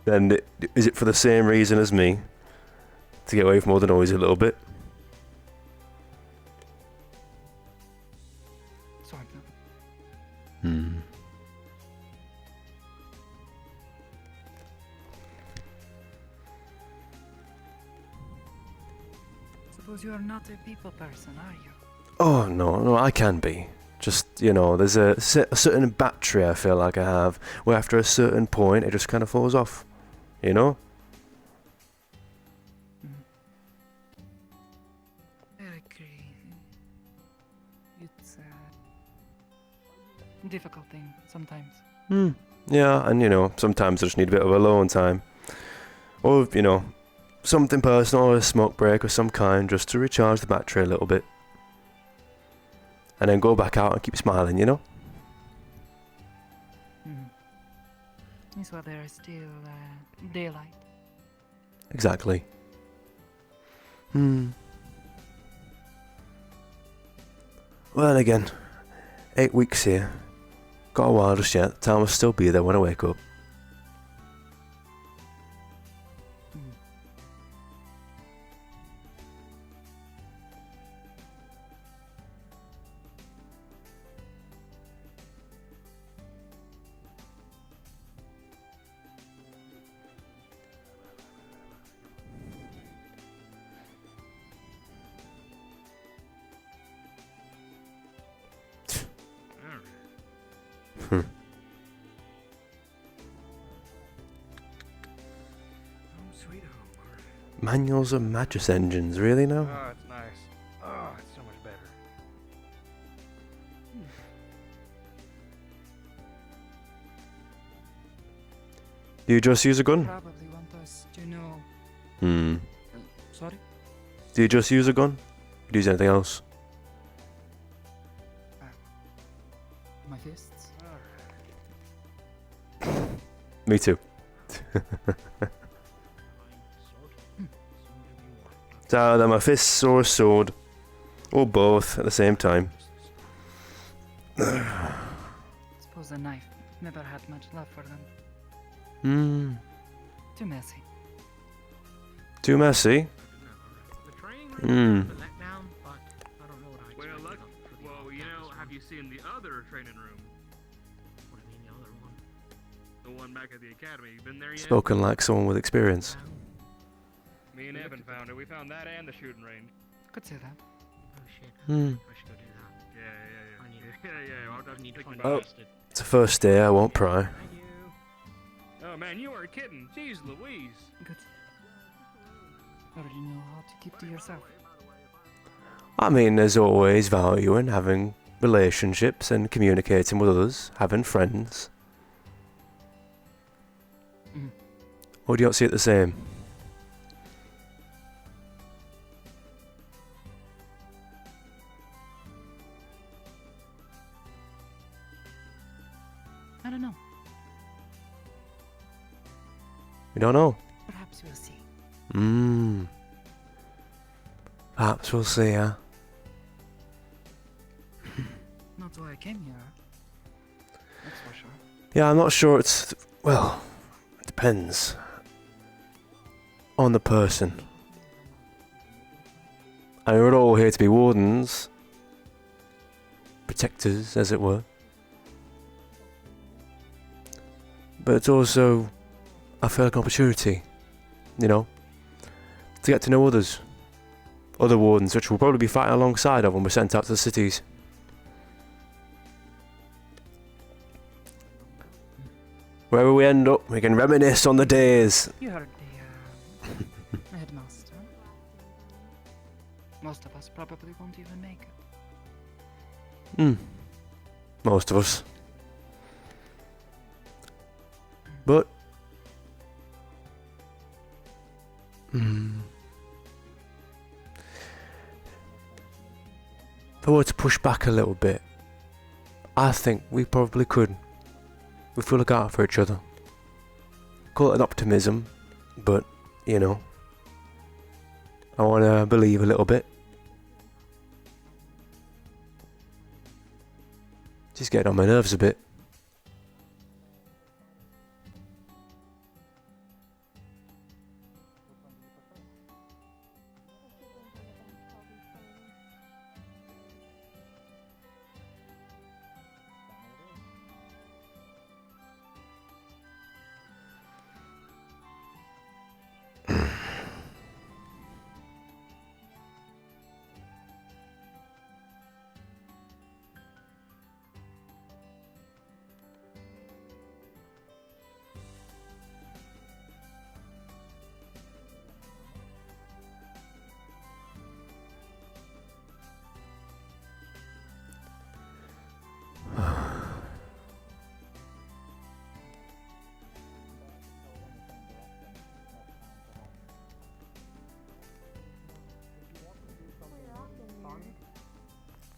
Then, is it for the same reason as me? To get away from all the noise a little bit? Sort of. Suppose you are not a people person, are you? Oh, no, I can be. Just, you know, there's a certain battery I feel like I have, where after a certain point it just kind of falls off. You know? I agree. It's a difficult thing sometimes. Yeah, and you know, sometimes I just need a bit of alone time. Or, you know, something personal, or a smoke break of some kind, just to recharge the battery a little bit. And then go back out and keep smiling, you know? That's why there is still daylight. Exactly. Well, then again, 8 weeks here. Got a while just yet. Time will still be there when I wake up. Manuals of mattress engines, really now? Oh, it's nice. Oh, it's so much better. Do you just use a gun? Probably want us to know. Sorry? Do you just use a gun? Do you use anything else? My fists. Me too. So either my fists or a sword, Or both at the same time. Suppose the knife never had much love for them. Too messy. Too messy? Well, you know, have you seen the other training room? What do you mean the other one? The one back at the academy. You been there yet? Spoken like someone with experience. Me and Evan found it. We found that and the shooting range. Could say that. Oh shit. Hmm. I should go do that. Yeah. I'll need to find Oh, it's the first day, I won't pry. Oh man, you are kidding. Jeez Louise. Good. Already know how to keep to yourself. I mean, there's always value in having relationships and communicating with others, having friends. Or do you not see it the same? I don't know. We don't know. Perhaps we'll see. Perhaps we'll see, huh? Not why I came here. That's for sure. Yeah, I'm not sure it's... Well, it depends on the person. I mean, we're all here to be wardens. Protectors, as it were. But it's also, I feel like an opportunity, you know, to get to know others. Other wardens, which we'll probably be fighting alongside of when we're sent out to the cities. Wherever we end up, we can reminisce on the days. You heard the headmaster. Most of us probably won't even make it. Most of us. But... If I were to push back a little bit, I think we probably could. If we look out for each other. Call it an optimism, but, you know, I want to believe a little bit. Just getting on my nerves a bit.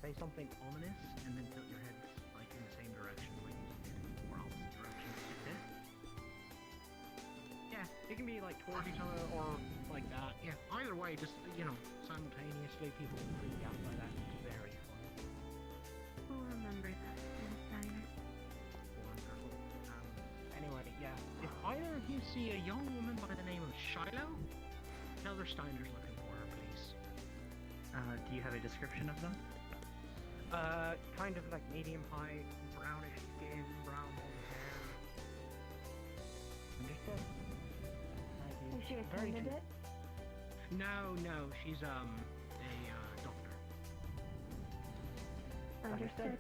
Say something ominous and then tilt your head like in the same direction like you did, or opposite direction. Yeah, it can be like towards each other or like that. Yeah, either way, just simultaneously people will freak out by that. It's very funny. We'll remember that next time. Wonderful. Anyway, yeah, if either of you see a young woman by the name of Shiloh, tell her Steiner's looking for her, please. Do you have a description of them? Kind of like medium height, brownish skin, brown hair. Understood? Is she a Very candidate? No, she's a doctor. Understood.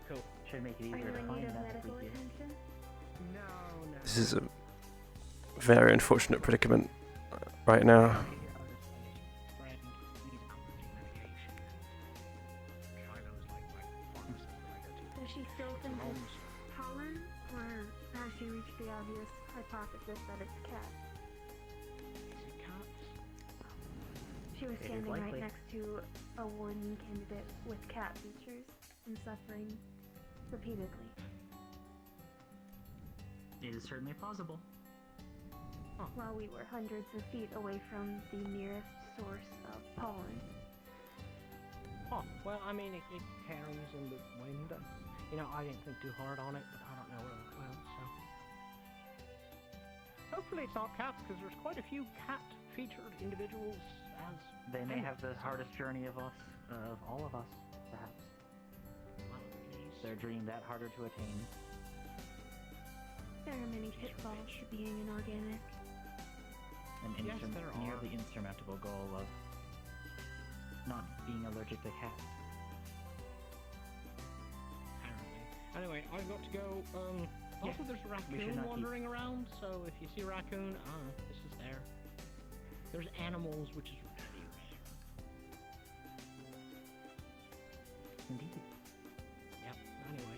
Cool. Should make it Are easier you to in find need of that if medical we do. attention? No. This is a very unfortunate predicament right now. Does she still think it's pollen, or has she reached the obvious hypothesis that it's cat? She was It is standing right likely. next to a warden candidate with cat features and suffering repeatedly. It is certainly plausible. While we were hundreds of feet away from the nearest source of pollen. Oh, well, I mean, it carries in the wind. And, you know, I didn't think too hard on it, but I don't know whether it will, so. Hopefully it's not cats, because there's quite a few cat-featured individuals as... They may have the hardest journey of all of us, perhaps. Their dream that harder to attain. There are many pitfalls to being an organic. Near the insurmountable goal of not being allergic to cats. Anyway, I've got to go. Also, there's a raccoon wandering around, so if you see a raccoon, this is there. There's animals, which is really rare. Indeed. Yep, anyway,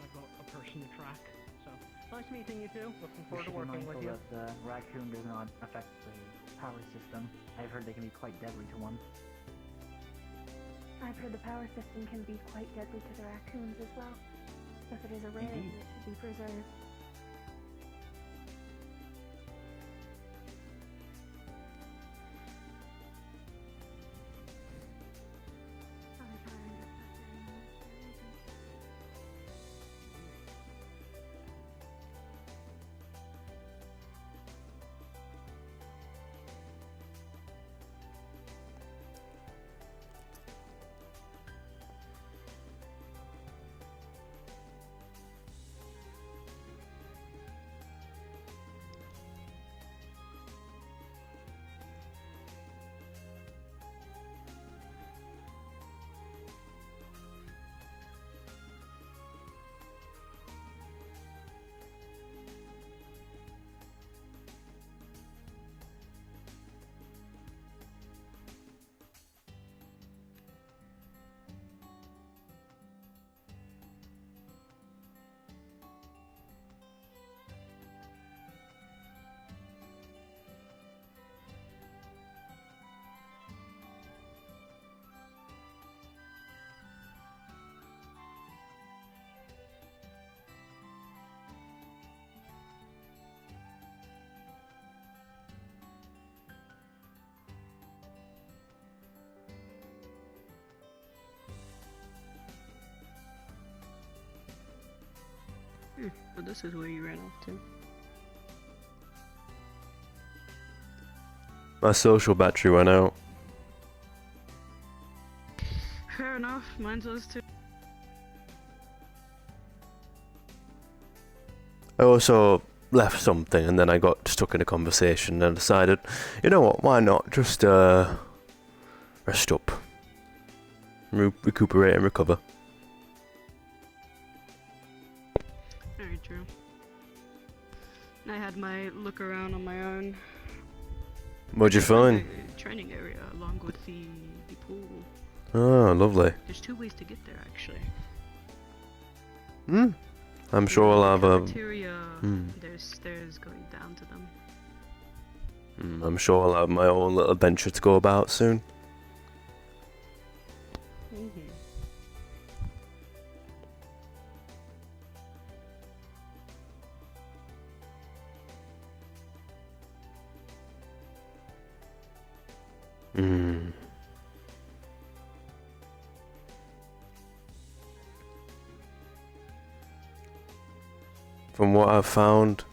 I've got a person to track, so nice meeting you two. Looking forward to working with you. That the raccoon does not affect the power system. I've heard they can be quite deadly to one. I've heard the power system can be quite deadly to the raccoons as well. If it is a rarity, it should be preserved. But this is where you ran off to. My social battery went out. Fair enough, mine does too. I also left something and then I got stuck in a conversation and decided, you know what, why not just rest up, recuperate and recover. Very true. I had my look around on my own. What'd you find? Training area along with the pool. Oh, lovely. There's 2 ways to get there actually. I'm sure I'll have a... Cafeteria, there's stairs going down to them. I'm sure I'll have my own little adventure to go about soon. From what I've found,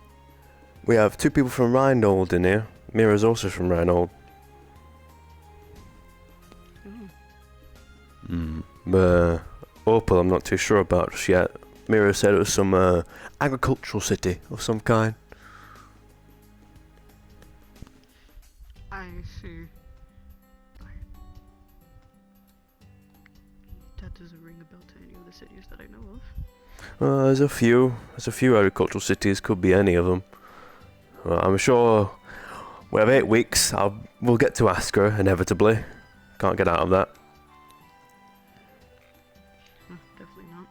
we have 2 people from Rheingold in here. Mira's also from Rheingold. But Opal I'm not too sure about just yet. Mira said it was some agricultural city of some kind. I see. That doesn't ring a bell to any of the cities that I know of. There's a few agricultural cities, could be any of them. I'm sure we have 8 weeks, we'll get to ask her, inevitably. Can't get out of that. Definitely not.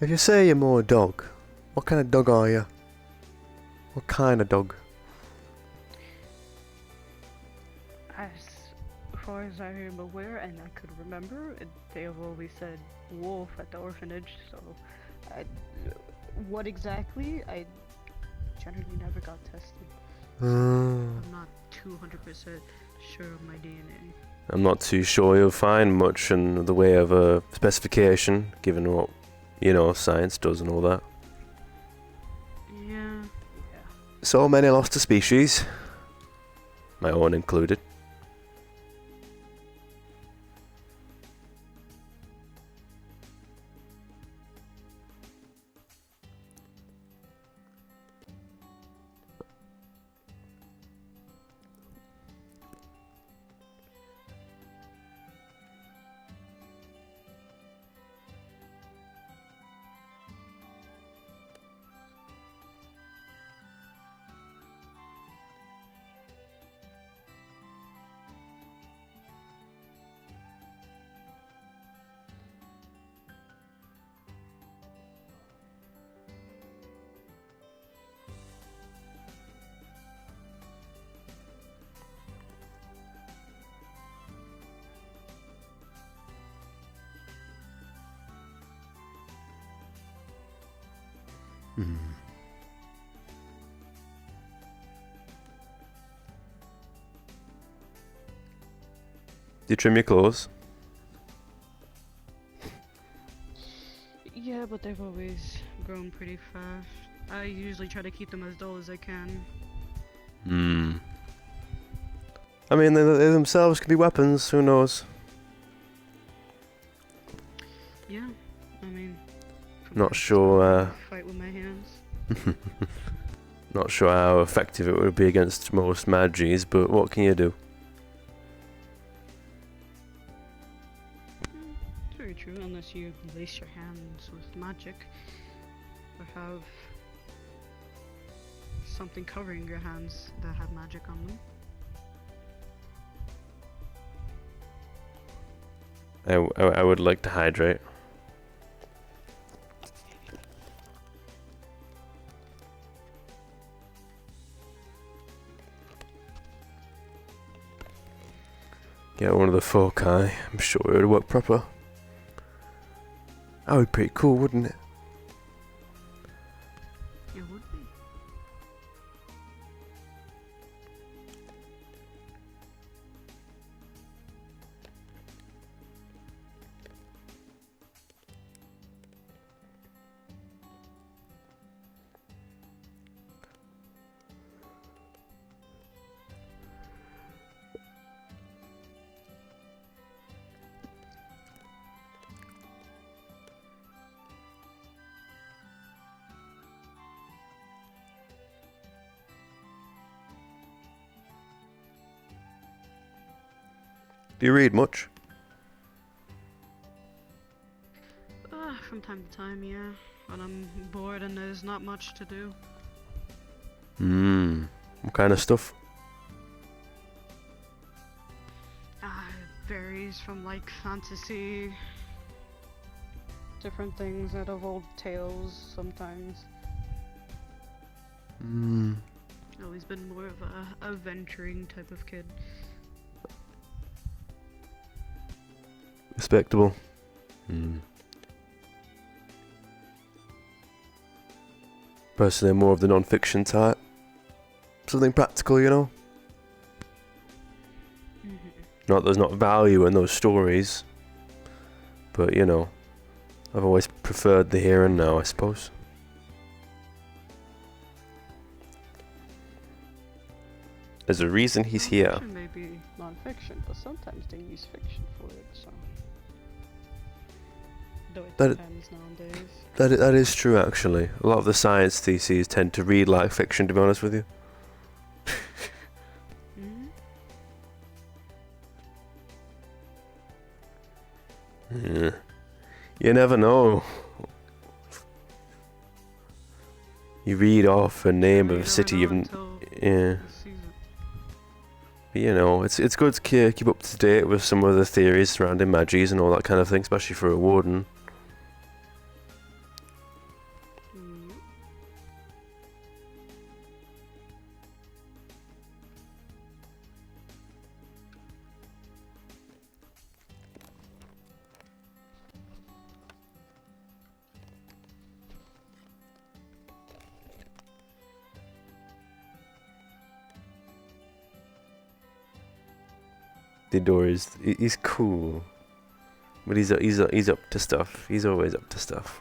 If you say you're more a dog, what kind of dog are you? What kind of dog? As far as I am aware and I could remember, they have always said wolf at the orphanage, so what exactly? I generally never got tested. I'm not 200% sure of my DNA. I'm not too sure you'll find much in the way of a specification, given what, you know, science does and all that. Yeah. So many lost to species, my own included. Do you trim your clothes? Yeah, but they've always grown pretty fast. I usually try to keep them as dull as I can. I mean, they themselves could be weapons, who knows? Yeah, I mean... Not sure, Fight with my hands. not sure how effective it would be against most magis, but what can you do? Very true, unless you lace your hands with magic. Or have something covering your hands that have magic on them. I would like to hydrate. Get one of the foci, I'm sure it would work proper. That would be pretty cool, wouldn't it? It would be. Do you read much? From time to time, yeah. When I'm bored and there's not much to do. What kind of stuff? It varies from like fantasy, different things out of old tales sometimes. Always been more of a venturing type of kid. Respectable. Personally, more of the non-fiction type. Something practical, you know? Not there's not value in those stories, but you know, I've always preferred the here and now, I suppose. There's a reason he's here. Fiction may be non-fiction, but sometimes they use fiction for it, so... Though it depends nowadays. That is true, actually. A lot of the science theses tend to read like fiction, to be honest with you. Yeah. You never know. You read off a name of a city you've... Yeah. But, you know, it's good to keep up to date with some of the theories surrounding magis and all that kind of thing, especially for a warden. Theodore is he's cool, but he's up to stuff. He's always up to stuff.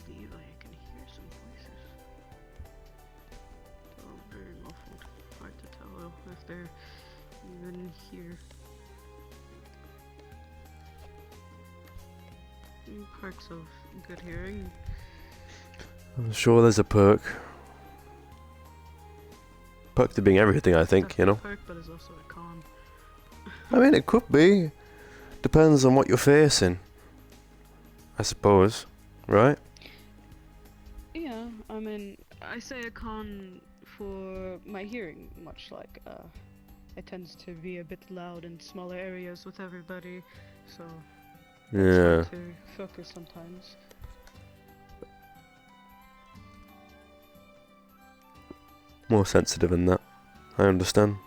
believe I can hear some voices. They're all very muffled. Hard to tell if they're even here. Perks of good hearing. I'm sure there's a perk. Perk to being everything, I think, you know. Perk, but it's also a con. I mean, it could be. Depends on what you're facing, I suppose, right? Yeah, I mean, I say a con for my hearing, much like, it tends to be a bit loud in smaller areas with everybody, so it's Yeah. hard to focus sometimes. More sensitive in that. I understand.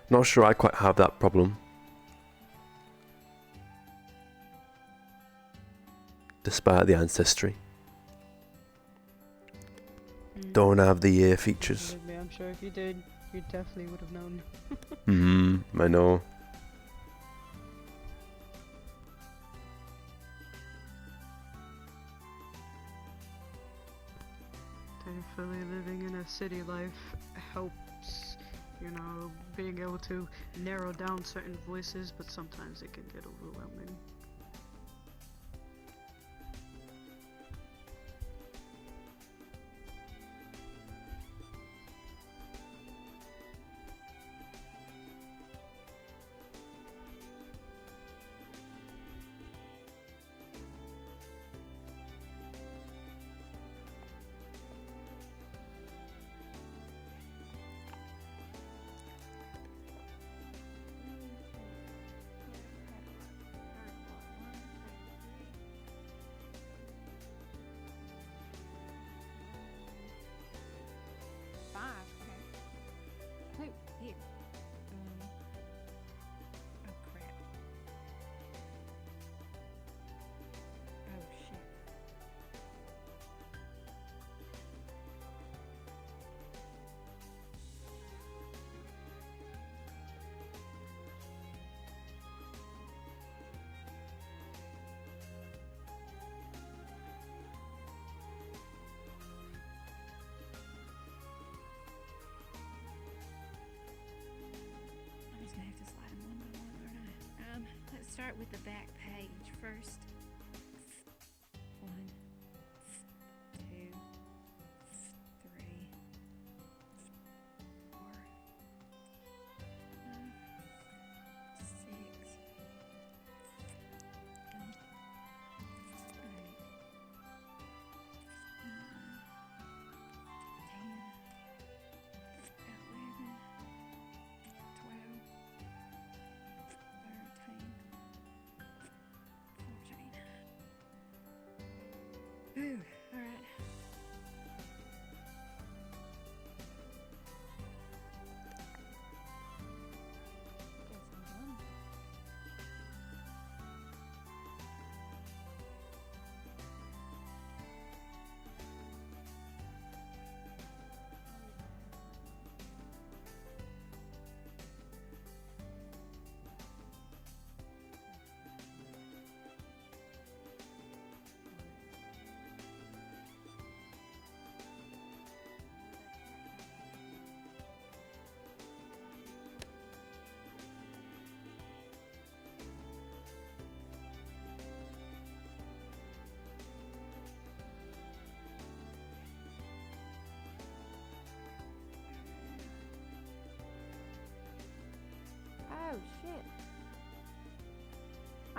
Not sure I quite have that problem. Despite the ancestry. Don't have the ear features. Believe me, I'm sure if you did, you definitely would have known. I know. Thankfully, living in a city life helps, you know, being able to narrow down certain voices, but sometimes it can get overwhelming. Here. Oh crap. Oh shit. I'm just gonna have to slide them one by one, aren't I? Let's start with the back page first. 1, 2, 3, 4, 5, 6, 7, 8, 9, 10, 11, 12, 13, 14. Ooh, alright. Guess I'm done.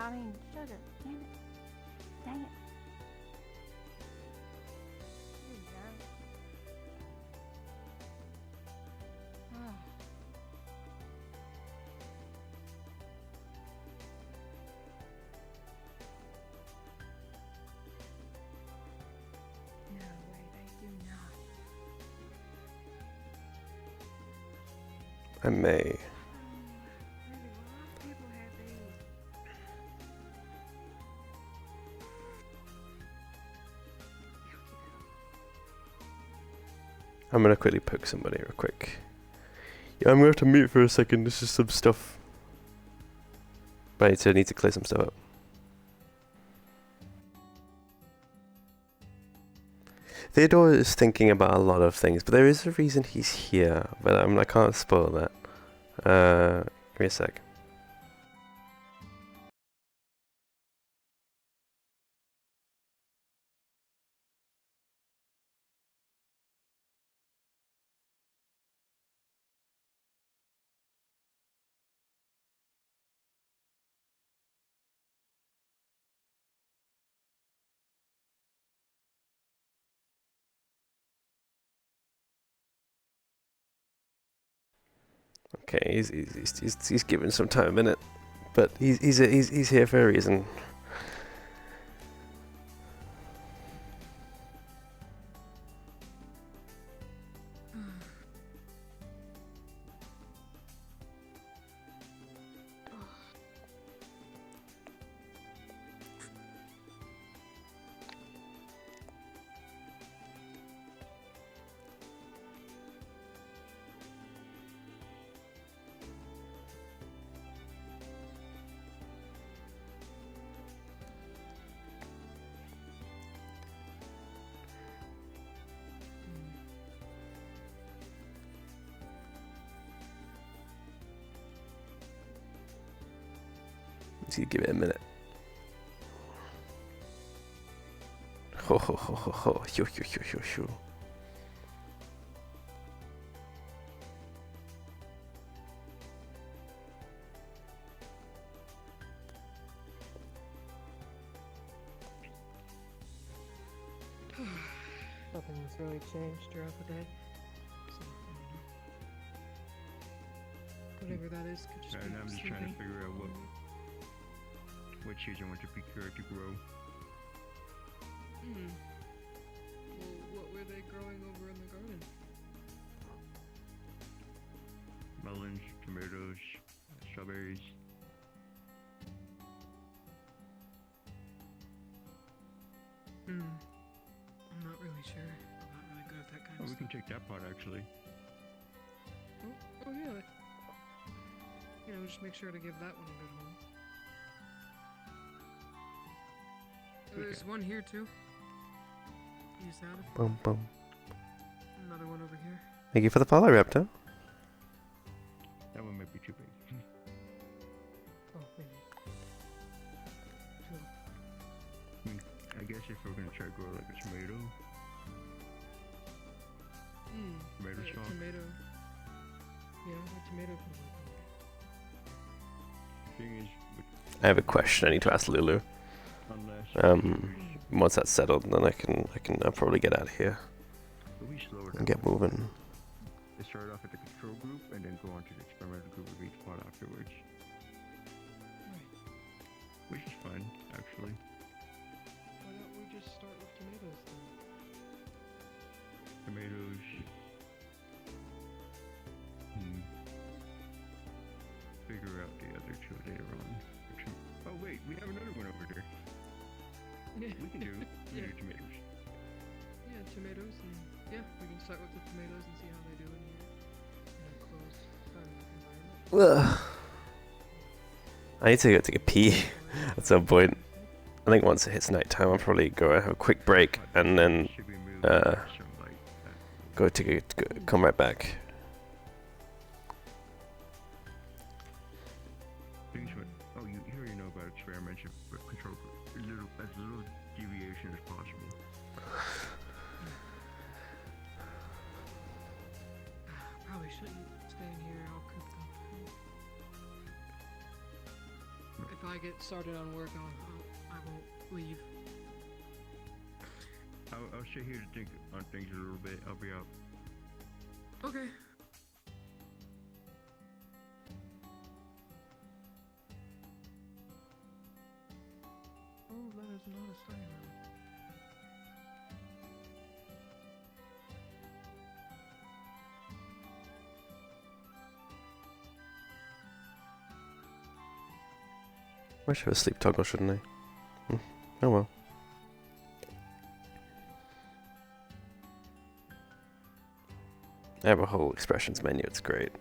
I mean, sugar. Damn it. Dang it. There you go. Ah. No way, they do not. I may. Really, a lot of people have these. I'm gonna quickly poke somebody real quick. Yeah, I'm gonna have to mute for a second. This is some stuff. But I need to clear some stuff up. Theodore is thinking about a lot of things, but there is a reason he's here. But I can't spoil that. Give me a sec. Okay, he's given some time a minute, but he's here for a reason. Let's give it a minute. Ho ho ho ho ho. Yo yo yo yo yo. Nothing's really changed throughout the day. So, whatever that is could just be I'm just trying to figure out what trees I want to procure to grow. Well, what were they growing over in the garden? Melons, tomatoes, strawberries. I'm not really sure. I'm not really good at that kind Oh, of we stuff. can take that pot actually. Oh yeah. You know, just make sure to give that one a good home. There's one here too. Use that. Boom boom. Another one over here. Thank you for the follow, Raptor. That one might be too big. Oh, maybe. I guess if we're gonna try to grow like a tomato. Tomato Yeah, stalk. tomato. Yeah, a tomato can work. Thing is, I have a question I need to ask Lulu. Once that's settled, then I'll probably get out of here and get moving. they start off at the control group and then go on to the experimental group of each pod afterwards. Which is fun, actually. Why don't we just start with tomatoes then? Tomatoes. Figure out the other two later on. Oh wait, we have another one over there. Yeah. We can do tomatoes. Yeah, tomatoes, and yeah, we can start with the tomatoes and see how they do in here. In a closed environment. Ugh. I need to go take a pee at some point. I think once it hits night time, I'll probably go and have a quick break and then come right back. Oh, you already know about experimentation control group. As little deviation as possible. Probably shouldn't stay in here all cooped up. If if I get started on work, I won't leave. I'll sit here to think on things a little bit. I'll be out. Okay. Oh, that is not a study room. I should have a sleep toggle, shouldn't I? Oh well. I have a whole expressions menu, it's great.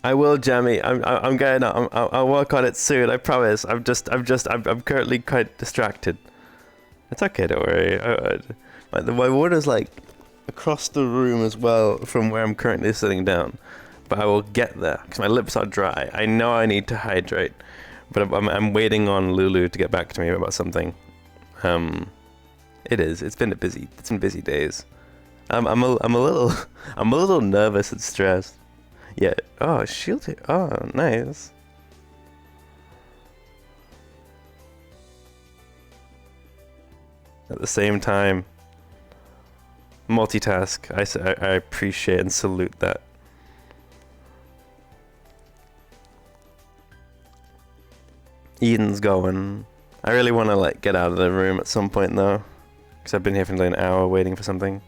I will, Jamie. I'm going. I'll work on it soon. I promise. I'm currently quite distracted. It's okay. Don't worry. My water's like across the room as well from where I'm currently sitting down, but I will get there because my lips are dry. I know I need to hydrate, but I'm waiting on Lulu to get back to me about something. It's been busy days. I'm a little nervous and stressed. Yeah. Oh, shielded. Oh, nice. At the same time, multitask. I appreciate and salute that. Eden's going. I really want to like get out of the room at some point though, because I've been here for nearly an hour waiting for something.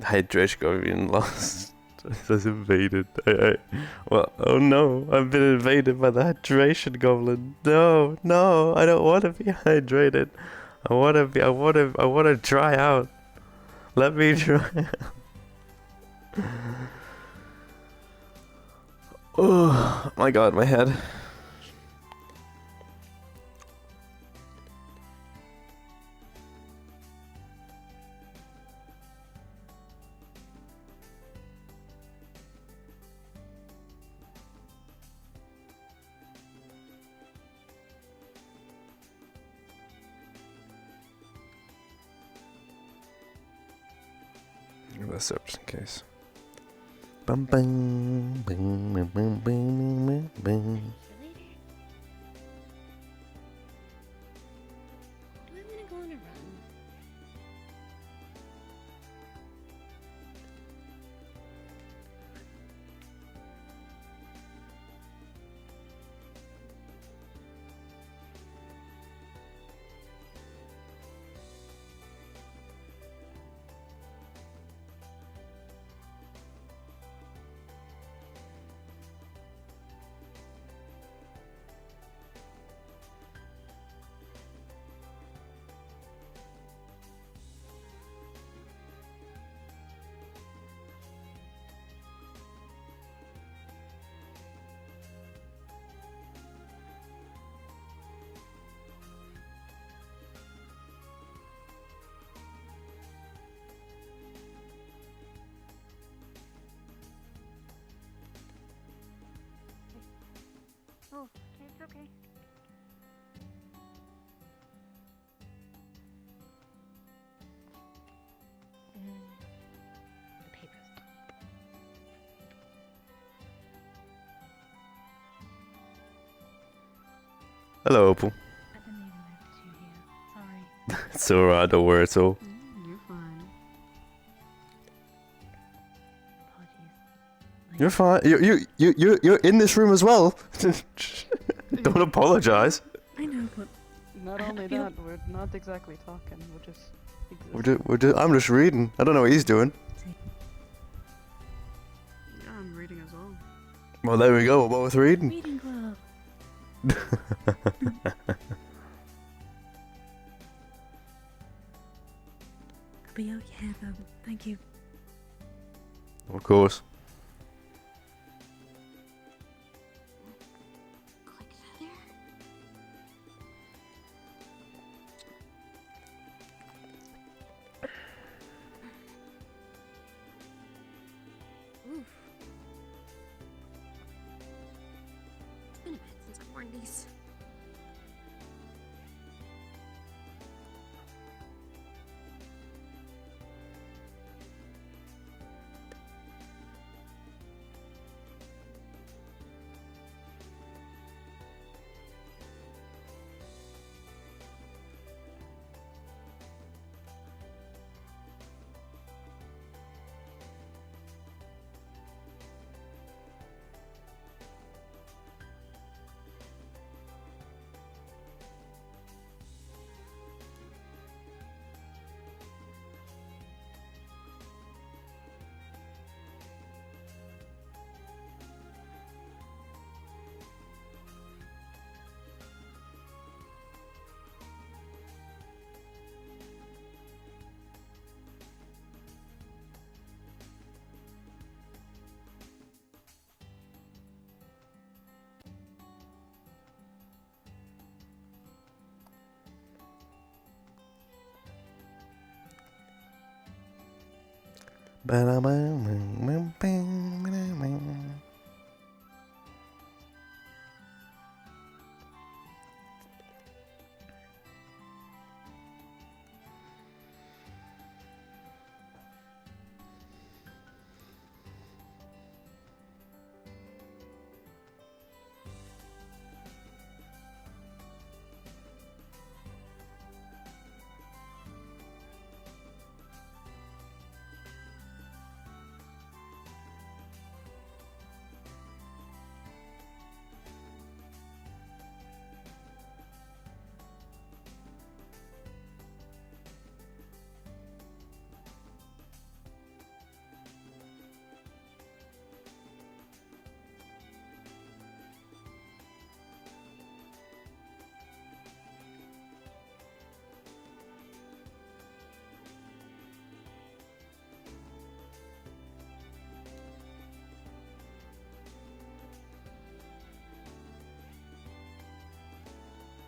Hydration got being lost. I was invaded. Well, oh no, I've been invaded by the hydration goblin. No, I don't want to be hydrated. I want to dry out. Let me dry out. Oh my god, my head. This up just in case. Bum bum bum bum bum bum bum. Do I want to go on a run? Oh, it's okay. The papers. Hello, Opal. I didn't even notice you here. Sorry. It's alright, don't worry at all. You're fine. Apologies. You're fine. You're in this room as well. Don't apologize. I know, but Not only that, we're not exactly talking. We're just. I'm just reading. I don't know what he's doing. Yeah, I'm reading as well. Well, there we go. We're both reading. reading club. I'll be okay though. Thank you. Of course. Oof. It's been a bit since I've worn these.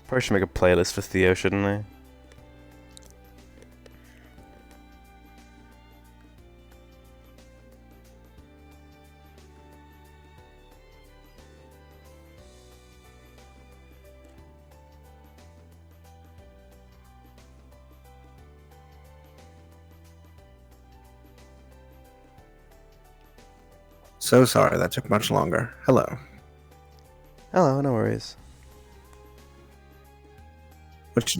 Probably should make a playlist for Theo, shouldn't I? So sorry that took much longer. Hello. Hello, no worries. Which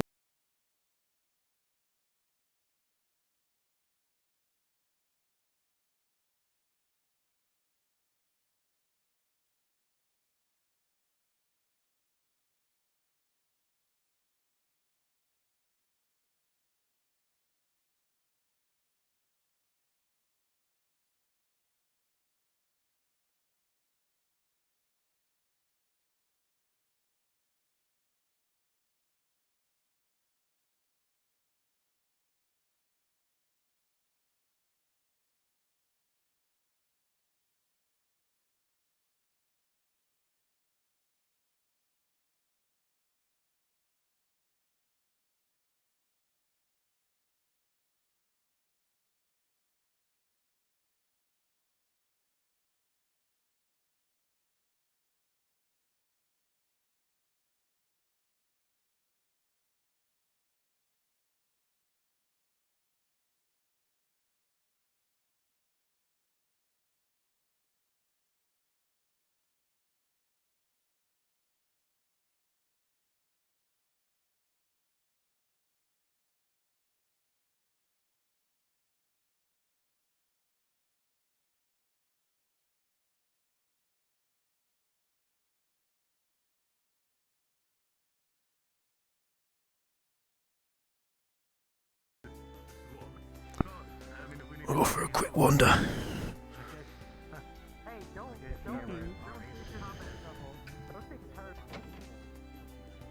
I'll go for a quick wander.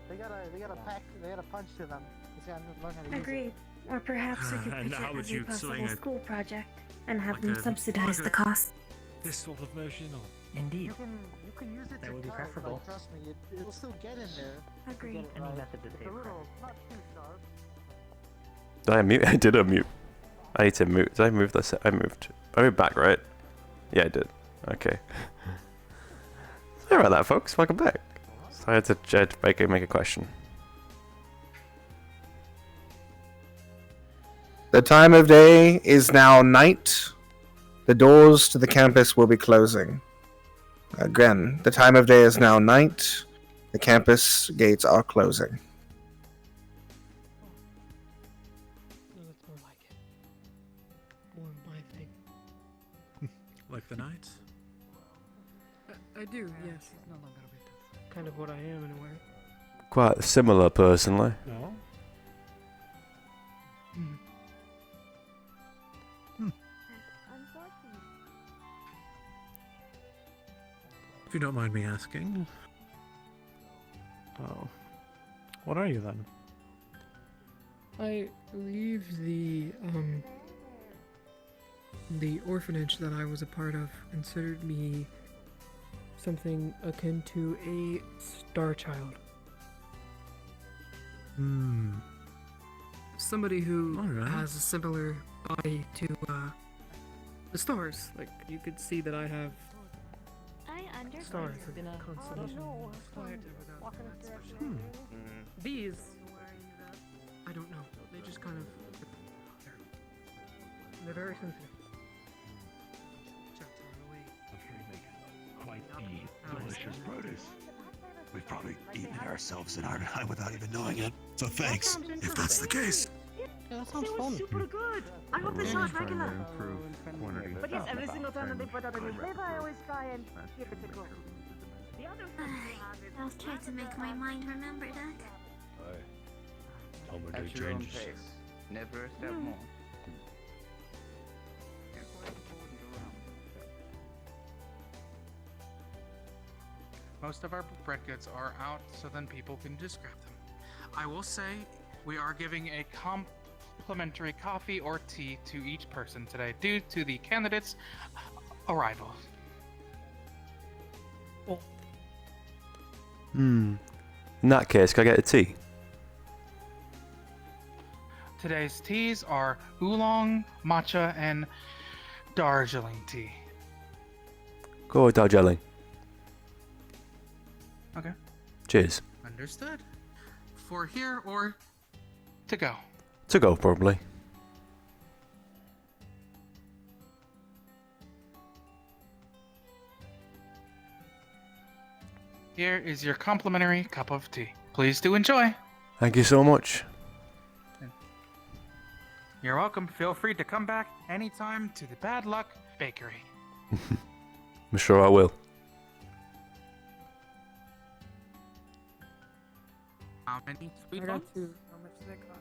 They gotta pack. They gotta punch to them. He's gotta learn how to use it. Agreed. Or perhaps we could And pitch how it would as a you possible sling it? school project and have Like them a- subsidize like the a- cost. This sort of motion, or Indeed. You can use it That to would be carve, preferable. Like, trust me, it'll still get in there. Agreed. Get it Any right. method to It's save a little, credit. not too sharp. Did I mute? I did unmute. I need to move. Did I move this? I moved. I moved back, right? Yeah, I did. Okay. Sorry about that, folks. Welcome back. So I had to make a question. The time of day is now night. The doors to the campus will be closing. Again, the time of day is now night. The campus gates are closing. No, that's more like it. More my thing. Like the night? I do, yes. Kind of what I am in a way. Quite similar, personally. No. If you don't mind me asking. Oh. What are you then? I believe the orphanage that I was a part of considered me something akin to a star child. Hmm. Somebody who Alright. has a similar body to the stars. Like you could see that I have I understand. stars in a constellation. These, I don't know. They just kind of they're very sensitive. Quite the delicious produce. We've probably eaten it ourselves in our time without even knowing it. So thanks, if that's the case. Yeah, that sounds fun. Super good. I hope they Really sell it trying to regular. improve quantity. But yes, every single time that they put out a new flavor, I always try and give it a go. The other I'll try to make my mind remember that. At your own pace. Never a step more. Most of our bread goods are out, so then people can just grab them. I will say, we are giving a complimentary coffee or tea to each person today due to the candidate's arrival. Hmm. In that case, can I get a tea? Today's teas are oolong, matcha, and Darjeeling tea. Go with Darjeeling. Okay. Cheers. Understood. For here or to go? To go, probably. Here is your complimentary cup of tea. Please do enjoy. Thank you so much. You're welcome. Feel free to come back anytime to the Bad Luck Bakery. I'm sure I will. How many sweet I got ones? two. How much does that cost?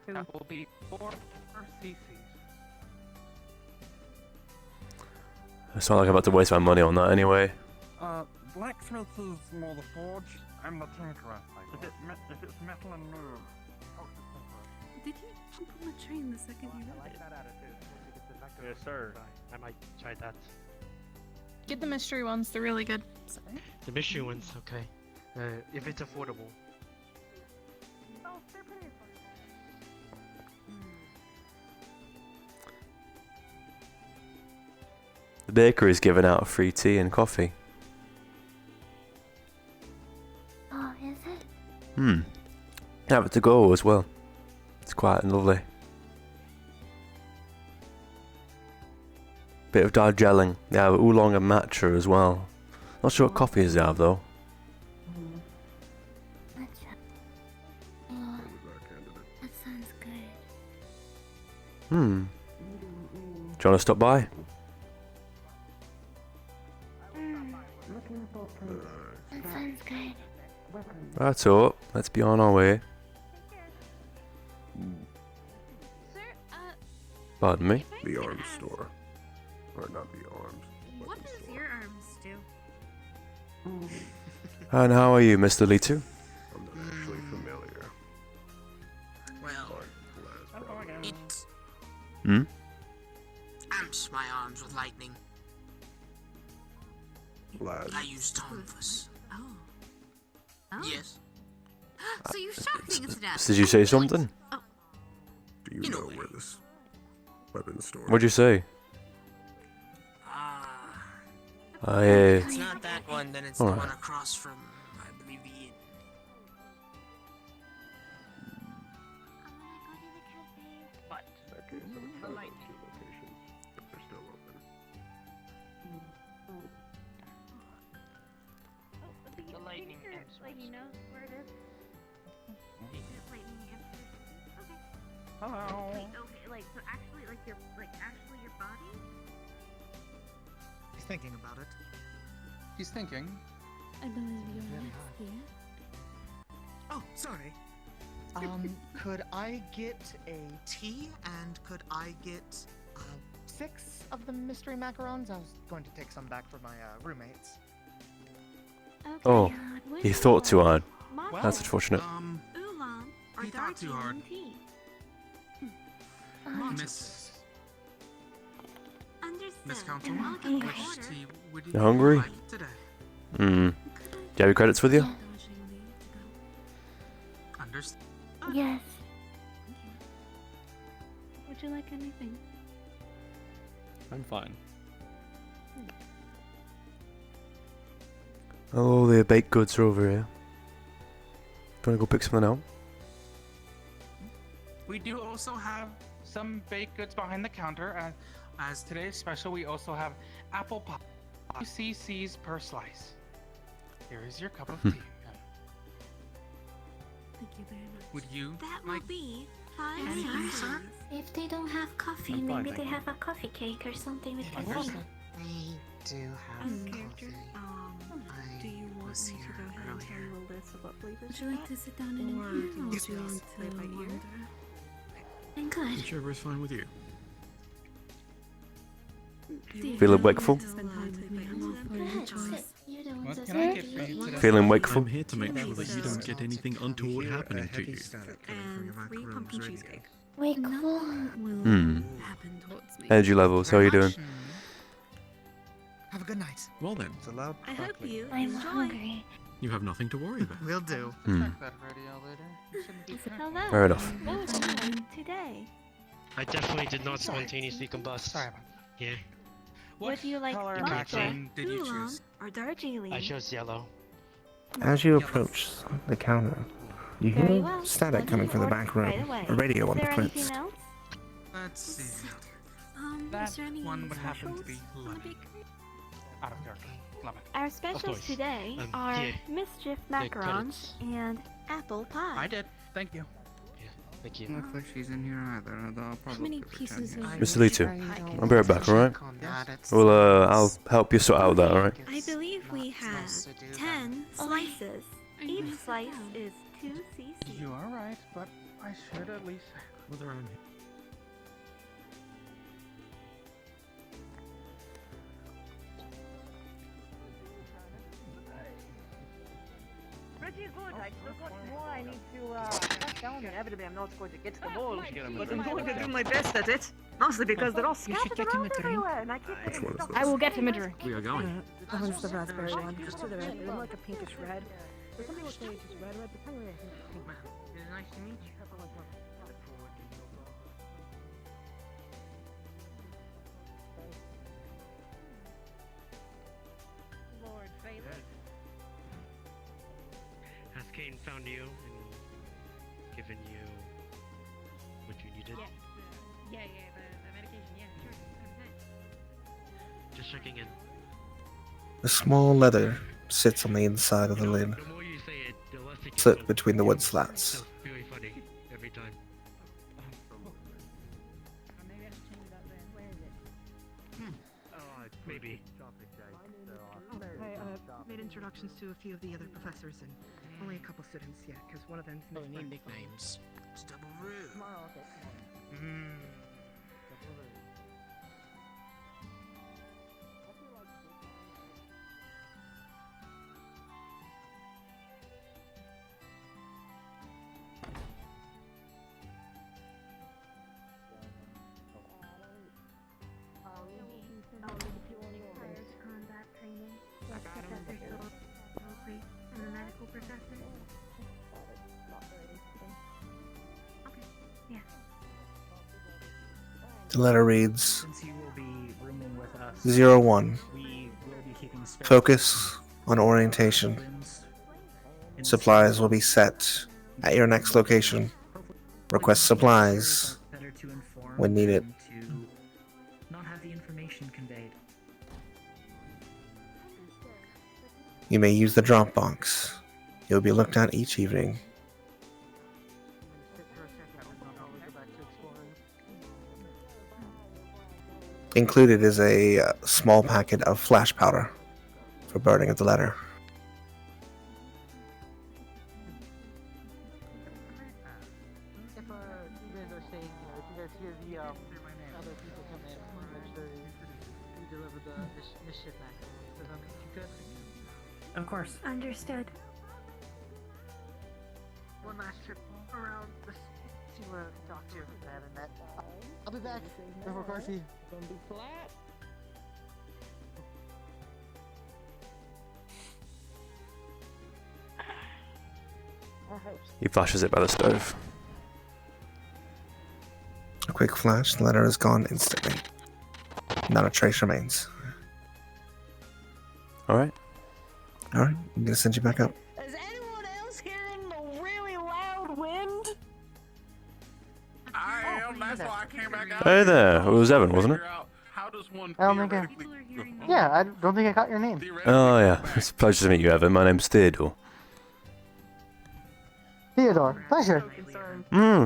That will be 4 cc's. I sound like I'm about to waste my money on that anyway. Blacksmith is more the forge. I'm the tinkerer. If it's metal and nerve. Did you jump on the train the second you read it? Yes, sir. I might try that. Get the mystery ones, they're really good. The mystery ones, okay. If it's affordable. The bakery is giving out free tea and coffee. Oh, is it? Hmm. Have it to go as well. It's quite lovely. Bit of Darjeeling. They have oolong and matcha as well. Not sure what coffees they have though. Oh, that sounds good. Hmm. Do you want to stop by? That sounds good. Right up. Let's be on our way. Sir, Pardon me. The arms store. Or not the arms. What does your arms do? And how are you, Mr. Litu? I'm not actually familiar. Well, it Hmm? amps my arms with lightning. Lad. I use tonfas. Oh. Yes. So you shot things to death. Did you say something? Do you know where this weapon's stored? What'd you say? It's not that one, then it's the Alright. one across from, I believe, the inn. But Okay, so it's the not light. two locations, but they're still open. The lightning amps. Like he knows where it is. Lightning amps. Okay. Hello. Wait, okay, like so actually like your body? He's thinking about it. He's thinking. I believe you're next here. Oh, sorry. Could I get a tea and could I get 6 of the mystery macarons? I was going to take some back for my roommates. Oh, he thought too hard. Well, That's unfortunate. Oolong or He thought too hard. Darjeeling tea. Miss Understood. Councilwoman, And I'll get which the order. tea would You hungry? like today? Hmm. Do you have your credits with you? Understood. Yes. Would you like anything? I'm fine. Oh, the baked goods are over here. Do you want to go pick something out? We do also have some baked goods behind the counter. As today's special, we also have apple pie, 2 cc's per slice. Here is your cup of tea. Thank you very much. Would you That like will be 5 anything, sir? cents. If they don't have coffee, I'm fine, maybe they thank you. have a coffee cake or something with They caffeine. do have Character, coffee. do you want was me to here go ahead and tell earlier. you a list of what flavors? Would you like to sit down and Or eat, or Yes, would you please. want to wander? I'm good. Whichever is fine with you. Feeling wakeful? Spend time with me. I'm all for Go your ahead, choice. sit. You're the ones What that can I said get for you today? Feeling wakeful? I'm here to make sure that you don't get anything untoward happening to you. And 3 pumpkin cheesecake. Wakeful. Will Hmm. happen towards me. Energy levels, how are you doing? Have a good night. Well then, It's allowed. I hope you I'm enjoy. hungry. you have nothing to worry about. Will do. Hmm. check that radio later? You shouldn't be Hello. Fair enough. What would you like today? I definitely did not spontaneously combust. Sorry about that. Yeah, Would you like color matcha, vaccine did you oolong, choose? or Darjeeling? I chose yellow. As you approach the counter, you Very hear well. static Let coming me from the order back right room. away. A radio on Is the there prints. anything else? Let's see. Is there That any one would happen to be specials in the lemon. bakery? Out of character. Love it. Our specials course. today are Yeah. mischief Yeah, macarons and apple pie. I did. Thank you. Thank you. Looks like she's in here either. I'll How many pieces of Mr. Litu, I'll be right back, alright? Yes. Well, I'll help you sort out that, alright? I believe we have 10 slices. Each slice is 2 cc. You are right, but I should at least. Whether I'm Pretty good. I still got more I need to cut down. Inevitably, I'm not going to get to them all, but I'm going to do my best at it. Mostly because they're all scattered around everywhere, and I keep getting stuck. I will get them a drink. We are going. That one's the raspberry one. Just to the red. They're like a pinkish red. There's something with just red, but tell me pink. It's nice to meet you. Lord Bailey. Has Kane found you and given you what you needed? Yeah, the medication, yeah, sure. Just checking in. A small letter sits on the inside of the lid, The more you say it, the less it slit between the wood slats. sounds very funny every time. Maybe I should change that then. Where is it? Maybe. I made introductions to a few of the other professors and only a couple students yet, because one of them's Oh, we need nicknames. It's double rude. Tomorrow I'll get The letter reads Since you will be rooming with us, 01. we will be keeping space. Focus on orientation. Supplies will be set at your next location. Request supplies Better to inform when needed. than to not have the information conveyed. You may use the drop box. You'll be looked at each evening. Included is a small packet of flash powder for burning of the letter. If you guys are staying here, if you guys hear the other people come in, make sure you deliver the ship back to them if you could. Of course. Understood. One last trip around to talk to Matt and Matt. I'll be back before coffee. Gonna be flat. He flashes it by the stove. A quick flash, the letter is gone instantly. Not a trace remains. Alright. Alright, I'm gonna send you back up. Is anyone else hearing the really loud wind? I am. That's why I came back out. Hey there, it was Evan, wasn't it? How does one I don't think I... Yeah, I don't think I caught your name. Oh yeah, it's a pleasure to meet you, Evan. My name's Theodore. Theodore, pleasure. Hmm.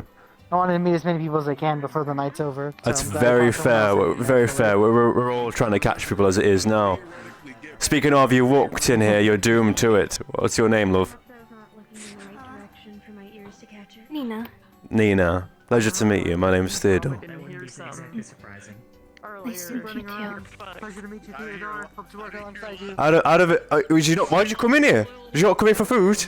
I wanted to meet as many people as I can before the night's over. so That's I'm glad I very caught someone fair. else. Very fair. We're all trying to catch people as it is now. Speaking of, you walked in here. You're doomed to it. What's your name, love? Direction for my ears to catch it. Nina. Nina. Pleasure to meet you. My name's Theodore. That wouldn't be exactly surprising. Nice to meet you too. Pleasure to meet you, Theodore. Hope to work alongside you. Out of it, did you not? Why did you come in here? Did you not come in for food?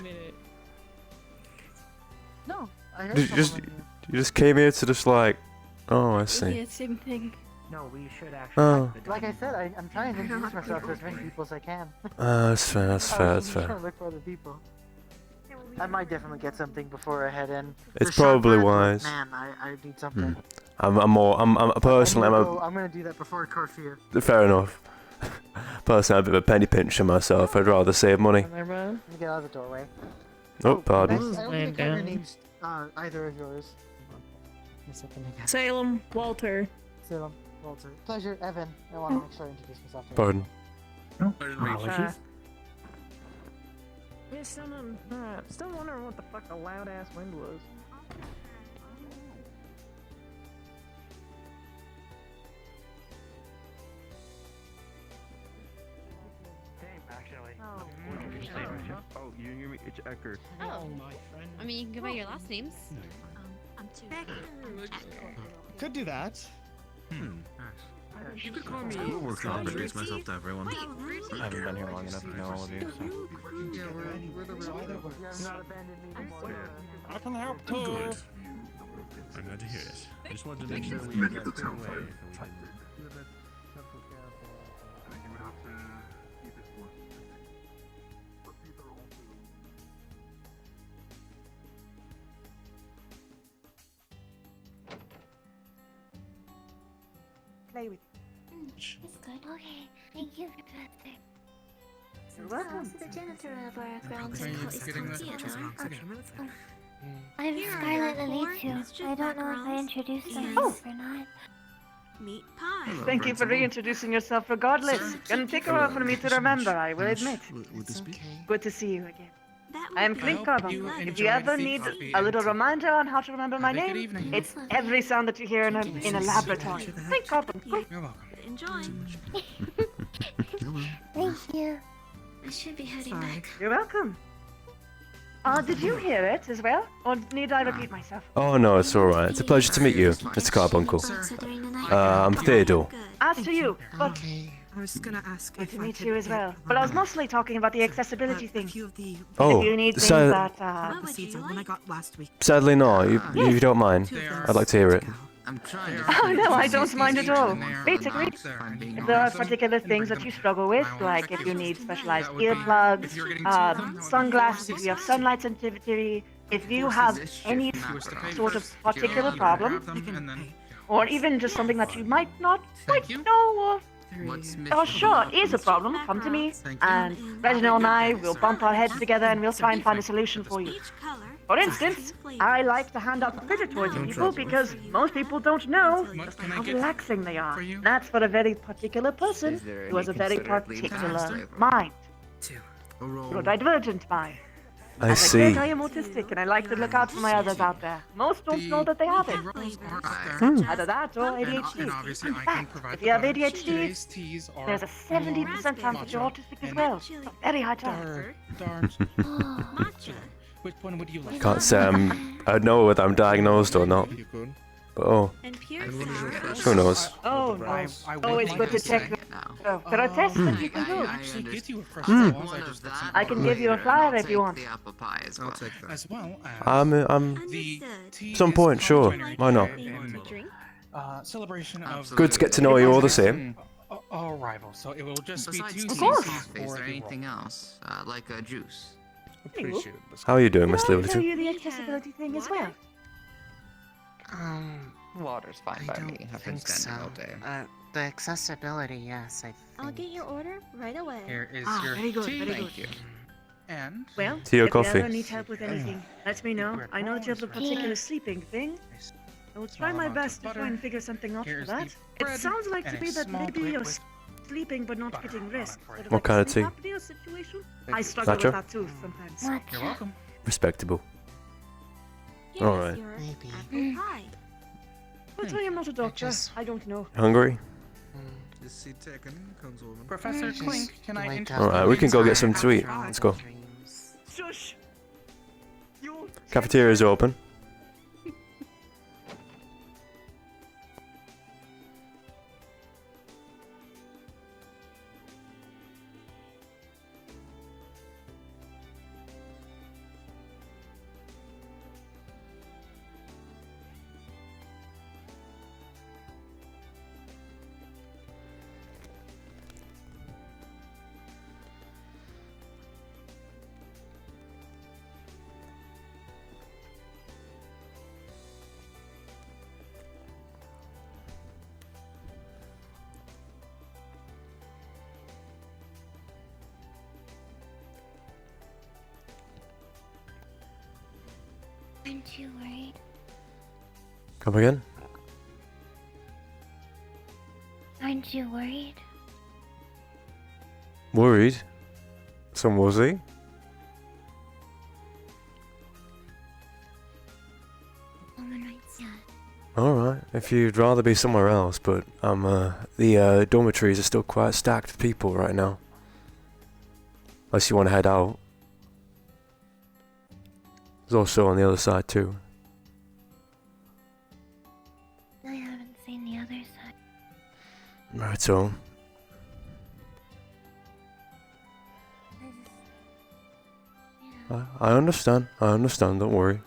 No, I heard Did you someone you just came here to just like, oh, I see. Yeah, same thing. No, we should actually. Oh, Like I said, I'm trying to introduce myself to as many people as I can. that's fair. That's fair. I That's was trying fair. to look for other people. I might definitely get something before I head in. It's The short probably bread, wise. Man, I need something. I'm personally, I'm gonna do that before curfew. fair enough. Personally, I'm a bit of a penny pincher myself. I'd rather save money. Let me get out of the doorway. Oh, pardon. I don't think I have your names, either of yours. Salem, Walter. Salem, Walter. Pleasure, Evan. I want to make sure I introduce myself to you. Pardon. Apologies. Yeah, still wondering what the fuck the loud ass wind was. Actually. Oh. Oh, you hear me? It's Ecker. Oh, my friend. I mean, you can go by your last names. I'm too. Could do that. You could call me. I'm working to introduce myself to everyone. I haven't been here long enough to know all of you. So. Not abandoned me anymore. I can help too. Good. I'm glad to hear it. I just wanted to make sure we Make got the the town way. fine. Play with. It's good. Okay. Thank you for that. You're welcome. Also, the janitor of our grounds Okay, is getting called that. Theodore. I'm Scarlet Lalitu. I don't know if I introduced myself or not. Meat pie. Thank you for reintroducing yourself regardless. Gonna take a while for me to remember, I will admit. Would this be? Good to see you again. That I am would Clint be Carbon. you If enjoyed you ever the need coffee a little and reminder on how to remember my Have a good name, evening. it's every sound that you hear in a laboratory. Clint Carbon. You're welcome. enjoy. Thank you. I should be heading back. You're welcome. Did you hear it as well? Or need I repeat myself? Oh no, it's alright. It's a pleasure to meet you, Mr. Carbuncle. I'm Theodore. As to you, but I was gonna ask good if to I meet could you as well. But I was mostly talking about the accessibility thing. Oh, if you need things so- that, the seeds when I got last week. Sadly not. If you don't mind, I'd like to hear it. I'm trying to. Oh no, I don't mind at all. Basically, I'm being if there are particular things that you struggle with, like if you need specialized earplugs, sunglasses, if you have sunlight sensitivity, if you have any sort of particular problem, or even just something that you might not quite know or sure is a problem, come to me, and Reginald and I will bump our heads together and we'll try and find a solution for you. For instance, I like to hand out fidget toys to people because most people don't know just how relaxing they are. That's for a very particular person who has a very particular mind. Neurodivergent mind. I As see. I said, I am autistic, and I like to look out for my others out there. Most don't know that they have it. Either that or ADHD. In fact, if you have ADHD, there's a 70% chance that you're autistic as well. It's a very high chance. Darn. Which one would you like? Can't say I know whether I'm diagnosed or not. But oh, who knows? Oh, no. Always good to check. There are tests that you can do. I can give you a flyer if you want. I'll take that. As well I'm some point, sure. Why not? Celebration of Good to get to know you all the same. Arrival. So it will just be Besides two tea teas and coffee, for is there the anything else? Like a juice? Appreciate it. How are you doing, Miss Can I Liberty? tell you the accessibility thing as well? Water's fine by me. I've been standing all day. The accessibility, yes, I think. I'll get your order right away. Here is Ah, your very good, tea. very Thank you. And Well, Tea or if coffee? you ever need help with anything, let me know. I know that you have a particular sleeping thing. I will try my best to try and figure something out for Here's the that. It bread sounds like to and a me that small maybe plate you're with sleeping but not butter getting on rest. it for Sort you. of What like kind a of tea? sleep apnea situation. Thank I you. struggle Matcha? with that too sometimes. You're welcome. Respectable. Here's Alright. your Maybe. apple pie. But I am not a doctor. I don't know. Hungry? Is seat taken, Councilwoman? Professor Just Clink, can I wake interest up Alright, you we in can go get some some to eat. after all Let's the go. dreams. Shush! You Cafeteria's open. Aren't you worried? Come again? Aren't you worried? Worried? Some was he? Alright, if you'd rather be somewhere else, but the dormitories are still quite stacked with people right now. Unless you want to head out. There's also on the other side too. I haven't seen the other side. Right, so. I understand, don't worry.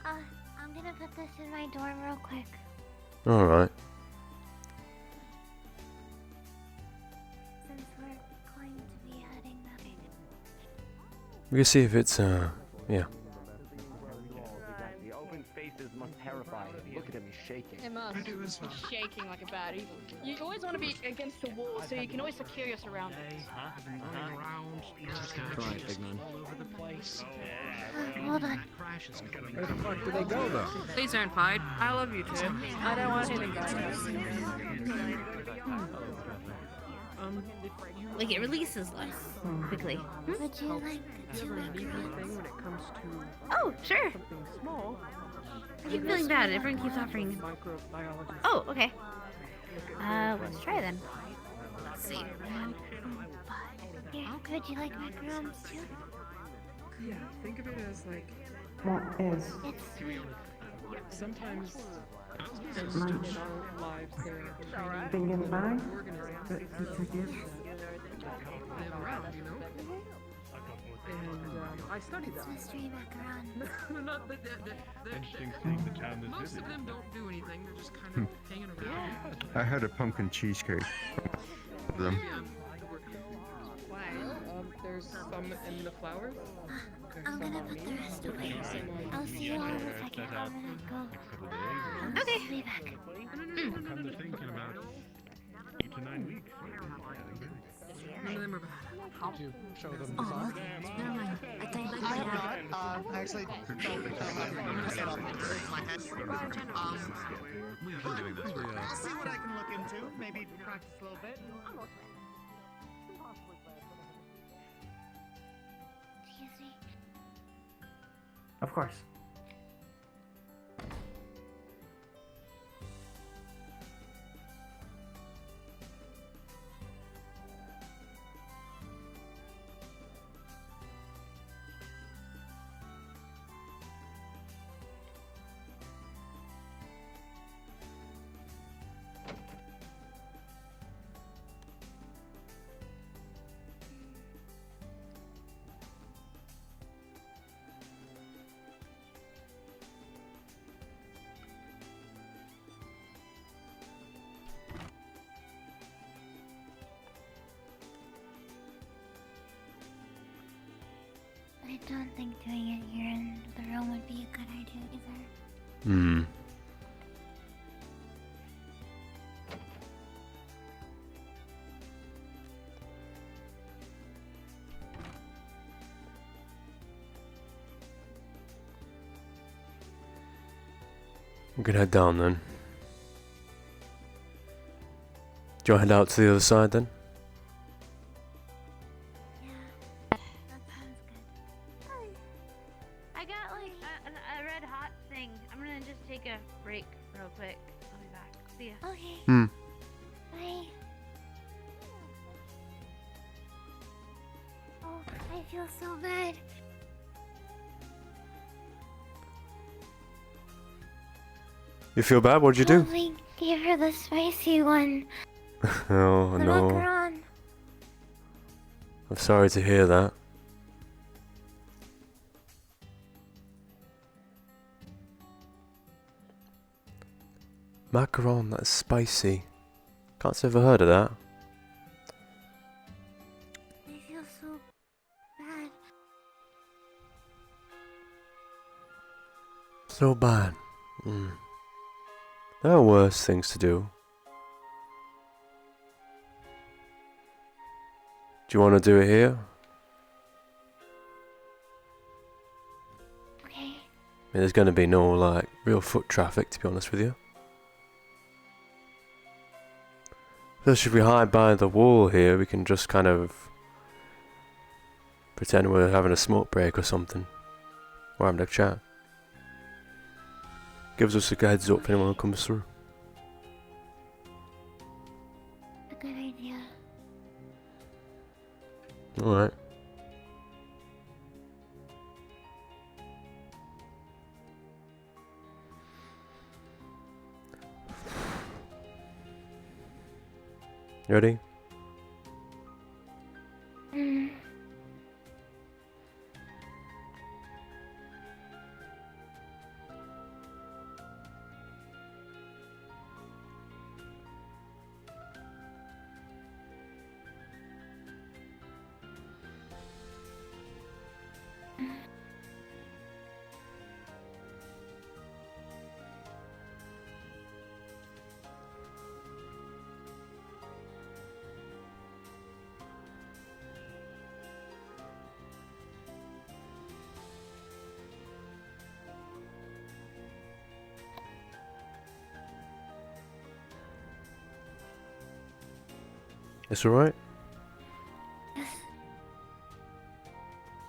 I'm gonna put this in my dorm real quick. Alright. Since we're going to be heading that way. We can see if it's, yeah. The open faces must terrify him. Look at him, he's shaking. It must. He's shaking like a bad evil. You always want to be against the wall so you can always secure your surroundings. Running around, Try it, big man. all over the place. Hold on. Crashes. Where the fuck do they go, though? Please don't fight. I love you too. I don't want anything Like it releases less quickly. Would you like to Oh, sure. I keep feeling bad. Everyone keeps offering. Oh, okay. Let's try then. Let's see. Here, would you like macarons too? Yeah, think of it as like. What is? It's sometimes. Lunch. Thing in the bag? It's a gift. I studied that. Mystery macaron. Not the Interesting seeing the town that's most of vivid. them don't do anything. They're just kind of hanging around. I had a pumpkin cheesecake. Them. There's some in the flowers. I'm gonna put the rest away. I'll see you all in a second. I'm gonna go. Okay. Be back. Come to thinking about 8 to 9 weeks. None of them are bad. Did you show them the Oh, song? never mind. I thought you I have played not. Actually, I'm gonna set up my head. We've been doing this for I'll see what I can look into. Maybe practice a little bit. Excuse me. Of course. I don't think doing it here in the room would be a good idea either. Hmm. We can head down then. Do you want to head out to the other side then? I got like a red hot thing. I'm gonna just take a break real quick. I'll be back. See ya. Okay. Hmm. Bye. Oh, I feel so bad. You feel bad? What'd you do? Probably gave her the spicy one. Oh The no. macaron. I'm sorry to hear that. Macaron, that's spicy. Can't say I've ever heard of that. I feel so bad. So bad. Mm. There are worse things to do. Do you want to do it here? Okay. I mean, there's going to be no, like, real foot traffic, to be honest with you. So if we hide by the wall here, we can just kind of pretend we're having a smoke break or something. Or having a chat. Gives us a heads up if anyone comes through. A good idea. Alright. You ready? Mm. It's alright?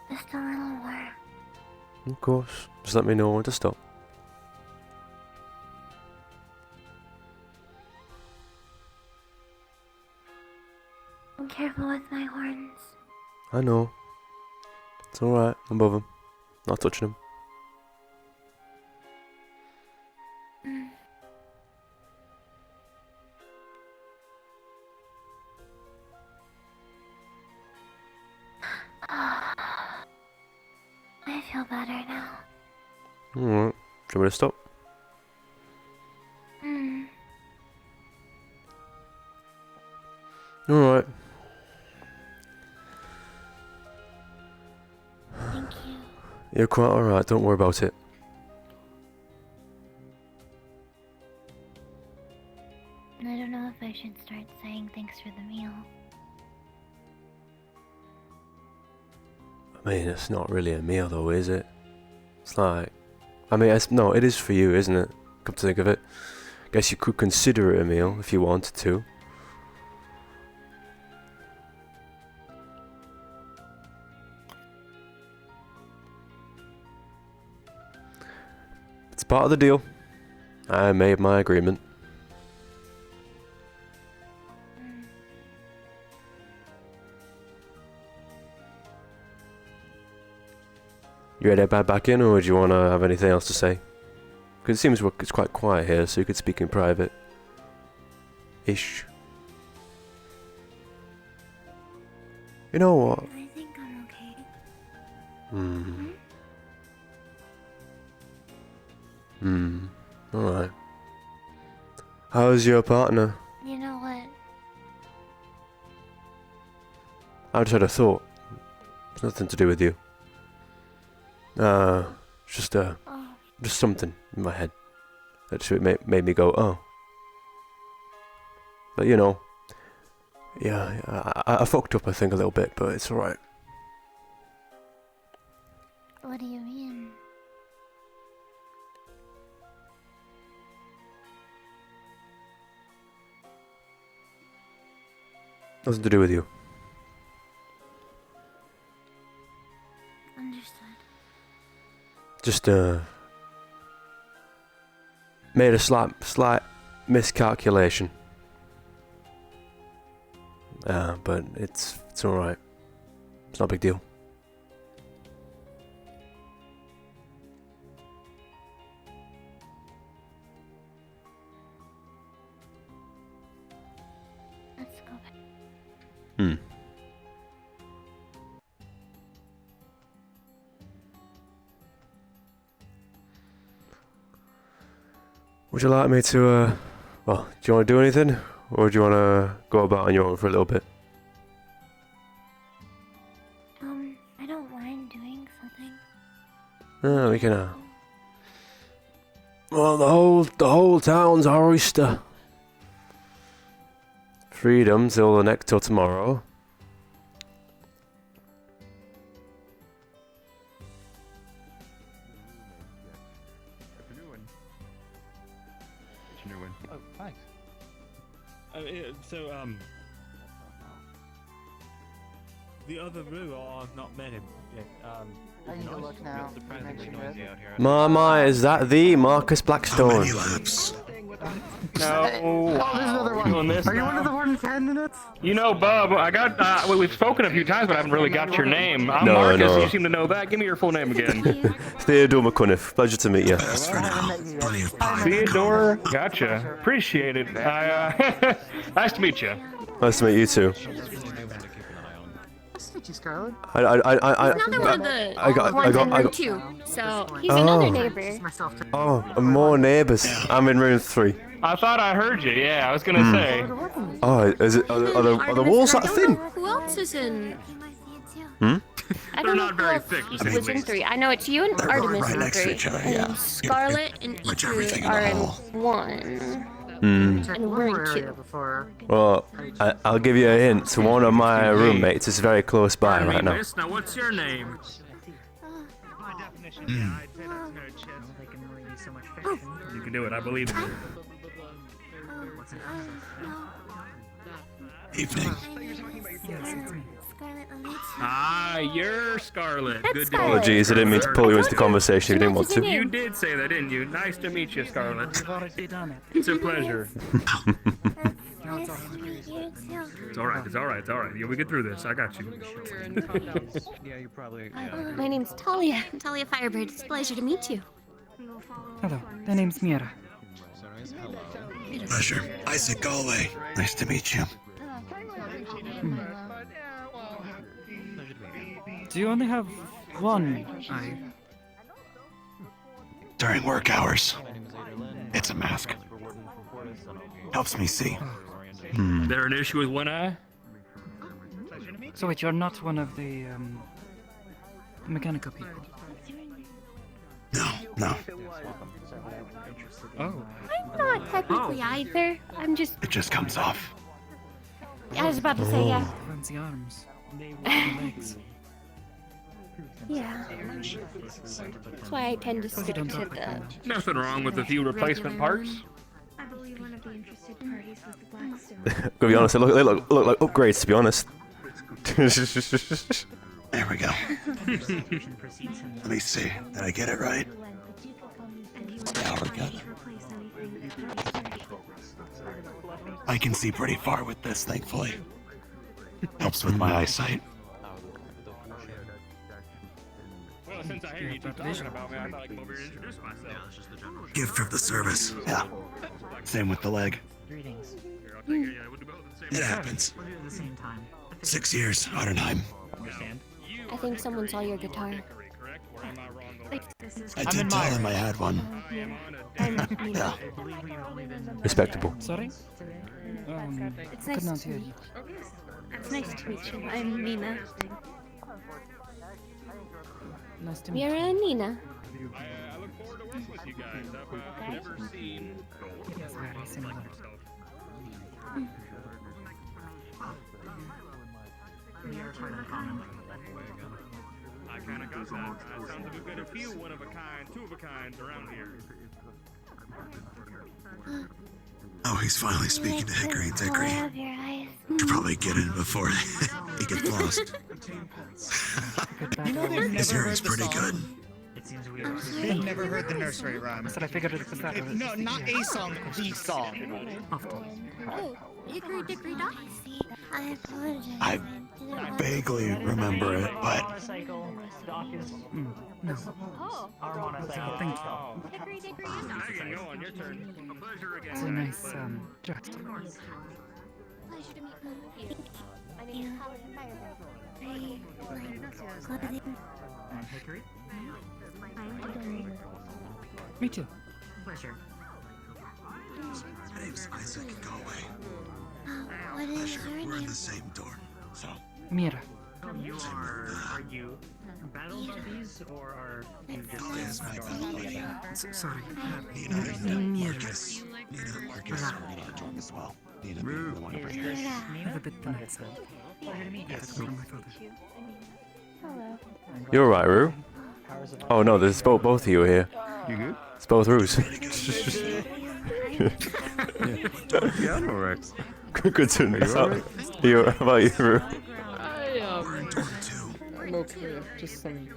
Just a little more. Of course. Just let me know when to stop. Be careful with my horns. I know. It's alright. I'm above them. Not touching them. Mm. feel better now. Alright. Do you want me to stop? Hmm. Alright. Thank you. You're quite alright, don't worry about it. I don't know if I should start saying thanks for the meal. I mean, it's not really a meal though, is it? It's like... I mean, no, it is for you, isn't it? Come to think of it. Guess you could consider it a meal if you wanted to. It's part of the deal. I made my agreement. You ready to head back in, or do you want to have anything else to say? Because it seems it's quite quiet here, so you could speak in private. Ish. You know what? I think I'm okay. Alright. How's your partner? You know what? I just had a thought. It's nothing to do with you. Just something in my head that just made me go, oh. But you know, yeah, I fucked up, I think, a little bit, but it's alright. What do you mean? Nothing to do with you. Understood. Just made a slight miscalculation. But it's alright. It's not a big deal. Let's go back. Would you like me to, well, do you want to do anything? Or do you want to go about on your own for a little bit? I don't mind doing something. No, we can, well, the whole town's our oyster. Freedom till tomorrow. Oh, thanks. The other Roo, I've not met him yet. I need to look now. Surprisingly noisy out here. My, is that the Marcus Blackstone? No. Oh, there's another one. Are you one of the Warden Candidates? You know, Bub, I got, we've spoken a few times, but I haven't really got your name. I'm No, Marcus, no. you seem to know that. Give me your full name again. Theodore McCunniff, pleasure to meet you. Theodore, gotcha. Appreciate it. Nice to meet you. Nice to meet you too. Nice to meet you, Scarlet. Another one of the ones in room 2, so he's another neighbor. Oh, more neighbours. I'm in room 3. I thought I heard you, yeah, I was gonna say. Oh, is it? Are the walls that thin? Who else is in? Hmm? I don't know who else was in 3. I know it's you and Artemis in 3, and Scarlet and Iku are in 1. And we're in 2. Well, I'll give you a hint. So one of my roommates is very close by right now. Now, what's your name? You can do it, I believe in you. Evening. Ah, you're Scarlet. That's Good Scarlet. Apologies, I didn't mean to pull you into the conversation if you didn't want to. You did say that, didn't you? Nice to meet you, Scarlet. It's a pleasure. It's alright, it's alright, it's alright. You'll get through this. I got you. Yeah, you probably. My name's Talia. Talia Firebird. It's a pleasure to meet you. Hello, my name's Mira. Pleasure. Isaac Galway. Nice to meet you. Do you only have one during work hours. It's a mask. Helps me see. There an issue with one eye? So wait, you're not one of the mechanical people? No. Oh. I'm not technically either. I'm just. It just comes off. I was about to say, yeah. Fancy arms. Legs. Yeah. That's why I tend to stick to the. Nothing wrong with a few replacement parts. I believe one of the interested parties was the Blackstone. Gotta be honest, they look like upgrades, to be honest. There we go. Let me see. Did I get it right? Yeah, we're good. I can see pretty far with this, thankfully. Helps with my eyesight. Well, since I hear you two talking about me, I thought I'd come over here and introduce myself. Gift of the service. Yeah. Same with the leg. Greetings. It happens. We'll do it at the same time. 6 years, Ardenheim. Understand? I think someone saw your guitar. I did tell him I had one. Yeah. Respectable. Sorry? It's nice to meet you. It's nice to meet you. I'm Nina. Nice to meet Mira and Nina. I look forward to working with you guys. I've never seen It's very similar. We are quite uncommon. I kind of got that. Sounds like we've got a few one-of-a-kind, two-of-a-kinds around here. Oh, he's finally speaking to Hickory and Dickory. Have your eyes. Could probably get in before he gets lost. His hearing's pretty good. It seems we are. I've never heard the nursery rhyme. I figured it was that. No, not a song, the song. Oh, Hickory Dickory Dock. I apologize. I vaguely remember it, but Motorcycle. Doc is. No. Oh. Our motorcycle. Thank you. Hickory dickory Hang on, your turn. A pleasure again. It's a nice dress. Pleasure to meet you. My name is Paladin Firebird. Clothing. Hickory? Me too. Pleasure. my name's Isaac. Go away. What is your We're in name? the same dorm, so. Mira. Are you battle buddies or are you just Sorry. Nina, Marcus. Nina, Marcus are in our dorm as well. Nina, being the one over here. I have a bit the night side. Pleasure to meet you. That's from my father. Hello. You're alright, Rue. Oh no, there's both of you here. You good? It's both Rues. Yeah, I'm alright. Good to know. Are you alright? How about you, Rue? I'm okay. Just some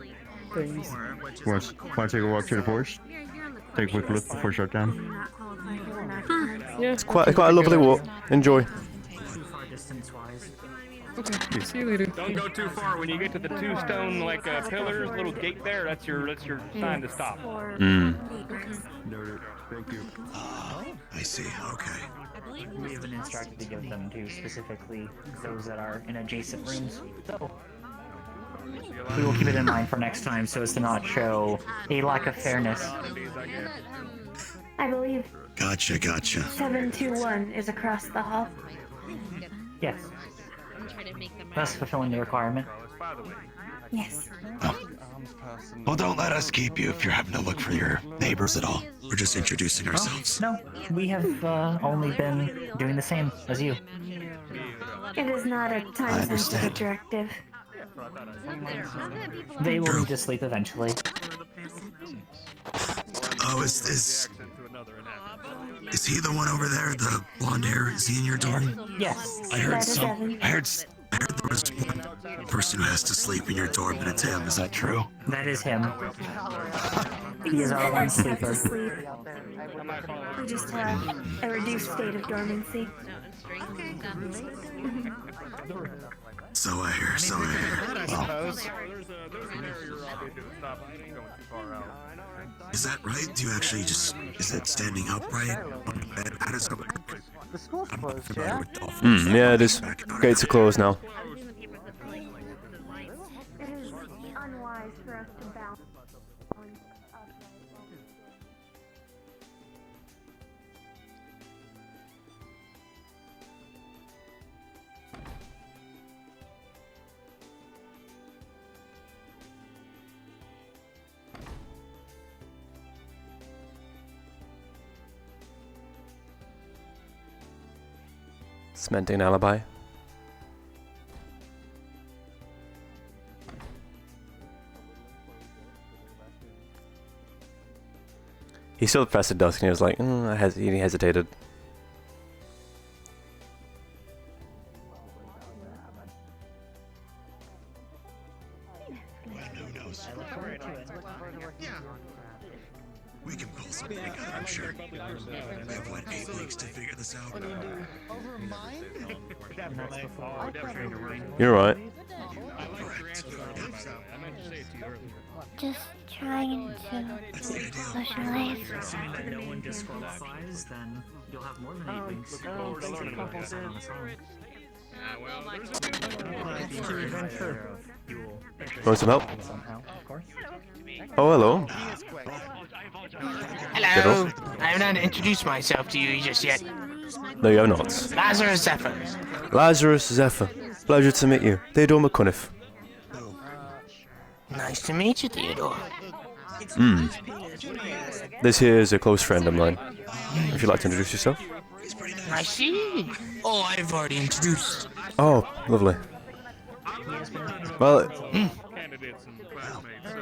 things. Want to take a walk to the forest? Take a quick look before shutdown. Yeah. It's quite a lovely walk. Enjoy. Okay. See you later. Don't go too far. When you get to the two stone pillars, little gate there, that's your sign to stop. Noted. Thank you. I see. Okay. We have been instructed to give them to specifically those that are in adjacent rooms. So we will keep it in mind for next time so as to not show a lack of fairness. I believe Gotcha. 721 is across the hall. Yes. Thus fulfilling the requirement. Yes. Well, don't let us keep you if you're having to look for your neighbors at all. We're just introducing ourselves. No, we have only been doing the same as you. It is not a time-sensitive directive. They will need to sleep eventually. Oh, is he the one over there? The blonde hair? Is he in your dorm? Yes. I heard there was one person who has to sleep in your dorm, and it's him. Is that true? That is him. He is our one sleeper. We just have a reduced state of dormancy. So I hear. Well, is that right? Do you actually is that standing upright on the bed? How does it work? The school's closed, yeah? Yeah, it is. Gates are closed now. It is unwise for us to balance. Cementing an alibi. He still pressed the dusk and he was like, he hesitated. We can pull something together, I'm sure. We have, what, 8 weeks to figure this out? You're right. Just trying to socialize. Assuming that no one disqualifies, then you'll have more than 8 weeks. Want some help? Oh, hello. Hello. I have not introduced myself to you just yet. No, you have not. Lazarus Zephyr. Lazarus Zephyr. Pleasure to meet you. Theodore McCunniff. Nice to meet you, Theodore. This here is a close friend of mine. If you'd like to introduce yourself. I see. Oh, I've already introduced. Oh, lovely. Well,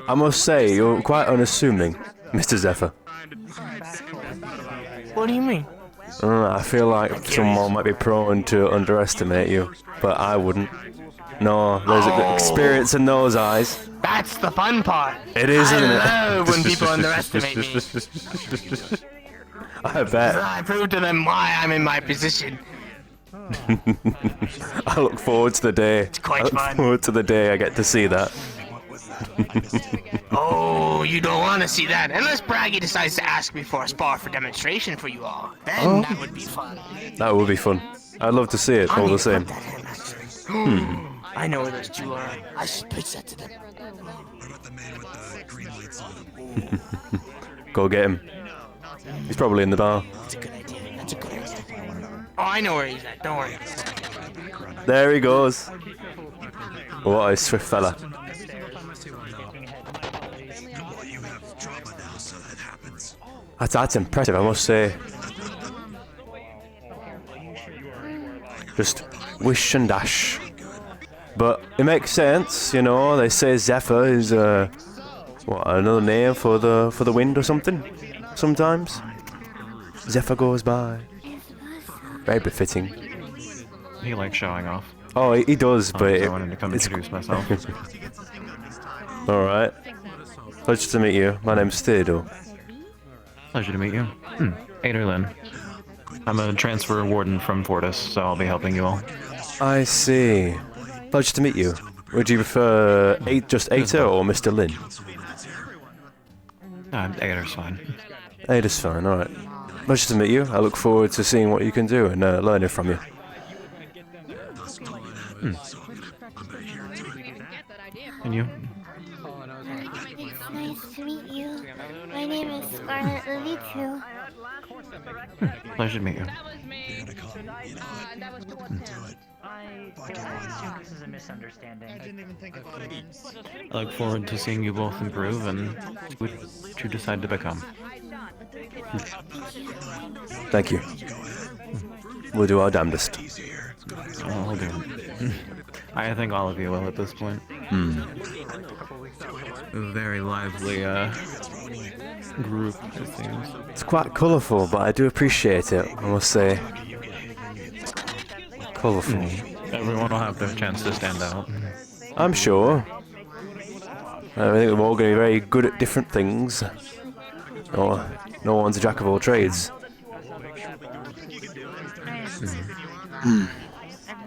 I must say, you're quite unassuming, Mr. Zephyr. What do you mean? I feel like someone might be prone to underestimate you, but I wouldn't. No, there's experience in those eyes. That's the fun part. It is, isn't it? I love when people underestimate me. I bet. I prove to them why I'm in my position. I look forward to the day. It's quite I look fun. forward to the day I get to see that. Oh, you don't want to see that. Unless Braggy decides to ask me for a spar for demonstration for you all. Then that would be fun. That would be fun. I'd love to see it all the same. I know where those two are. I should pitch that to them. What about the man with the green lights on him? Go get him. He's probably in the bar. That's a good idea. That's a good idea. Oh, I know where he's at. Don't worry. There he goes. What a swift fella. You have drama now, so that happens. That's impressive, I must say. Just wish and dash. But it makes sense, you know. They say Zephyr is what, another name for the wind or something. Sometimes Zephyr goes by. Very befitting. He likes showing off. Oh, he does, but I wanted to come introduce myself. All right. Pleasure to meet you. My name's Theodore. Pleasure to meet you. Ader Lynn. I'm a transfer warden from Fortis, so I'll be helping you all. I see. Pleasure to meet you. Would you prefer just Ader or Mr. Lynn? Ader's fine. Ader's fine, alright. Pleasure to meet you. I look forward to seeing what you can do and learning from you. And you? Nice to meet you. My name is Scarlet Lily too. Pleasure to meet you. This is a misunderstanding. I didn't even think about it. I look forward to seeing you both improve and what you decide to become. Thank you. We'll do our damnedest. Oh, we'll do. I think all of you will at this point. A very lively group, it seems. It's quite colourful, but I do appreciate it, I must say. Colourful. Everyone will have their chance to stand out. I'm sure. I think we're all going to be very good at different things. No one's a jack of all trades.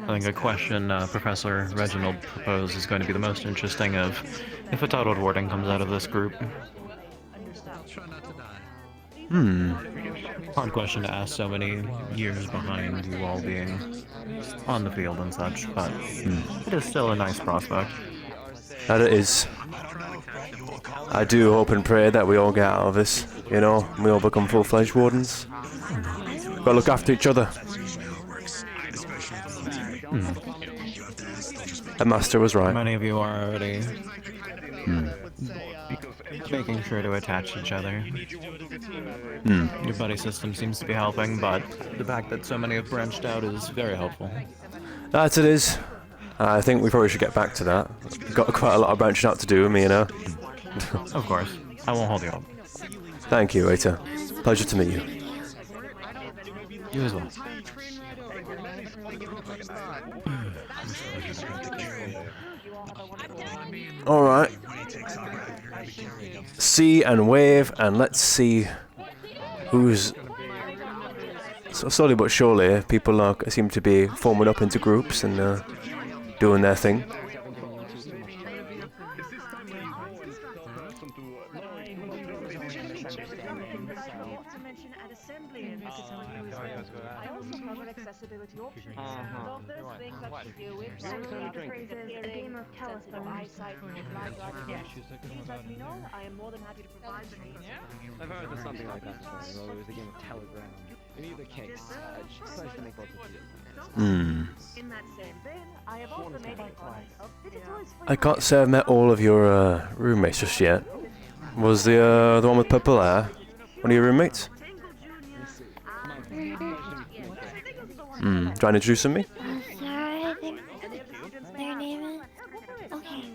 I think a question Professor Reginald proposed is going to be the most interesting of if a titled warden comes out of this group. Hard question to ask so many years behind you all being on the field and such, but it is still a nice prospect. That it is. I do hope and pray that we all get out of this, you know, and we all become full-fledged wardens. Gotta look after each other. The master was right. Many of you are already making sure to attach each other. Your buddy system seems to be helping, but the fact that so many have branched out is very helpful. That it is. I think we probably should get back to that. Got quite a lot of branching out to do, me and her. Of course. I won't hold you up. Thank you, Waiter. Pleasure to meet you. You as well. Alright. See and wave, and let's see who's... So slowly but surely, people seem to be forming up into groups and doing their thing. A game of telephone. Please let me know. I am more than happy to provide the needs. I've heard of something like that before, although it was a game of telegram. In either case, it's nice to make lots of deals. In that same vein, I have also made a of digital. I can't say I've met all of your roommates just yet. Was the one with purple hair one of your roommates? Trying to introduce me? Sorry, I think their name is... Okay.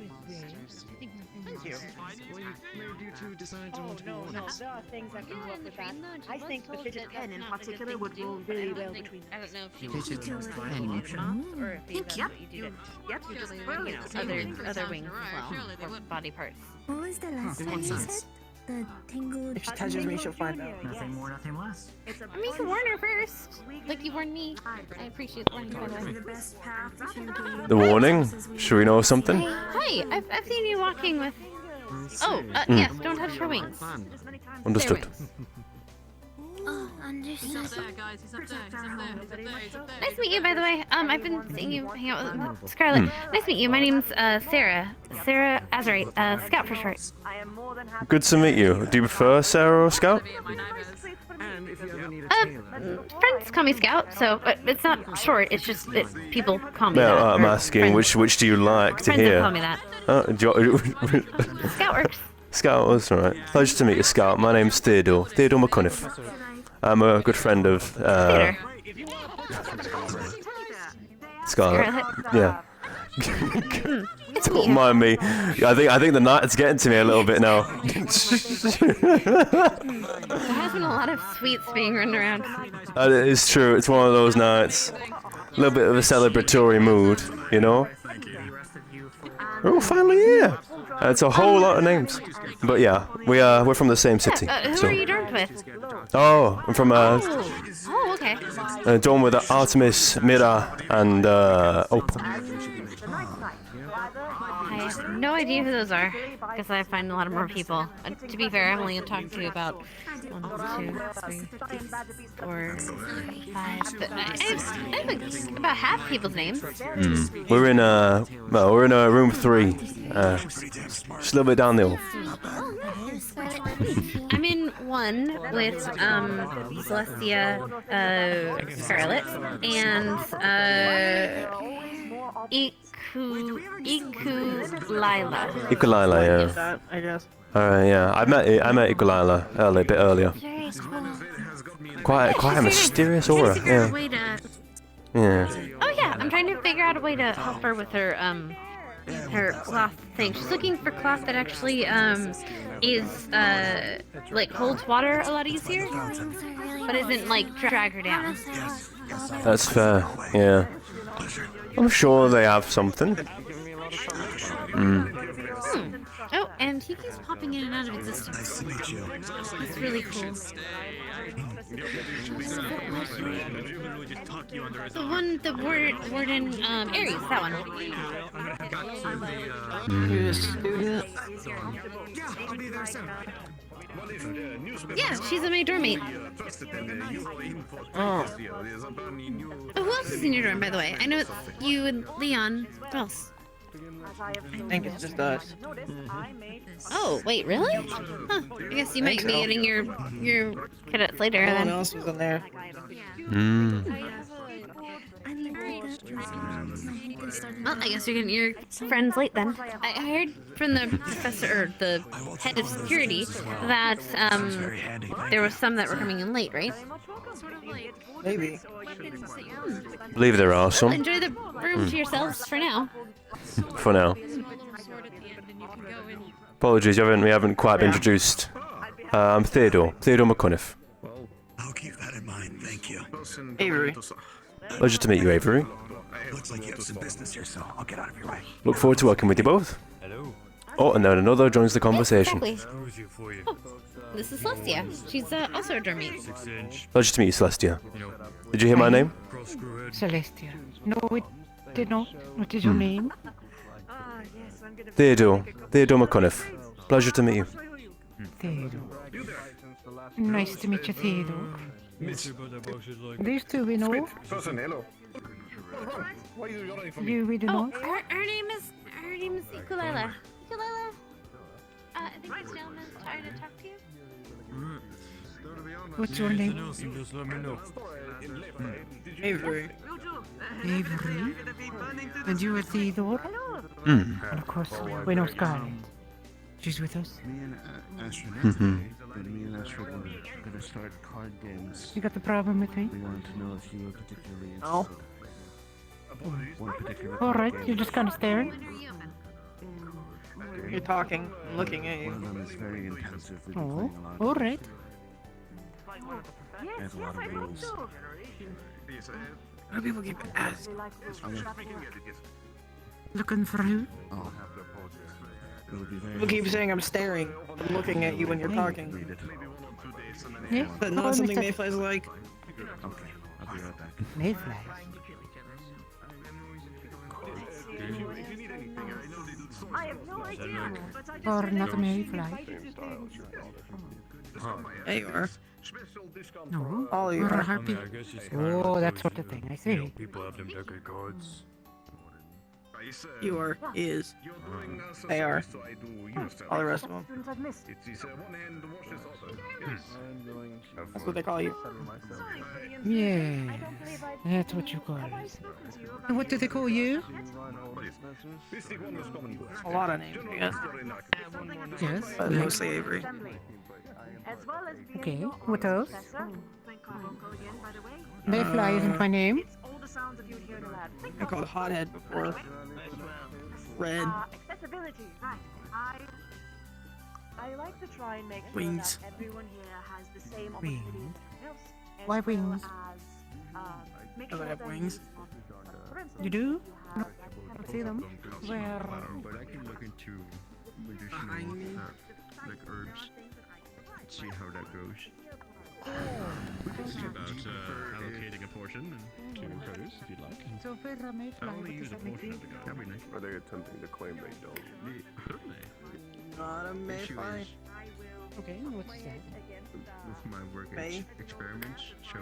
Oh, no, there are things I can work with that. I think the fidget pen in particular would roll really well between I don't know if she Fidget wants pen. or if these are what you do to, Yep, you just, well, you know, other wings as well, or body parts. What was the last time you said? The tingle... If she touches me, she'll find out. Nothing more, nothing less. I mean, you can warn her first. Like you warned me. I appreciate the warning, by the way. The warning? Should we know something? Hi, I've seen you walking with... Oh, yes, don't touch her wings. Understood. Their wings. Oh, understood. Nice to meet you, by the way. I've been seeing you hang out with Scarlet. Nice to meet you. My name's Sarah. Sarah Azurite, Scout for short. Good to meet you. Do you prefer Sarah or Scout? Friends call me Scout, so it's not short. It's just people call me No, that. I'm asking which do you like to Friends hear? don't call me that. Scout works. Scout, that's alright. Pleasure to meet you, Scout. My name's Theodore. Theodore McCunniff. I'm a good friend of Scarlet. Yeah. Don't mind me. I think the night's getting to me a little bit now. There has been a lot of sweets being run around. It is true. It's one of those nights. A little bit of a celebratory mood, you know. Oh, finally here. It's a whole lot of names. But yeah, we're from the same city. Who are you dormed with? Oh, I'm from Oh, okay. dorm with Artemis, Mira, and Opal. I have no idea who those are, because I find a lot of more people. To be fair, I've only talked to about 1, 2, 3, 4, 5. But I have about half people's names. We're in room 3, just a little bit down the hall. I'm in 1 with Celestia, Scarlet, and Ikulila. Ikulila, yeah. I guess. Alright, yeah. I met Ikulila a bit earlier. Quite a mysterious aura, yeah. Yeah. Oh yeah, I'm trying to figure out a way to help her with her her cloth thing. She's looking for cloth that actually is like holds water a lot easier, but isn't like drag her down. That's fair, yeah. I'm sure they have something. Oh, and he keeps popping in and out of existence. Nice to meet you. That's really cool. The Warden, Aries, that one. Yeah, she's a my dorm mate. Oh. Who else is in your dorm, by the way? I know it's you and Leon. Who else? I think it's just us. Oh, wait, really? Huh. I guess you might be getting your cadets later. No one then. else was in there. Well, I guess you're getting your friends late then. I heard from the professor, or the head of security, that there was some that were coming in late, right? Maybe. Believe there are some. Enjoy the room to yourselves for now. For now. Apologies, we haven't quite been introduced. I'm Theodore McCunniff. I'll keep that in mind, thank you. Avery. Pleasure to meet you, Avery. Looks like you have some business here, so I'll get out of your way. Look forward to working with you both. Hello. Oh, and then another joins the conversation. Exactly. Oh, this is Celestia. She's also a dormite. Pleasure to meet you, Celestia. Did you hear my name? Celestia. No, it did not. What is your name? Theodore McCunniff. Pleasure to meet you. Theodore. Nice to meet you, Theodore. These two we know. You we do not. Her name is Ukulele. Ukulele. I think this gentleman's trying to talk to you. What's your name? Just let me know. Avery. Avery. And you are Theodore? Mm. And of course, we know Scarlet. She's with us. Me and Astrid, me and Astrid were gonna start card games. You got the problem with me? We wanted to know if you were particularly interested. No. One particular Alright, card you're game. just kind of staring. You're talking, I'm looking at One you. of them is very intensive. We've been Oh, playing a lot. alright. It has a lot of rules. Why do people keep asking? Looking for who? Oh. It would be very People keep saying I'm staring. I'm looking at you when you're talking. Read it. Yes? But not something Mayfly's like. Okay, I'll be right back. Mayfly. I have no idea, but I just Or not a Mayfly. There you are. No, All you or a are. harpy. Oh, that sort of thing, I see. People have them deck of cards. You are. He is. They are. All the rest of them. That's what they call you. Yeah, that's what you call it. And what do they call you? A lot of names, I guess. Yes. But mostly Avery. Okay, what else? Mayfly isn't my name. I called Hothead before. Red. Accessibility, right. I like to try and make sure Wings. that everyone here has the same Wings. opportunity as Why well wings? as, make Because I sure have that wings. for instance, You do? have I don't see them. Where? But I can look into additional like herbs. See how that goes. We can see about allocating a portion to produce if you'd like. So where's a Mayfly? I only use a What does that portion mean? of the garden. That'd be nice. Are they attempting to claim they don't? Could they? Not a Mayfly. Okay, what's that? With my work May. experiments, so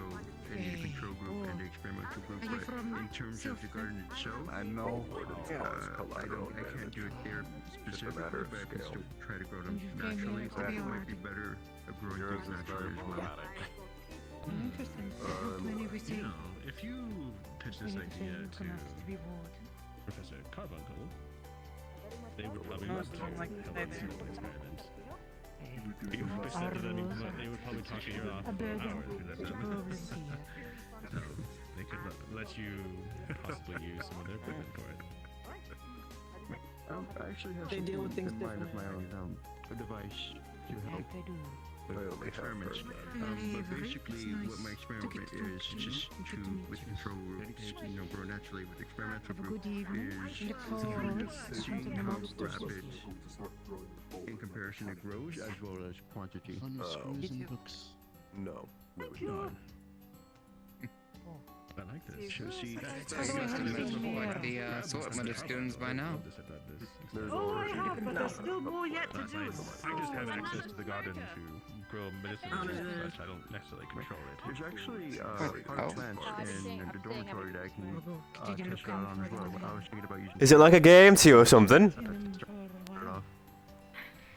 in the control group and the experimental group, Are you but from in terms of the garden itself, I know. I can't do it there specifically, matter of but I can scale. still try to grow them You came naturally. here to That be a might be warden. better at growing Yours things is very naturally as well. Oh, interesting. How many we see? You know, if you pitch this idea to Professor Carbuncle, they would probably No, want it's to not help like with they the do. experiment. If you said to them, they would probably talk your ear off for an hour to let them. So they could let you possibly use some of their equipment for it. I actually have They deal with things in mind of my differently. own a device to help They do. with Experiments. But basically, what my experiment is just to, with control groups, grow naturally. With experimental Have a group good evening. is Look forward to see something how monstrous. rapid in comparison it grows as well as quantity. No. I like this. So see, The assortment of students by now. Oh, I have, but there's still more yet to do. I just have access to the garden to grow medicinal plants. I don't necessarily control it. There's actually hard plants in the dormitory that I can test out on as well. I was thinking about using. Is it like a game to you or something?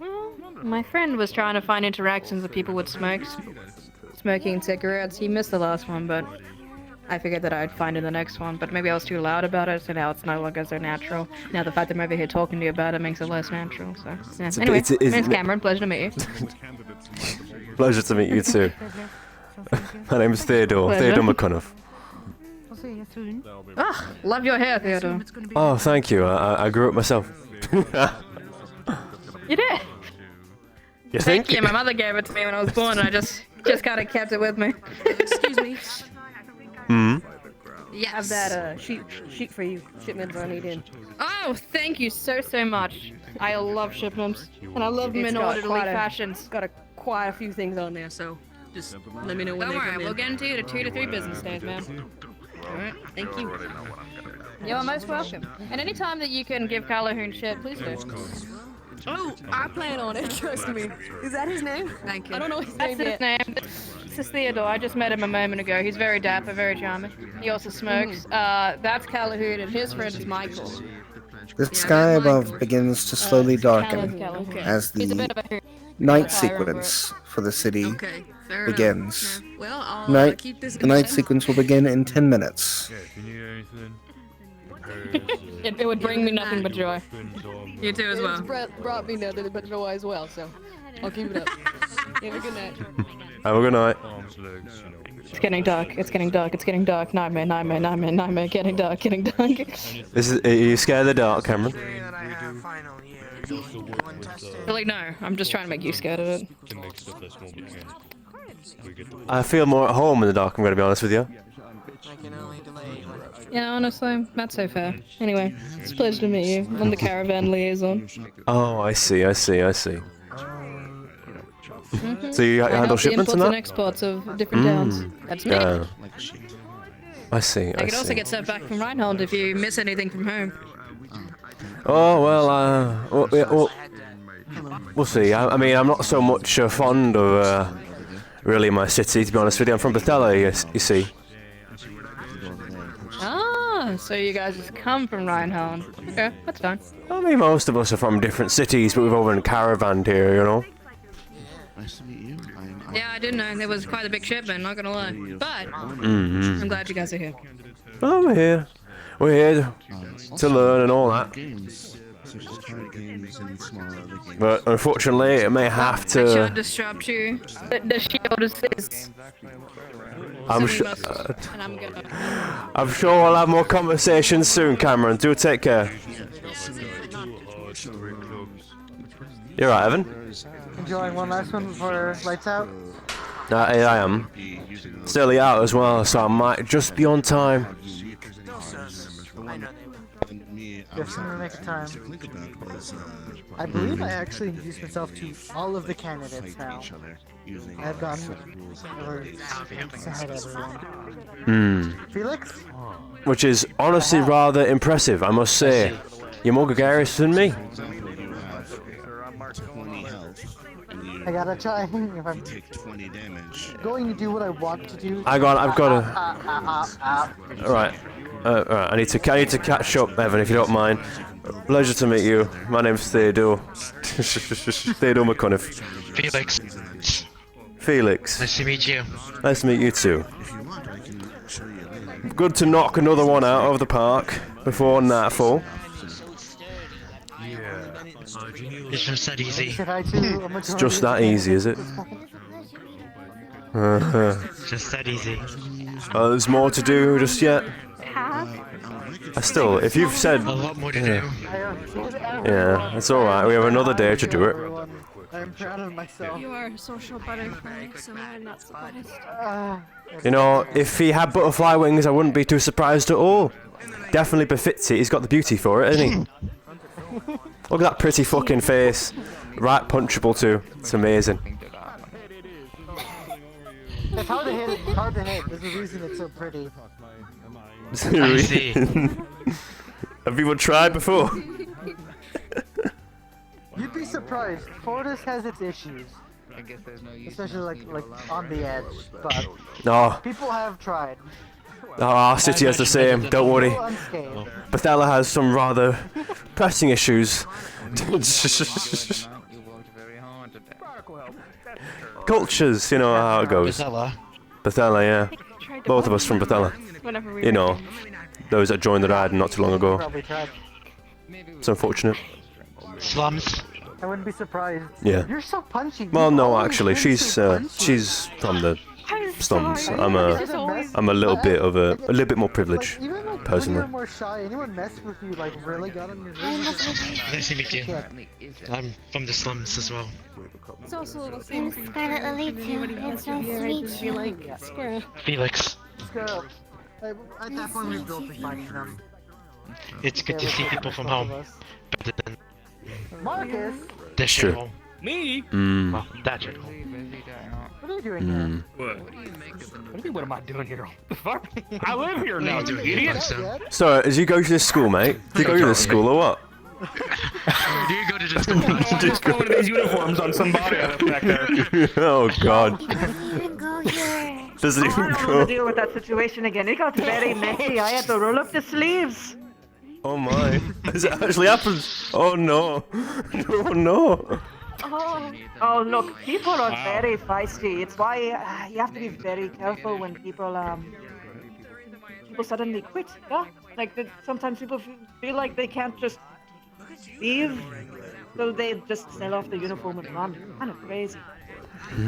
Well, my friend was trying to find interactions with people with smoking cigarettes. He missed the last one, but I figured that I'd find in the next one, but maybe I was too loud about it, so now it's no longer so natural. Now the fact that I'm over here talking to you about it makes it less natural, so... Yeah. Anyway, my name's Cameron, pleasure to meet you. Pleasure to meet you too. My name's Theodore. Pleasure. Theodore McCunniff. I'll see you soon. Ah, love your hair, Theodore. Oh, thank you. I grew it myself. You did? You Thank think? you. My mother gave it to me when I was born, and I just kind of kept it with me. Excuse me. Hmm. Yes. Have that sheet for you. Shipments I need in. Oh, thank you so much. I love shipments, and I love them in orderly fashions. Got quite a few things on there, so just let me know when Don't they worry, come we'll in. guarantee you 2 to 3 business days, man. Alright, thank you. You're most welcome. And any time that you can give Calhoun shit, please do. Oh, I plan on it, trust me. Is that his name? Thank you. I don't know his That's name his yet. name. This is Theodore. I just met him a moment ago. He's very dapper, very charming. He also smokes. That's Calhoun, and his friend is Michael. The sky above begins to slowly darken as He's a the bit of a night sequence for the city fair begins. enough. Well, I'll keep this The night going. sequence will begin in 10 minutes. It would bring me nothing but joy. You too as well. It's brought me nothing but joy as well, so I'll keep it up. Have a good night. Have a good night. It's getting dark. It's getting dark. It's getting dark. Nightmare. Nightmare. Nightmare. Nightmare. Getting dark. Getting dark. Are you scared of the dark, Cameron? Like, no. I'm just trying to make you scared of it. I feel more at home in the dark, I'm going to be honest with you. Yeah, honestly, that's so fair. Anyway, it's a pleasure to meet you. I'm the caravan liaison. Oh, I see. Mm-hmm. So you I handle help the shipments and imports and that? exports of different towns. That's me. Yeah. I see, I could also get stuff back from Reinhold if you miss anything from home. Oh, well, we'll see. I mean, I'm not so much fond of, really, my city, to be honest with you. I'm from Bethella, you see. Ah, so you guys just come from Reinhold. Okay, that's fine. I mean, most of us are from different cities, but we've all been caravaned here, you know? Nice to meet you. Yeah, I didn't know. There was quite a big shipment, not gonna lie. But, Mm-hmm. I'm glad you guys are here. Oh, we're here. We're here to learn and all that. But unfortunately, it may have I shan't to... disrupt you. The shield is this. I'm sure... And I'm gonna... I'm sure we'll have more conversations soon, Cameron. Do take care. You're right, Evan? Enjoying one last one before lights out? I am. It's early out as well, so I might just be on time. Just gonna make a time. I believe I actually introduced myself to all of the candidates now. I've gone over ahead of everyone. Felix? Which is honestly rather impressive, I must say. You're more gregarious than me. I gotta try if I'm going to do what I want to do. I've got to... Alright. Alright, I need to catch up, Evan, if you don't mind. Pleasure to meet you. My name's Theodore. Theodore McCunniff. Felix. Felix. Nice to meet you. Nice to meet you too. Good to knock another one out of the park before nightfall. It's just that easy. It's just that easy, is it? Just that easy. There's more to do just yet. Still, if you've said... A lot more to do. Yeah, it's alright. We have another day to do it. I'm proud of myself. You are a social butterfly, so I'm not surprised. You know, if he had butterfly wings, I wouldn't be too surprised at all. Definitely befits it. He's got the beauty for it, hasn't he? Look at that pretty fucking face. Right punchable too. It's amazing. It's hard to hit. It's hard to hit. There's a reason it's so pretty. I see. Have people tried before? You'd be surprised. Fortis has its issues. Especially like on the edge, but No. people have tried. Oh, our city has the same, don't worry. Unscathed. Bethella has some rather pressing issues. Cultures, you know how it goes. Bethella. Bethella, yeah. Both of us from Bethella. Whenever we you know, those that joined the ride not too long ago. Probably tried. It's unfortunate. Slums. I wouldn't be surprised. Yeah. You're so punchy. Well, You've no, always actually, been she's so punchy. from the slums. sorry. I'm a little bit of a little bit more privileged, Even like personally. when you were more shy, anyone messed with you like really got on your nerves. Nice to meet you. I'm from the slums as well. It's also a little thing for you. Scarlet Lily too. It's nice to meet you. Like, Scarlet. Felix. Scarlet. At that point, we built to fighting them. It's good to see people from home. Better than Marcus. this True. shithole. Me? Well, that shithole. What are you doing here? What? What am I doing here? Fuck. I live here now, you idiot. So, as you go to this school, mate? Do you go to this school or what? Do you go to the school? Just go into these uniforms on somebody back there. Oh God. Go here. Doesn't I even don't go. want to deal with that situation again. It got very messy. I had to roll up the sleeves. Oh my. Has it actually happened? Oh no. Oh no. Oh, look, people are very feisty. It's why you have to be very careful when people suddenly quit. Yeah, like sometimes people feel like they can't just leave, so they just sell off the uniform and run. Kind of crazy.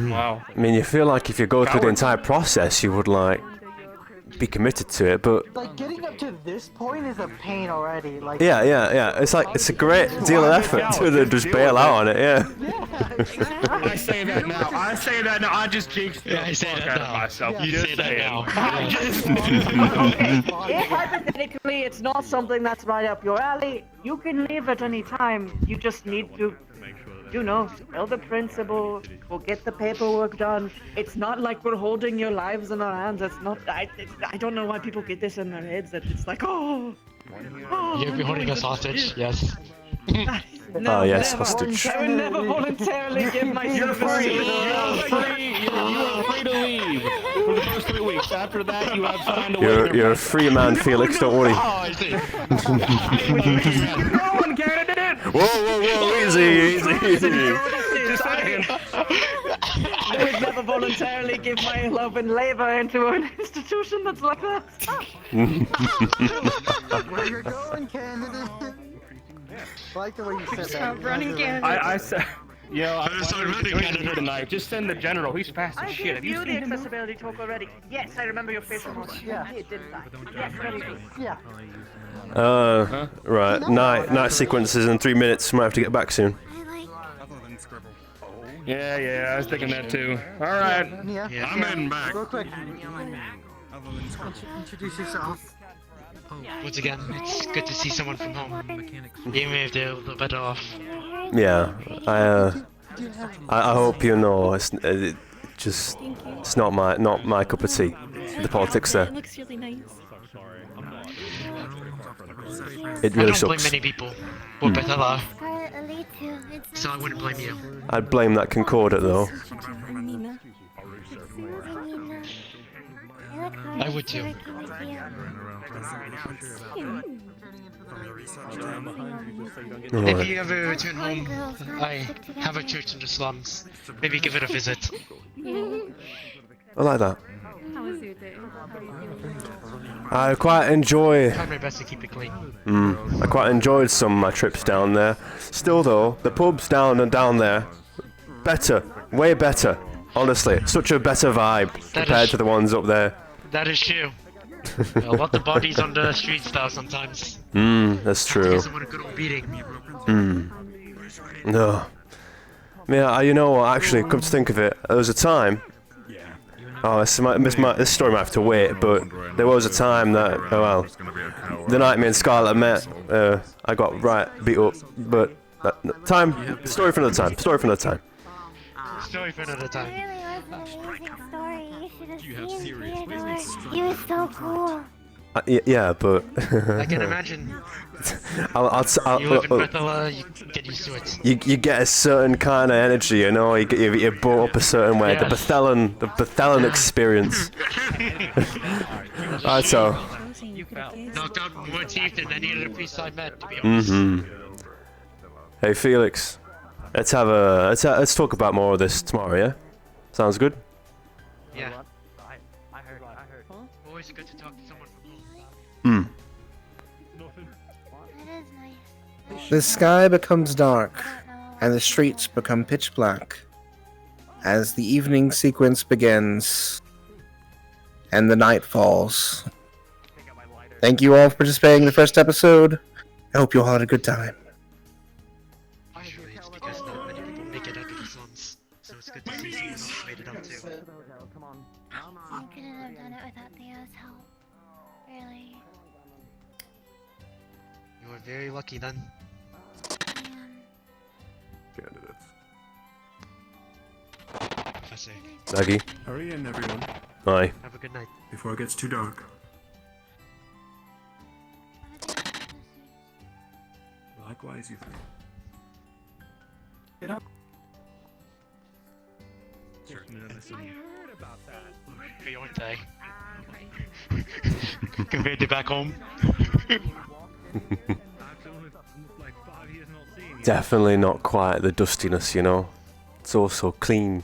Wow. I mean, you feel like if you go through the entire process, you would like be committed to it, but Like getting up to this point is a pain already. Like yeah. It's like it's a great deal of effort to then just bail out on it. Yeah. I say that now. I just jinxed the fuck out of myself. You say that now. Okay, if hypothetically it's not something that's right up your alley, you can leave at any time. You just need to, tell the principal, go get the paperwork done. It's not like we're holding your lives in our hands. It's not. I don't know why people get this in their heads that it's like, You'll be holding us hostage, yes. No, yes, never. hostage. I would never voluntarily give my services. You are free to leave for the first 3 weeks. After that, you have signed away. You're a free man, Felix. Don't worry. Oh, I see. Warden Candidate. Whoa, easy. Just saying. I would never voluntarily give my love and labor into an institution that's like that. where you're going, candidate. I like the way you said that. Running candidate. I said, I'm running candidate tonight. Just send the general. He's fast as I shit. gave Have you you the seen him? accessibility talk already. Yes, I remember your facial motion. Yeah. I did, didn't I? Yes, very good. Yeah. Right. Night sequences in 3 minutes. Might have to get back soon. Yeah, I was thinking that too. All right. Yeah. I'm heading back. Real quick. Introduce yourself. Once again, it's good to see someone from home. Even if they're a little better off. Yeah. I hope you know it's not my cup of tea. The politics there. It looks really nice. It really I don't blame sucks. many people. We're better off. Scarlet Lily too. It's So I wouldn't blame you. I'd blame that Concordat though. I would too. If you ever return home, I have a church in the slums. Maybe give it a visit. I like that. How was your day? I quite enjoy. Try my best to keep it clean. I quite enjoyed some of my trips down there. Still though, the pubs down there, better, way better. Honestly, such a better vibe compared to the ones up there. That is true. A lot of bodies on the streets though sometimes. That's true. Someone a good old beating. No. Yeah, you know what, actually, come to think of it, there was a time... Oh, this story might have to wait, but there was a time that, the night me and Scarlett met, I got beat up, but... story for another time. Story for another time. You should have seen Theodore. He was so cool. Yeah, but... I can imagine. I'll You live in Bethel, you get used to it. You get a certain kind of energy, you know. You're brought up a certain way. Yes. The Bethelen experience. Right, so. Knocked out more teeth than any other priest I met, to be honest. Hey Felix, let's talk about more of this tomorrow. Yeah, sounds good. Yeah. I heard. Always good to talk to someone from Hmm. That is nice. The sky becomes dark, and the streets become pitch black as the evening sequence begins and the night falls. Thank you all for participating in the first episode. I hope you all had a good time. Usually it's because not many people make it out of these ones, so it's good to see someone else made it out too. You couldn't have done it without Theo's help. Really. You were very lucky then. Candidates. Professor. Zaggy. Hurry in, everyone. Aye. Have a good night. Before it gets too dark. Likewise, you three. Get up. I heard about that. Hey, aren't they? Compared to back home. Definitely not quite the dustiness, you know. It's also clean.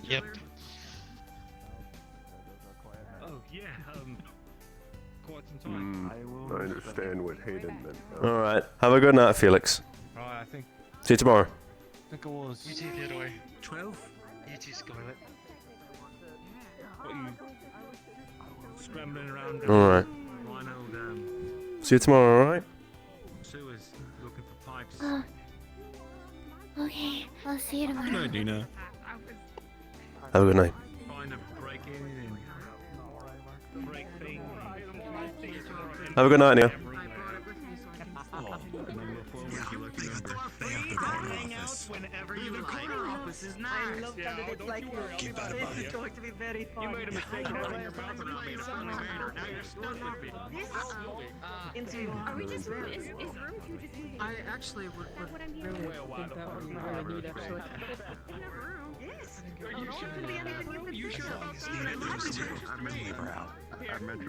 Yep. Oh yeah, quite some time. I understand what Hayden meant. Alright. Have a good night, Felix. Alright, I think See you tomorrow. it was You too, Theodore. 12. You too, Scarlet. What you scrambling around? Alright. I know See you tomorrow, alright? Sewers looking for pipes. Okay, I'll see you tomorrow. Good night, Dina. Have a good night. Kind of break in and break things. Have a good night, Neil. Whenever you like. Our office is nice. Keep that about you. It's going to be very fun. You made a mistake having your mouth around me in a funny manner. Now you're stuck with me. Into. Are we just room? Is room 2 just moving? I actually would really think that would be really neat, actually. Yes. Are you sure? Could be anything you could You sure about I meant to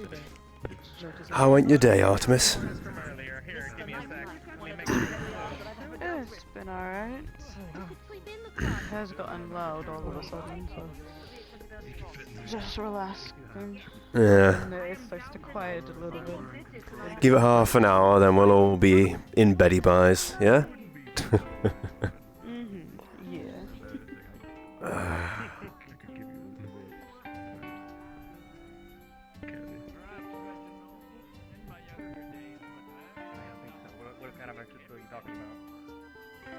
bed. How went your day, Artemis? earlier? Here, give me a sec. Let me make It's been alright. It has gotten loud all of a sudden, so just relaxing. Yeah. And it starts to quiet a little bit. Give it half an hour, then we'll all be in beddy buys, yeah? Yeah. What kind of extra are you talking about?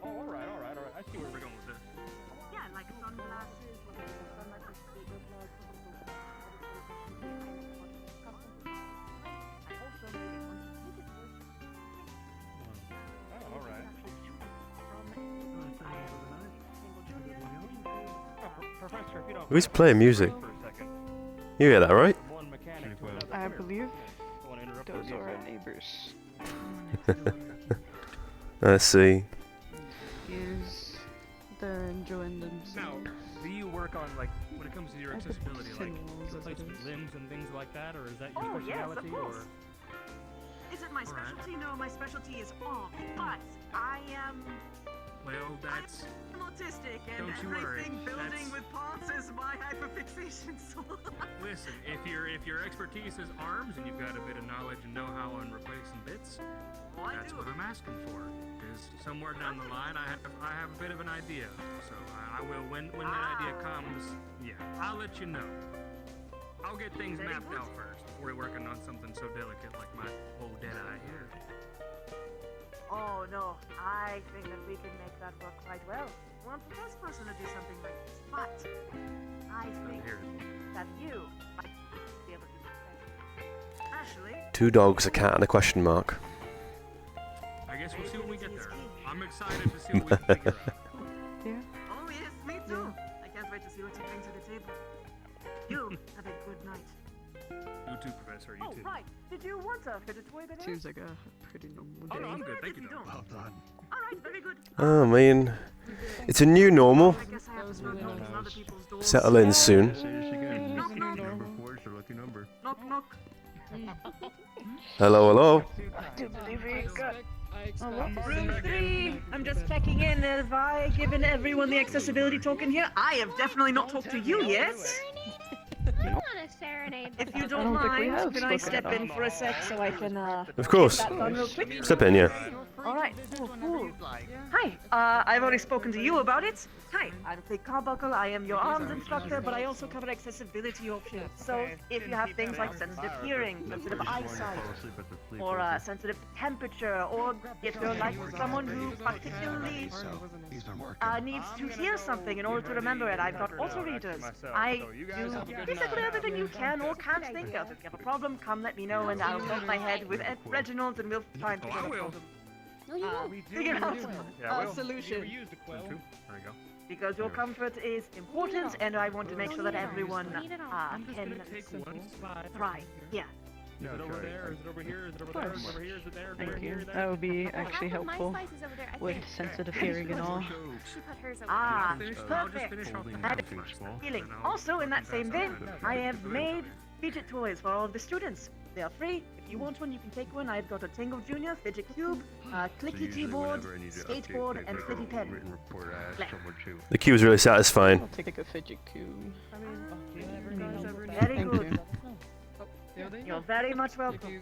Oh, alright. I see where we're going with this. Yeah, like sunglasses with sunlight and speakers, I also made it Oh, alright. Professor, if you don't Who's playing music? You hear that, right? I believe those are our neighbors. Let's see. Is they're enjoying themselves. Now, do you work on, like, when it comes to your accessibility, like, replacement limbs and things like that, or is that your Oh, yes, of specialty, course. or? Is it my specialty? No, my specialty is all. But I am. Well, that's... I'm autistic, and Don't you worry, everything building that's- with parts is my hyperfixation. So Listen, if your expertise is arms and you've got a bit of knowledge and know-how on replacing bits, that's what I'm asking for. Because somewhere down the line, I have a bit of an idea. So I will, when that idea comes, yeah, I'll let you know. I'll get things mapped out first before we're working on something so delicate like my old dead eye here. Oh no, I think that we can make that work quite well. Well, I'm the first person to do something like this, but I think that you might be able to do this. Especially. 2 dogs, a cat, and a question mark. I guess we'll see when we get there. I'm excited to see what we can figure out. Yeah. Oh yes, me too. I can't wait to see what you bring to the table. You have a good night. You too, Professor, you Oh too. right, did you want a fidget toy, baby? Seems like a pretty normal day. Oh, no, I'm good, thank you, though. Well done. All right, very good. Oh, man. It's a new normal. I guess I have to knock on other people's doors. Settle in soon. Number 4 is your lucky number. Knock knock. Hello, hello. I do believe we got... Room 3! I'm just checking in. Have I given everyone the accessibility token here? I have definitely not talked to you yet. If you don't mind, can I step in for a sec so I can, Of course. get that done real quick? Step in, yeah. Alright, cool. Hi, I've already spoken to you about it. Hi, I'm Fake Carbuncle, I am your arms instructor, but I also cover accessibility options. So, if you have things like sensitive hearing, sensitive eyesight, or sensitive temperature, or if you're like someone who particularly needs to hear something in order to remember it, I've got auto readers. I do basically everything you can or can't think of. If you have a problem, come let me know and I'll nod my head with Reginald and we'll try and figure out the problem. Figure out a solution. There we go. Because your comfort is important and I want to make sure that everyone can thrive. Yeah. Is it over there? Is it over here? Is it over there? Is it over here? Is it there? Thank you. That would be actually helpful with sensitive hearing and all. Perfect. Healing. Also, in that same vein, I have made fidget toys for all of the students. They are free. If you want one, you can take one. I've got a Tango Junior, fidget cube, clicky keyboard, skateboard, and clicky pen. The cube's really satisfying. I'll take a fidget cube. Very good. You're very much welcome.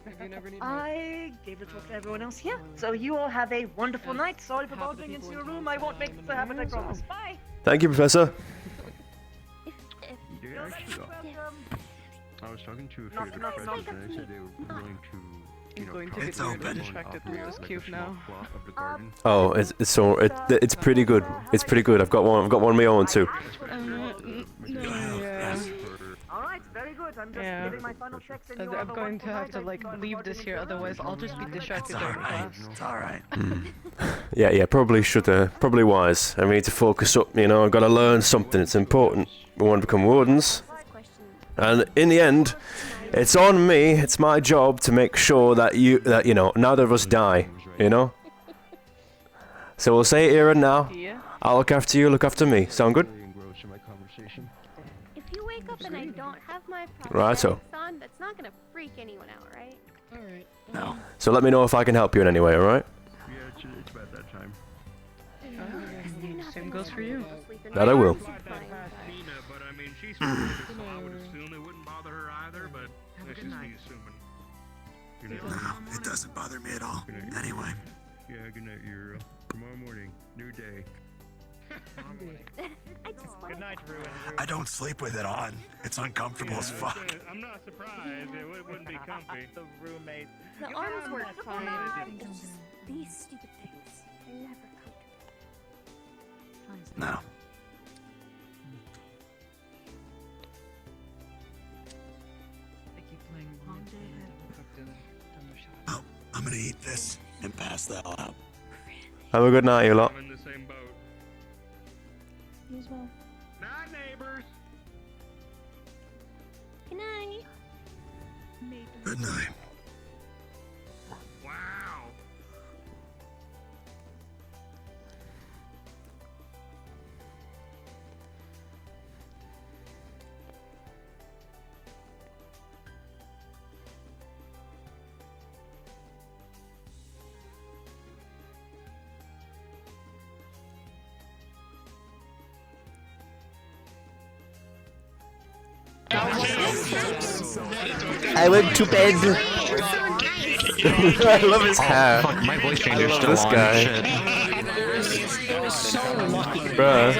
I gave the talk to everyone else here. So you all have a wonderful night. Sorry for bothering into your room. I won't make this a habit, I promise. Bye. Thank you, Professor. I was talking to a few of the friends and they said they were willing to, I'm going to get really distracted with this cube now. Oh, it's pretty good. It's pretty good. I've got one of my own too. Alright, very good. I'm just giving my final checks and I'm going to have to like leave this here, otherwise I'll just be distracted during class. It's alright. Yeah, probably should. Probably wise. I need to focus up. You know, I've got to learn something. It's important. We want to become wardens. And in the end, it's on me. It's my job to make sure that you know, neither of us die. You know. So we'll say it here and now. I'll look after you. Look after me. Sound good? If you wake up and I don't have my Righto. on, that's not gonna freak anyone out, right? Alright. No. So let me know if I can help you in any way. All right? Yeah, it's about that time. Same goes for you. That I will. But I mean, she's supportive, so I would assume it wouldn't bother her either, but this is me assuming. No, it doesn't bother me at all. Anyway. Yeah, good night, Euro. Tomorrow morning, new day. Good night, Ruin. I don't sleep with it on. It's uncomfortable as fuck. I'm not surprised. It wouldn't be comfy. The roommate. The arms work fine. It's just these stupid things. They're never comfortable. No. Oh, I'm gonna eat this and pass that out. Have a good night, you lot. I'm in the same boat. You as well. Night, neighbors. Good night. Good night. Wow. I went to bed. I love his hair. Fuck, my voice changer's still this on. guy. Shit. Bruh.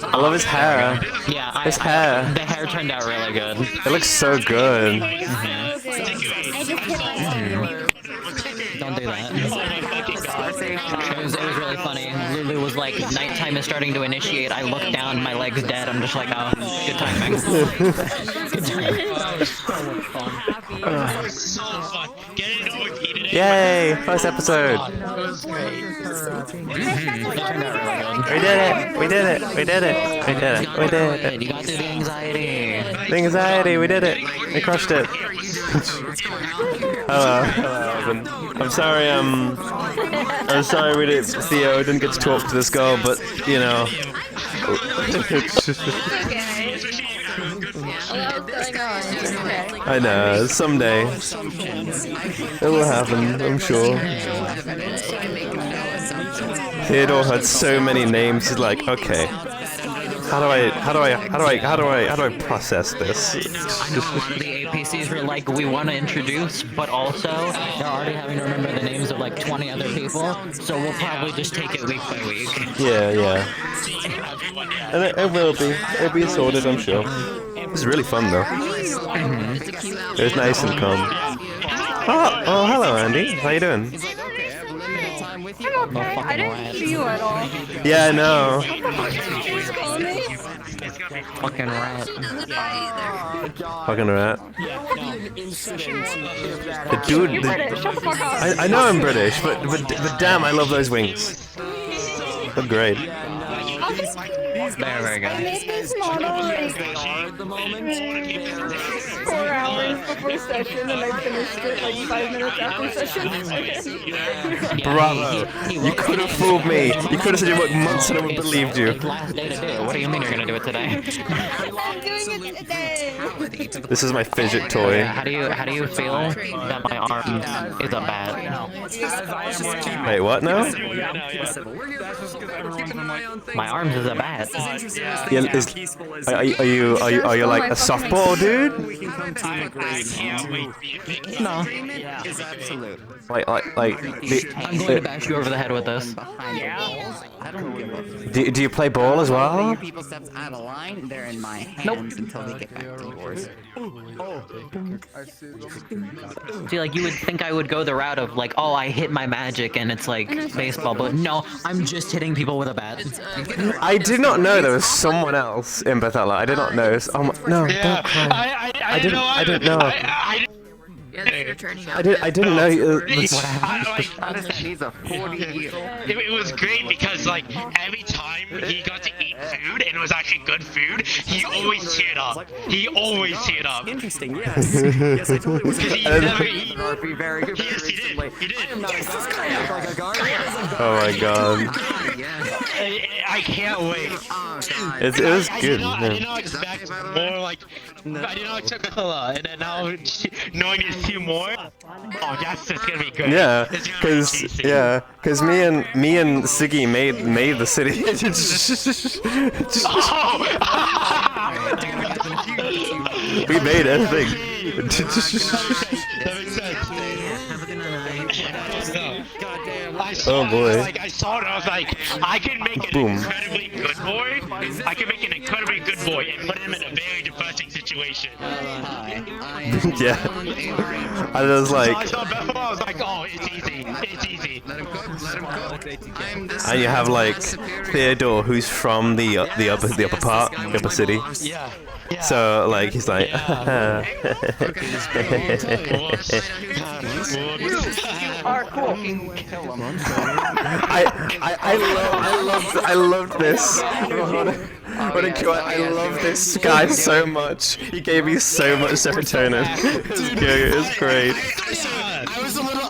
I love his hair. Yeah, his hair. The hair turned out really good. It looks so good. Don't do that. It was really funny. Lulu was like, nighttime is starting to initiate. I look down, my leg's dead. I'm just like, oh, good timing. Good timing. That was so much fun. That was so fun. Get it over, eat it. Yay! First episode. That was great. We did it! We did it! We did it! We did it! We did it! You got through the anxiety. The anxiety! We did it! We crushed it! Hello. Hello. I'm sorry. I'm sorry we didn't. Theo didn't get to talk to this girl, but you know. It's okay. I know, someday. It will happen, I'm sure. Theodore had so many names, he's like, okay. How do I process this? I know the APCs were like, we want to introduce, but also they're already having to remember the names of like 20 other people, so we'll probably just take it week by week. Yeah. And it will be. It'll be sorted, I'm sure. It was really fun though. It was nice and calm. Oh, hello Andy. How you doing? I'm okay. I didn't see you at all. Yeah, I know. Fucking rat. Fucking rat. The dude. You're British. Shut the fuck up. I know I'm British, but damn, I love those wings. They're great. Very good. I made this model like 4 hours before session, and I finished it like 5 minutes after session. Bravo! You could have fooled me. You could have said you worked months and I would have believed you. Last day to do it. What do you mean you're gonna do it today? I'm doing it today. This is my fidget toy. How do you feel that my arm is a bat? Wait, what now? My arms is a bat. Yeah, are you like a softball dude? No. Like I'm going to bash you over the head with this. Do you play ball as well? People steps out of line, they're in my hands until they get back to yours. See, like, you would think I would go the route of, like, oh, I hit my magic and it's like baseball, but no, I'm just hitting people with a bat. I did not know there was someone else in Bethella. I did not know. Oh my, no, don't cry. I didn't know. I didn't know. It was great because like every time he got to eat food and it was actually good food, he always teared up. He always teared up. Interesting, yes. Yes, I totally was. Because he never eat. Very good. Yes, he did. He did. Oh my god. I can't wait. It was good. I did not expect more like. I did not expect and then now knowing there's 2 more. Oh, that's just gonna be good. Yeah, cause me and Siggy made the city. We made everything. That makes sense. Oh boy. I saw it, I was like, I can make an incredibly good boy. I can make an incredibly good boy and put him in a very depressing situation. Yeah. I was like. I saw Bethel, I was like, oh, it's easy. It's easy. Let him go. And you have like Theodore, who's from the upper part, the upper city. Yeah. So like he's like. I loved this. I love this guy so much. He gave me so much serotonin. It was great.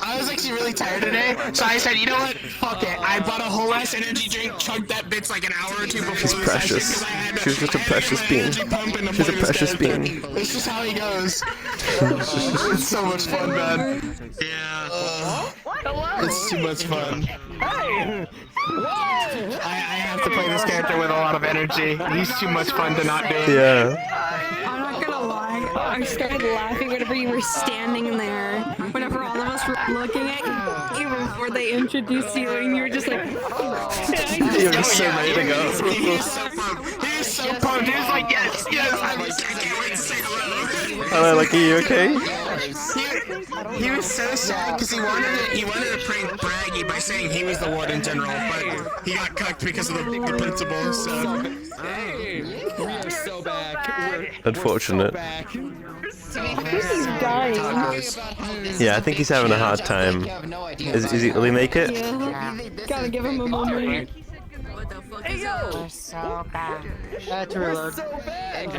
I was actually really tired today, so I said, you know what? Fuck it. I bought a whole ass energy drink, chugged that bitch like an hour or 2 before She's precious. She's just a precious being. She's a precious being. It's just how he goes. It's so much fun, man. Yeah. It's too much fun. I have to play this character with a lot of energy. He's too much fun to not do. Yeah. I'm not gonna lie, I started laughing whenever you were standing there. Whenever all of us were looking at you, even before they introduced you, and you were just like, He was so ready to go. He was so pumped. He was so pumped. He was like, yes, yes. I can't wait to say hello. Hello, Lucky, you okay? He was so sad because he wanted to prank Braggy by saying he was the Warden General, but he got cucked because of the principal. So. Hey, we are so back. Unfortunate. He's dying. Yeah, I think he's having a hard time. Will he make it? Yeah. Gotta give him a moment. Hey yo! We're so bad. We're so bad.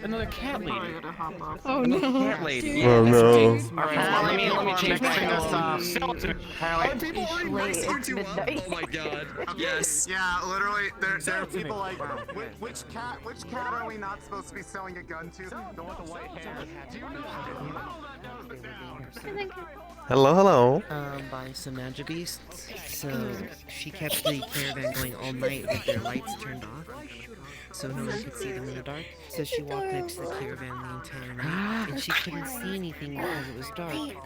Another cat lady. Oh no. Cat lady. Oh no. Alright, let me change my People already Wait, it's midnight. Oh my god. Yes. Yeah, literally, there are people like, which cat are we not supposed to be selling a gun to? The one with the white hair. Do you know? Hello, hello. Buying some magic beasts. So she kept the caravan going all night with their lights turned off, so no one could see them in the dark. So she walked next to the caravan the entire night, and she couldn't see anything because it was dark.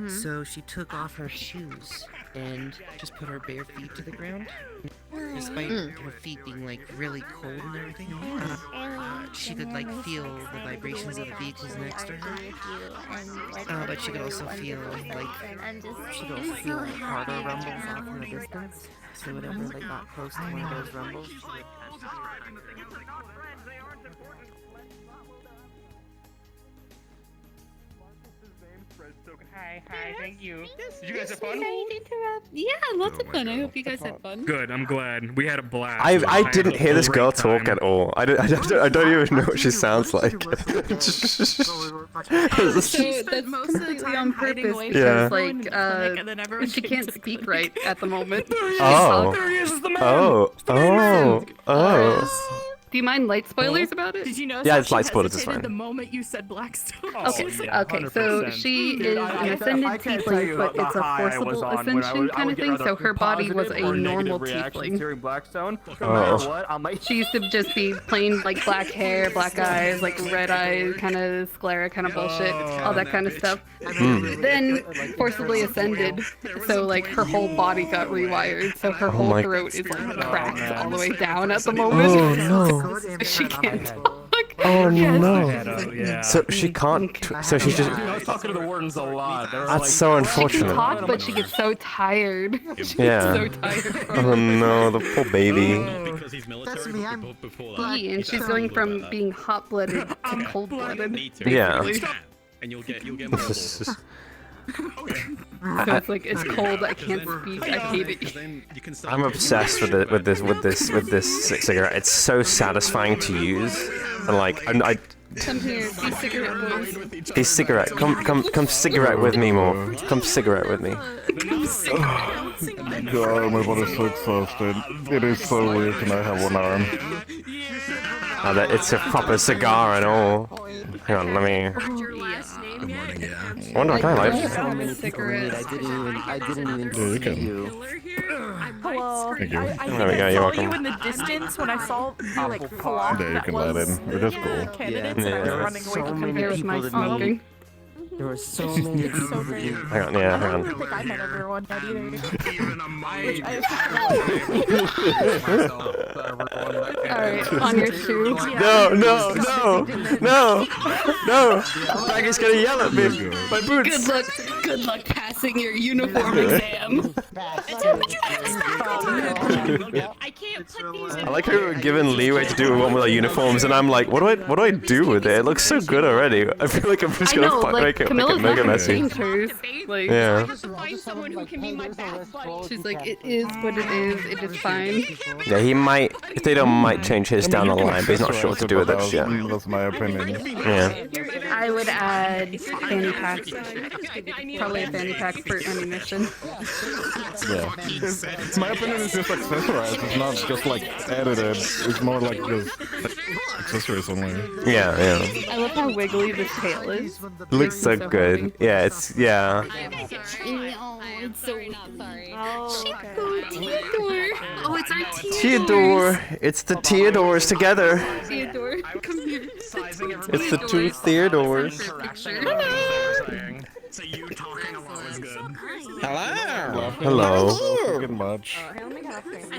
So she took off her shoes and just put her bare feet to the ground. Despite her feet being like really cold and everything, she could like feel the vibrations of the vehicles next to her. But she could also feel harder rumbles off in the distance. So whenever they got close to one of those rumbles, she would Hi, thank you. Did you guys have fun? Yeah, lots of fun. I hope you guys had fun. Good, I'm glad. We had a blast. I didn't hear this girl talk at all. I don't even know what she sounds like. So that's completely on purpose because, like, she can't speak right at the moment. Oh. Do you mind light spoilers about it? Did you know? Yeah, it's light spoilers, it's fine. The moment you said Blackstone. Okay, so she is an ascended tiefling, but it's a forcible ascension kind of thing, so her body was a normal tiefling. Blackstone. She used to just be plain, like, black hair, black eyes, like, red eyes, kind of sclera kind of bullshit, all that kind of stuff. Then forcibly ascended, so, like, her whole body got rewired, so her whole throat is, like, cracked all the way down at the moment. Oh no. She can't talk. Oh no. Yeah. So she can't. So she's just. I was talking to the wardens a lot. That's so She unfortunate. can talk, but she gets so tired. She Yeah. gets so tired. Oh no, the poor baby. Because he's military, but before that, And she's going from being hot-blooded to cold-blooded. Yeah. basically. and you'll get more levels. So it's like, it's cold, I can't speak, I hate it. I'm obsessed with this cigarette. It's so satisfying to use, and like I. Come here, be cigarette boys. Hey cigarette, come cigarette with me more. Come cigarette with me. God, my body's so exhausted. It is so weird and I have one arm. Oh, that it's a proper cigar and all. Hang on, let me. I wonder what I like. I didn't even see you. Hello. Thank you. There we go, you're saw welcome. you in the distance when I saw you like flop. Yeah, you can let in. It is cool. Candidates and I was running away from Come here with my smoking. There were so many people. Hang on, yeah, hang I on. don't think I met everyone yet either. Even a mic. Alright, on your shoe. No! Maggie's gonna yell at me. My boots. Good luck passing your uniform exam. I can't put these in. I like how we were given leeway to do one with our uniforms, and I'm like, what do I do with it? It looks so good already. I feel like I'm just gonna make it Camilla's mega not gonna messy. change hers. Like, Yeah. Find someone who can be my back buddy. she's like, it is what it is. It is fine. Yeah, he might. Theodore might change his down the line, but he's not sure what to do with it yet. That's my opinion. Yeah. I would add fanny packs. Probably a fanny pack for ammunition. Yeah. My opinion is just accessorized. It's not just like edited. It's more like just accessories only. Yeah. I love how wiggly this tail is. Looks so good. funny. Yeah, it's yeah. Oh, it's so sorry. Oh, Theodore. Oh, it's our Theodore. It's the Theodores together. Theodore, come here. It's the two Theodores. So you talking a lot was good. Hello. Hello. Much. I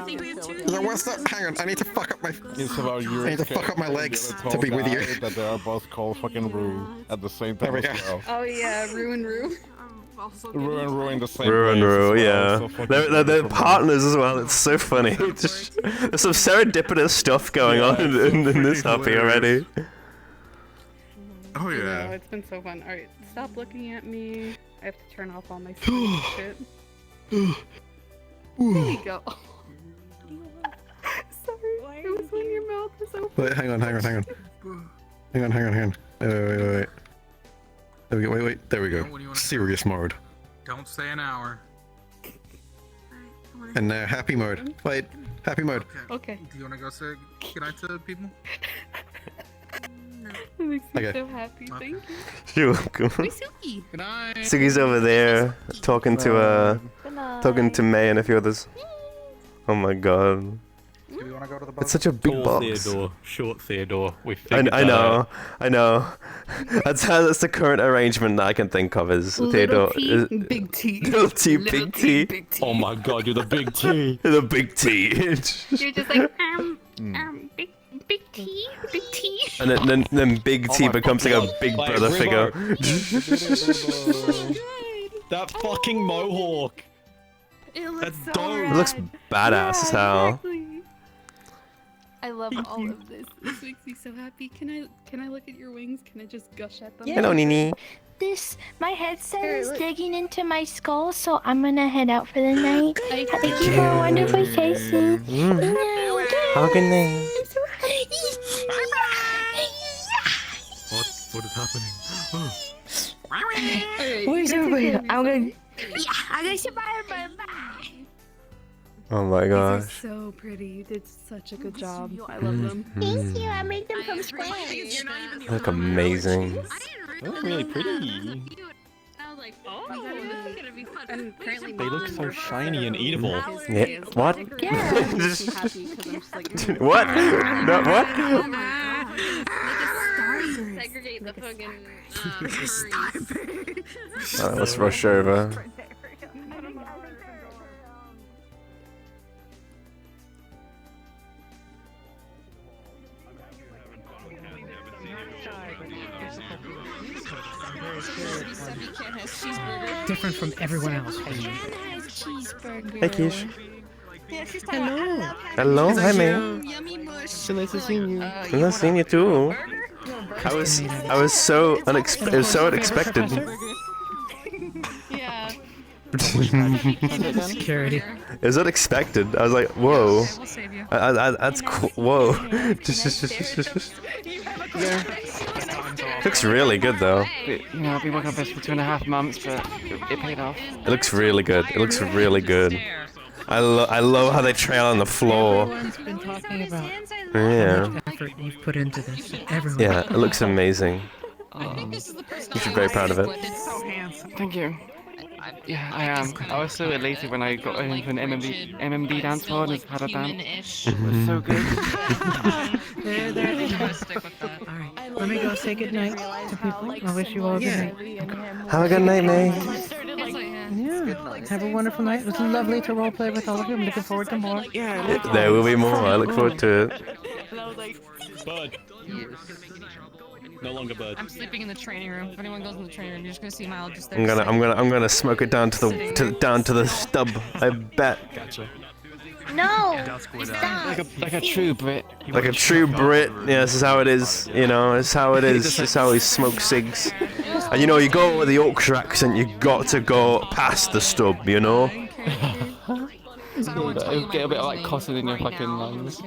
think we have two. So what's that? Hang on, I need to fuck up my. It's about you. I need to fuck up my legs to be with you. That they are both called fucking Rue at the same time There we as go. well. Oh yeah, ruin. Rue in the same Rue and place Rue, as yeah. well, so fucking They're beautiful. partners as well. It's so funny. There's some serendipitous stuff going on in this happy already. Oh I know, yeah. it's been so fun. Alright, stop looking at me. I have to turn off all my shit. There you go. Oh, they're so Wait, hang on. Hang on. Wait. There we go. Wait. There we go. Serious mode. Don't say an hour. And now happy mode. Wait, happy mode. Okay. Do you want to go say goodnight to people? That makes me Okay. so happy. Thank you. You're welcome. Suki. Good night. Suki's over there talking to May and a few others. Oh my god. Do we want to go to the It's such a big Tall box. Theodore, short Theodore. We I figured that know, out. I know. That's the current arrangement that I can think of is Theodore. Little T, big T. Little T, big T. Big T. Oh my god, you're the big T. The big T. You're just like, big T, big T. And then Big T becomes like a Big Like, Brother figure. That fucking mohawk. It looks That's so dope. It looks badass as hell. Exactly. I love all of this. This makes me so happy. Can I look at your wings? Can I just gush at them? Hello, Nini. My headset is digging into my skull, so I'm gonna head out for the night. Thank you for a wonderful session. Have a good night. What is happening? Where's everybody? I'm gonna. I'm gonna say bye. Oh my These are gosh. so pretty. You did such a good job. I love them. Thank you. I made them from scratch. They look amazing. They look really pretty. I was like, oh, this is gonna be fun. And apparently They look so shiny and eatable. Yeah. What? Yeah. What? No, what? Segregate the fucking. Let's rush over. Different from everyone else. Hey, Kish. Hello. Hello, hi, man. So nice to see you. Nice seeing you too. I was so unexpected. It was so unexpected. Yeah. Security. It was unexpected. I was like, whoa. That's cool. Whoa. Looks really good though. You know, I've been working on this for 2.5 months, but it paid off. It looks really good. It looks really good. I love how they trail on the floor. Everyone's been talking about Yeah. how much effort you've put into this. Everyone. Yeah, it looks amazing. You should be very proud of it. Thank you. Yeah, I am. I was so elated when I got into an MMD dance floor and had a dance. It was so good. There. Alright, let me go say goodnight to people. I wish you all a good night. Have a good night, May. Yeah, have a wonderful night. It was lovely to roleplay with all of you. I'm looking forward to more. There will be more. I look forward to it. Bud. No longer Bud. I'm sleeping in the training room. If anyone goes in the training room, you're just gonna see Milo just there. I'm gonna smoke it down to the stub. I bet. Gotcha. No. Like a true Brit. Like a true Brit. Yeah, this is how it is. You know, it's how it is. This is how we smoke cigs. And you know, you go with the Yorkshire accent, you got to go past the stub. You know. It'll get a bit like cotton in your fucking lungs.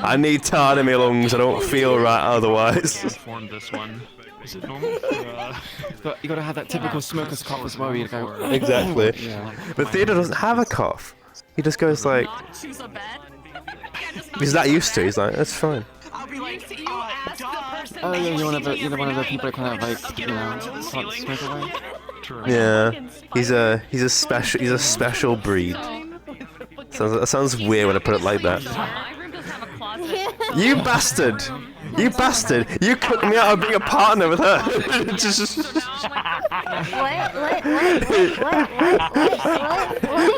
I need tar in my lungs. I don't feel right otherwise. Form this one. Is it normal? But you gotta have that typical smoker's cough as well. You go. Exactly. Yeah. But Theodore doesn't have a cough. He just goes like. He's that used to. He's like, that's fine. Oh yeah, you're one of the people that kind of like can't smoke away. Yeah, he's a special breed. That sounds weird when I put it like that. You bastard! You bastard! You cooked me out of being a partner with her.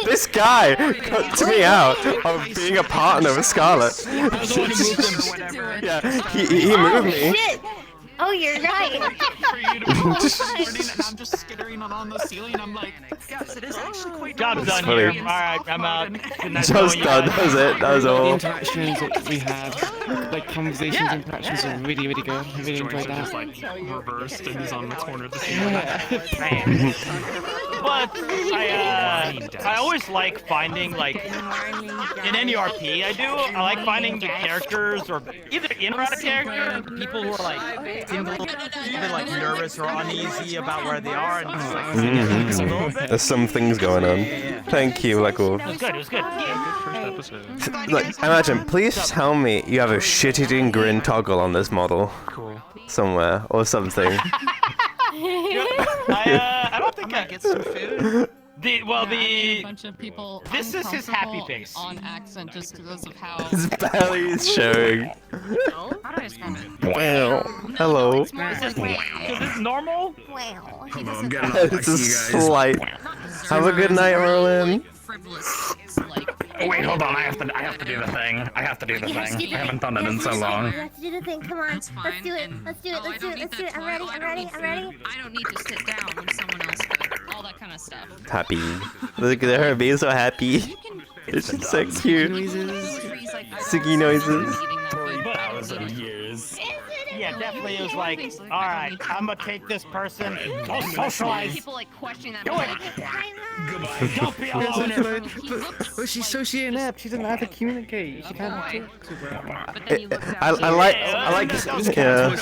This guy cooked me out of being a partner with Scarlett. Yeah, he moved me. Oh, you're right. For you to pull the recording, and I'm just skittering on the ceiling. I'm like, yes, it is actually quite. Job's That's done funny. here. Alright, I'm out. Good night, Job's you done, guys. that was it, that was The all. interactions that we had, like conversations, interactions are really, really good. I really enjoyed that. Just like reversed and he's on the corner of the ceiling. Man. But I always like finding like in any RP I do, I like finding the characters or either in or out of character, people who are like seem a little bit like nervous or uneasy about where they are and just like a little bit. There's some things going on. Thank you, like all. It was good, it was good. Like, imagine, please tell me you have a shit-eating grin toggle on this model. Somewhere, or something. I don't think I get some food. A bunch of people. This is his happy face. On accent, just because of how. His belly is showing. Wow. Hello. Is this normal? Well, I'm getting all It's a you guys. slight. Have a good night, Merlin. Wait, hold on. I have to do the thing. I have to do the thing. I haven't done it in so long. You have to do the thing. Come on. Let's do it. Let's do it. Let's do it. Let's do it. I'm ready. I'm ready. I'm ready. I don't need to sit down when someone else could. All that kind of stuff. Happy. Look at her being so happy. It's just so cute. Sticky noises. 3,000 years. Yeah, definitely. It was like, all right, I'm gonna take this person. Go socialize. People like question that. Do it. Don't be a loner. But she's so inept. She doesn't know how to communicate. She can't talk to her. I like, yeah.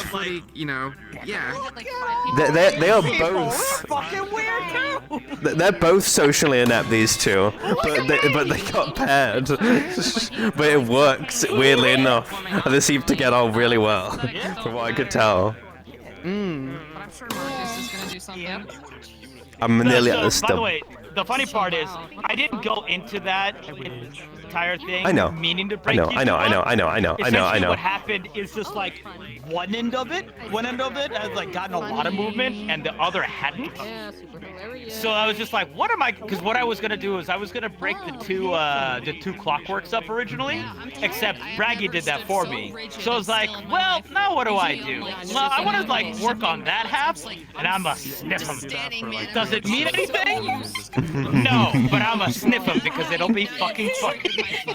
You know, yeah. They are both. Fucking weird too. They're both socially inept, these two, but they got paired. But it works weirdly enough. And they seem to get on really well, from what I could tell. I'm sure Marcus is gonna do something. I'm nearly at the By stub. the way, the funny part is, I didn't go into that entire thing I know. meaning to break I know. Essentially what happened is just like one end of it has like gotten a lot of movement and the other hadn't. So I was just like, what am I? Because what I was gonna do is I was gonna break the two clockworks up originally, except Braggy did that for me. So I was like, well, now what do I do? Well, I want to like work on that half, and I'm a sniff him. Does it mean anything? No, but I'm a sniff him because it'll be fucking funny.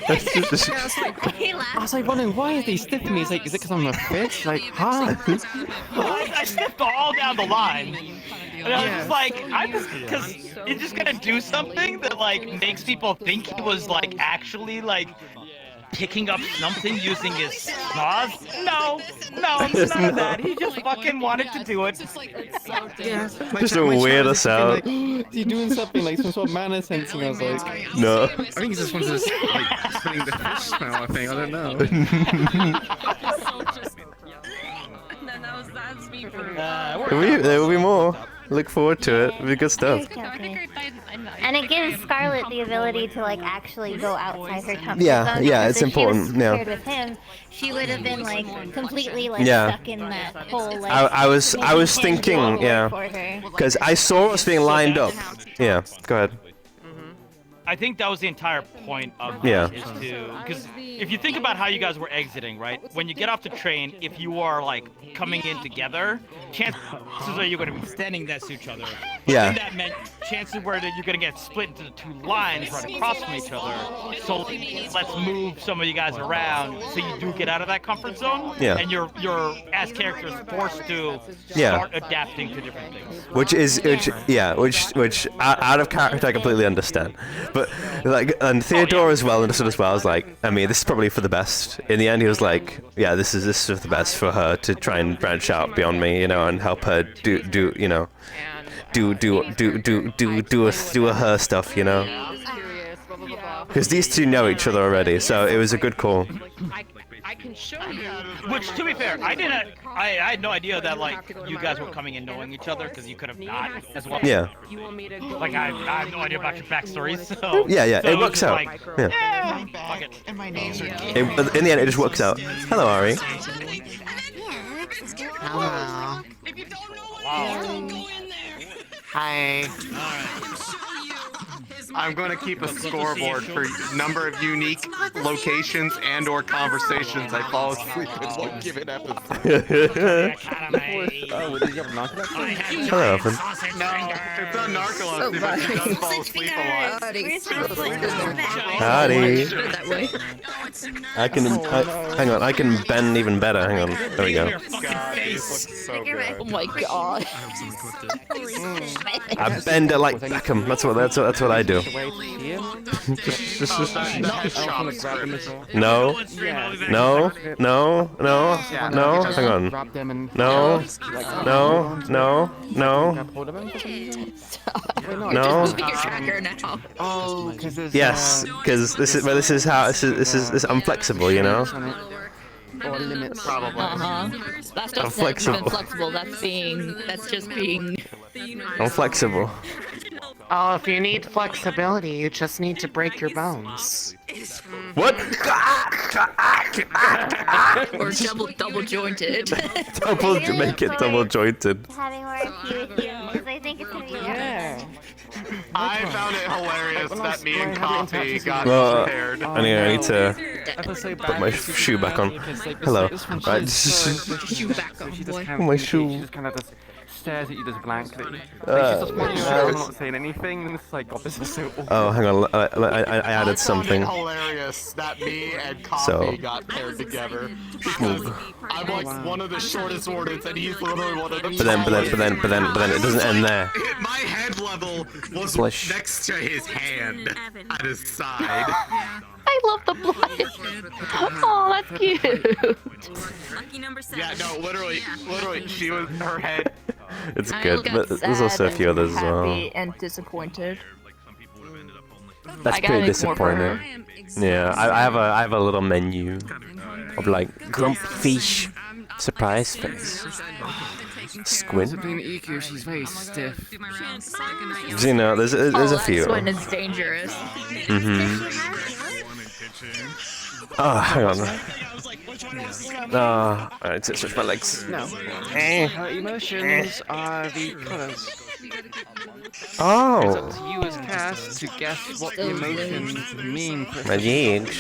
I was like wondering, why is he sniffing me? He's like, is it because I'm a bitch? Like, huh? I sniffed all down the line. And I was just like, because he's just gonna do something that like makes people think he was like actually like picking up something using his claws. No, it's none of that. He just fucking wanted to do it. Yeah. Just a weird sound. Like, is he doing something like some sort of manner sensing? I was like, No. I think he just wants to like spinning the fish smell. I think I don't know. There will be more. Look forward to it. It'll be good stuff. And it gives Scarlet the ability to like actually go outside her comfort Yeah, zone. yeah, because it's if she was important, yeah. paired with him, she would have been like completely like Yeah. stuck in that whole like. I was making him thinking, do all the yeah, work for her. because I saw us being lined up. Yeah, go ahead. I think that was the entire point of Yeah. this, is to, because if you think about how you guys were exiting, right? When you get off the train, if you are like coming in together, chances are you're going to be standing next to each other. Yeah. And that meant chances were that you're going to get split into the two lines right across from each other. So let's move some of you guys around so you do get out of that comfort zone. Yeah. And you're as characters forced to Yeah. start adapting to different things. Which out of character I completely understand. But like, and Theodore as well understood as well. I was like, I mean, this is probably for the best. In the end, he was like, yeah, this is for the best for her to try and branch out beyond me, you know, and help her do her stuff, you know. Because these two know each other already, so it was a good call. I can show you. Which, to be fair, I had no idea that like you guys were coming in knowing each other because you could have not as well. Yeah. Like I have no idea about your backstory, so. Yeah, so it works out. like, Yeah. Fuck it. And my nails are In the end, it just works out. Hello, Ari. Hello. Hi. I'm going to keep a scoreboard for number of unique locations and/or conversations I fall asleep in one given episode. Oh, did you have narcolepsy? Hello, Alvin. No, it's not narcolepsy, but she does fall asleep a lot. Howdy. Hang on, I can bend even better. Hang on. There we go. Oh my god. I bend it like Beckham. That's what I do. No. No. No. No. No. Hang on. No. No. No. No. No. Oh, because Yes, because this is how I'm flexible, you know. Or limits. Probably. That's I'm just flexible. Not even flexible. That's just being. I'm flexible. Oh, if you need flexibility, you just need to break your bones. What? Or double jointed. Make it double jointed. Having more tea with you, because I think it's gonna be I found it hilarious that me and Coffee got Well, paired. I need to put my shoe back on. Hello. Right. My shoe. She just kind of just stares at you just blankly. Like, she's just watching around, not saying anything, and it's like, God, this is so awful. Oh, hang on. I added something. I found it hilarious that me and Coffee So. got paired together. Because I'm like one of the shortest wardens, and he's literally one of the But then it doesn't end there. My head level was Flesh. next to his hand at his side. I love the blood. Oh, that's cute. Yeah, no, literally, she was her head. It's good, but there's also a few others as well. Happy and disappointed. That's I gotta pretty make more for her. disappointing. Yeah, I have a little menu of like grump fish, surprise face, squint. Discipline EQ, she's very stiff. You know, there's a few. Squint is dangerous. Oh, hang on. Alright, switch my legs. No. Her emotions are the colours. It's Oh. up to you as cast to guess what the emotions mean. Magic. Do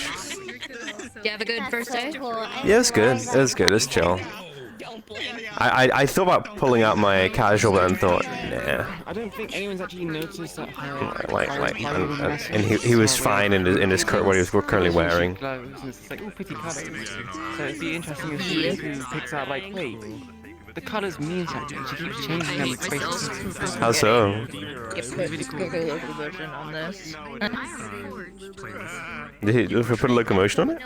you have a good first day? Yeah, it's good. It was good. It's chill. I thought about pulling out my casual, but then thought, nah. I don't think anyone's actually noticed that her And he was fine in his what he was currently wearing. It's like, oh, pretty colours. So it'd be interesting if she picks out, like, wait, the colours mean something. She keeps changing them with faces. How so? Google locomotion on this. Did he put a locomotion on it?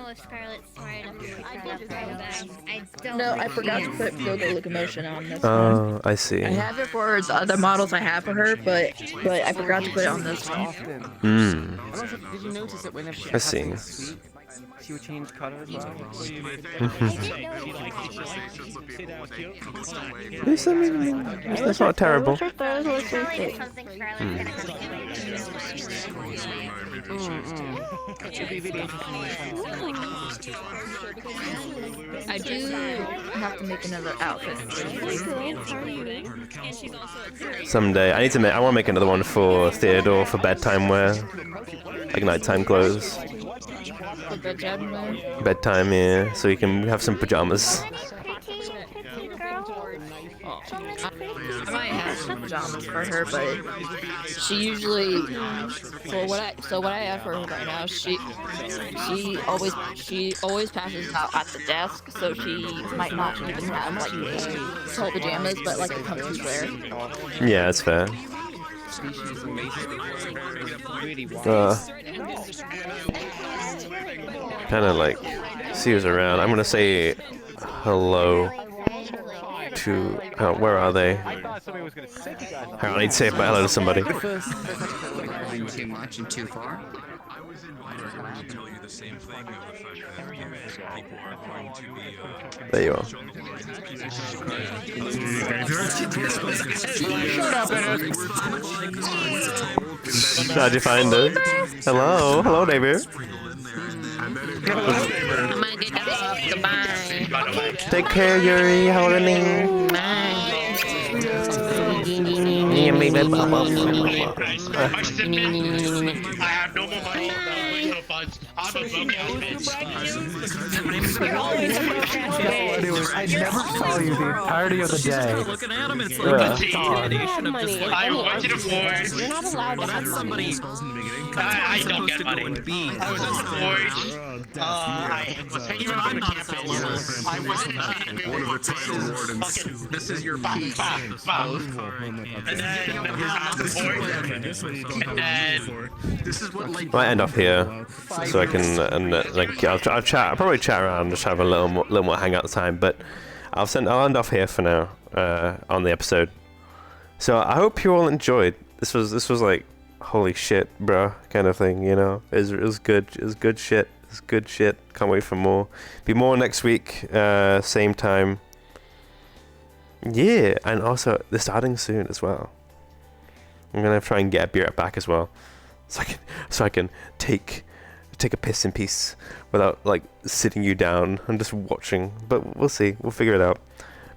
No, I forgot to put Google locomotion on this one. Oh, I see. I have it for the other models I have for her, but I forgot to put it on this one. Hmm. Did you notice that whenever she I see. had sweet, she would change colour as well? That's not terrible. I do have to make another outfit. Someday, I want to make another one for Theodore for bedtime wear, like nighttime clothes. Bedtime, yeah, so you can have some pajamas. I might have some pajamas for her, but she usually, what I have for her right now, she always passes out at the desk, so she might not even have like full pajamas, but like a comfy wear. Yeah, that's fair. Kind of like see who's around. I'm gonna say hello to. Where are they? Hang on, I need to say hello to somebody. Too much and too far. There you are. How'd you find it? Hello, hello, neighbor. Take care, Yuri. How are you? have no more money. I'm a Anyways, I never saw you the entirety of the day. Looking at him, it's like a combination of just like, I want you to forge. You're not allowed to that's somebody. I don't get money. I was a forge. Even I'm not at that level. I was One of the title wardens. This is your piece. And then This is what like. Might end off here, so I can I'll probably chat around, just have a little more hangout time. But I'll end off here for now on the episode. So I hope you all enjoyed. This was like holy shit, bro, kind of thing. You know, it was good. It was good shit. It's good shit. Can't wait for more. Be more next week, same time. Yeah, and also they're starting soon as well. I'm gonna try and get a beer back as well, so I can take a piss in peace without like sitting you down and just watching. But we'll see. We'll figure it out.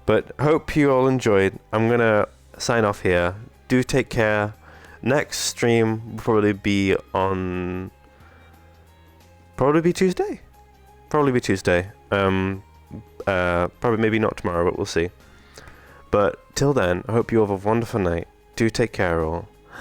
But hope you all enjoyed. I'm gonna sign off here. Do take care. Next stream will probably be on. Probably be Tuesday. Probably maybe not tomorrow, but we'll see. But till then, I hope you all have a wonderful night. Do take care, all.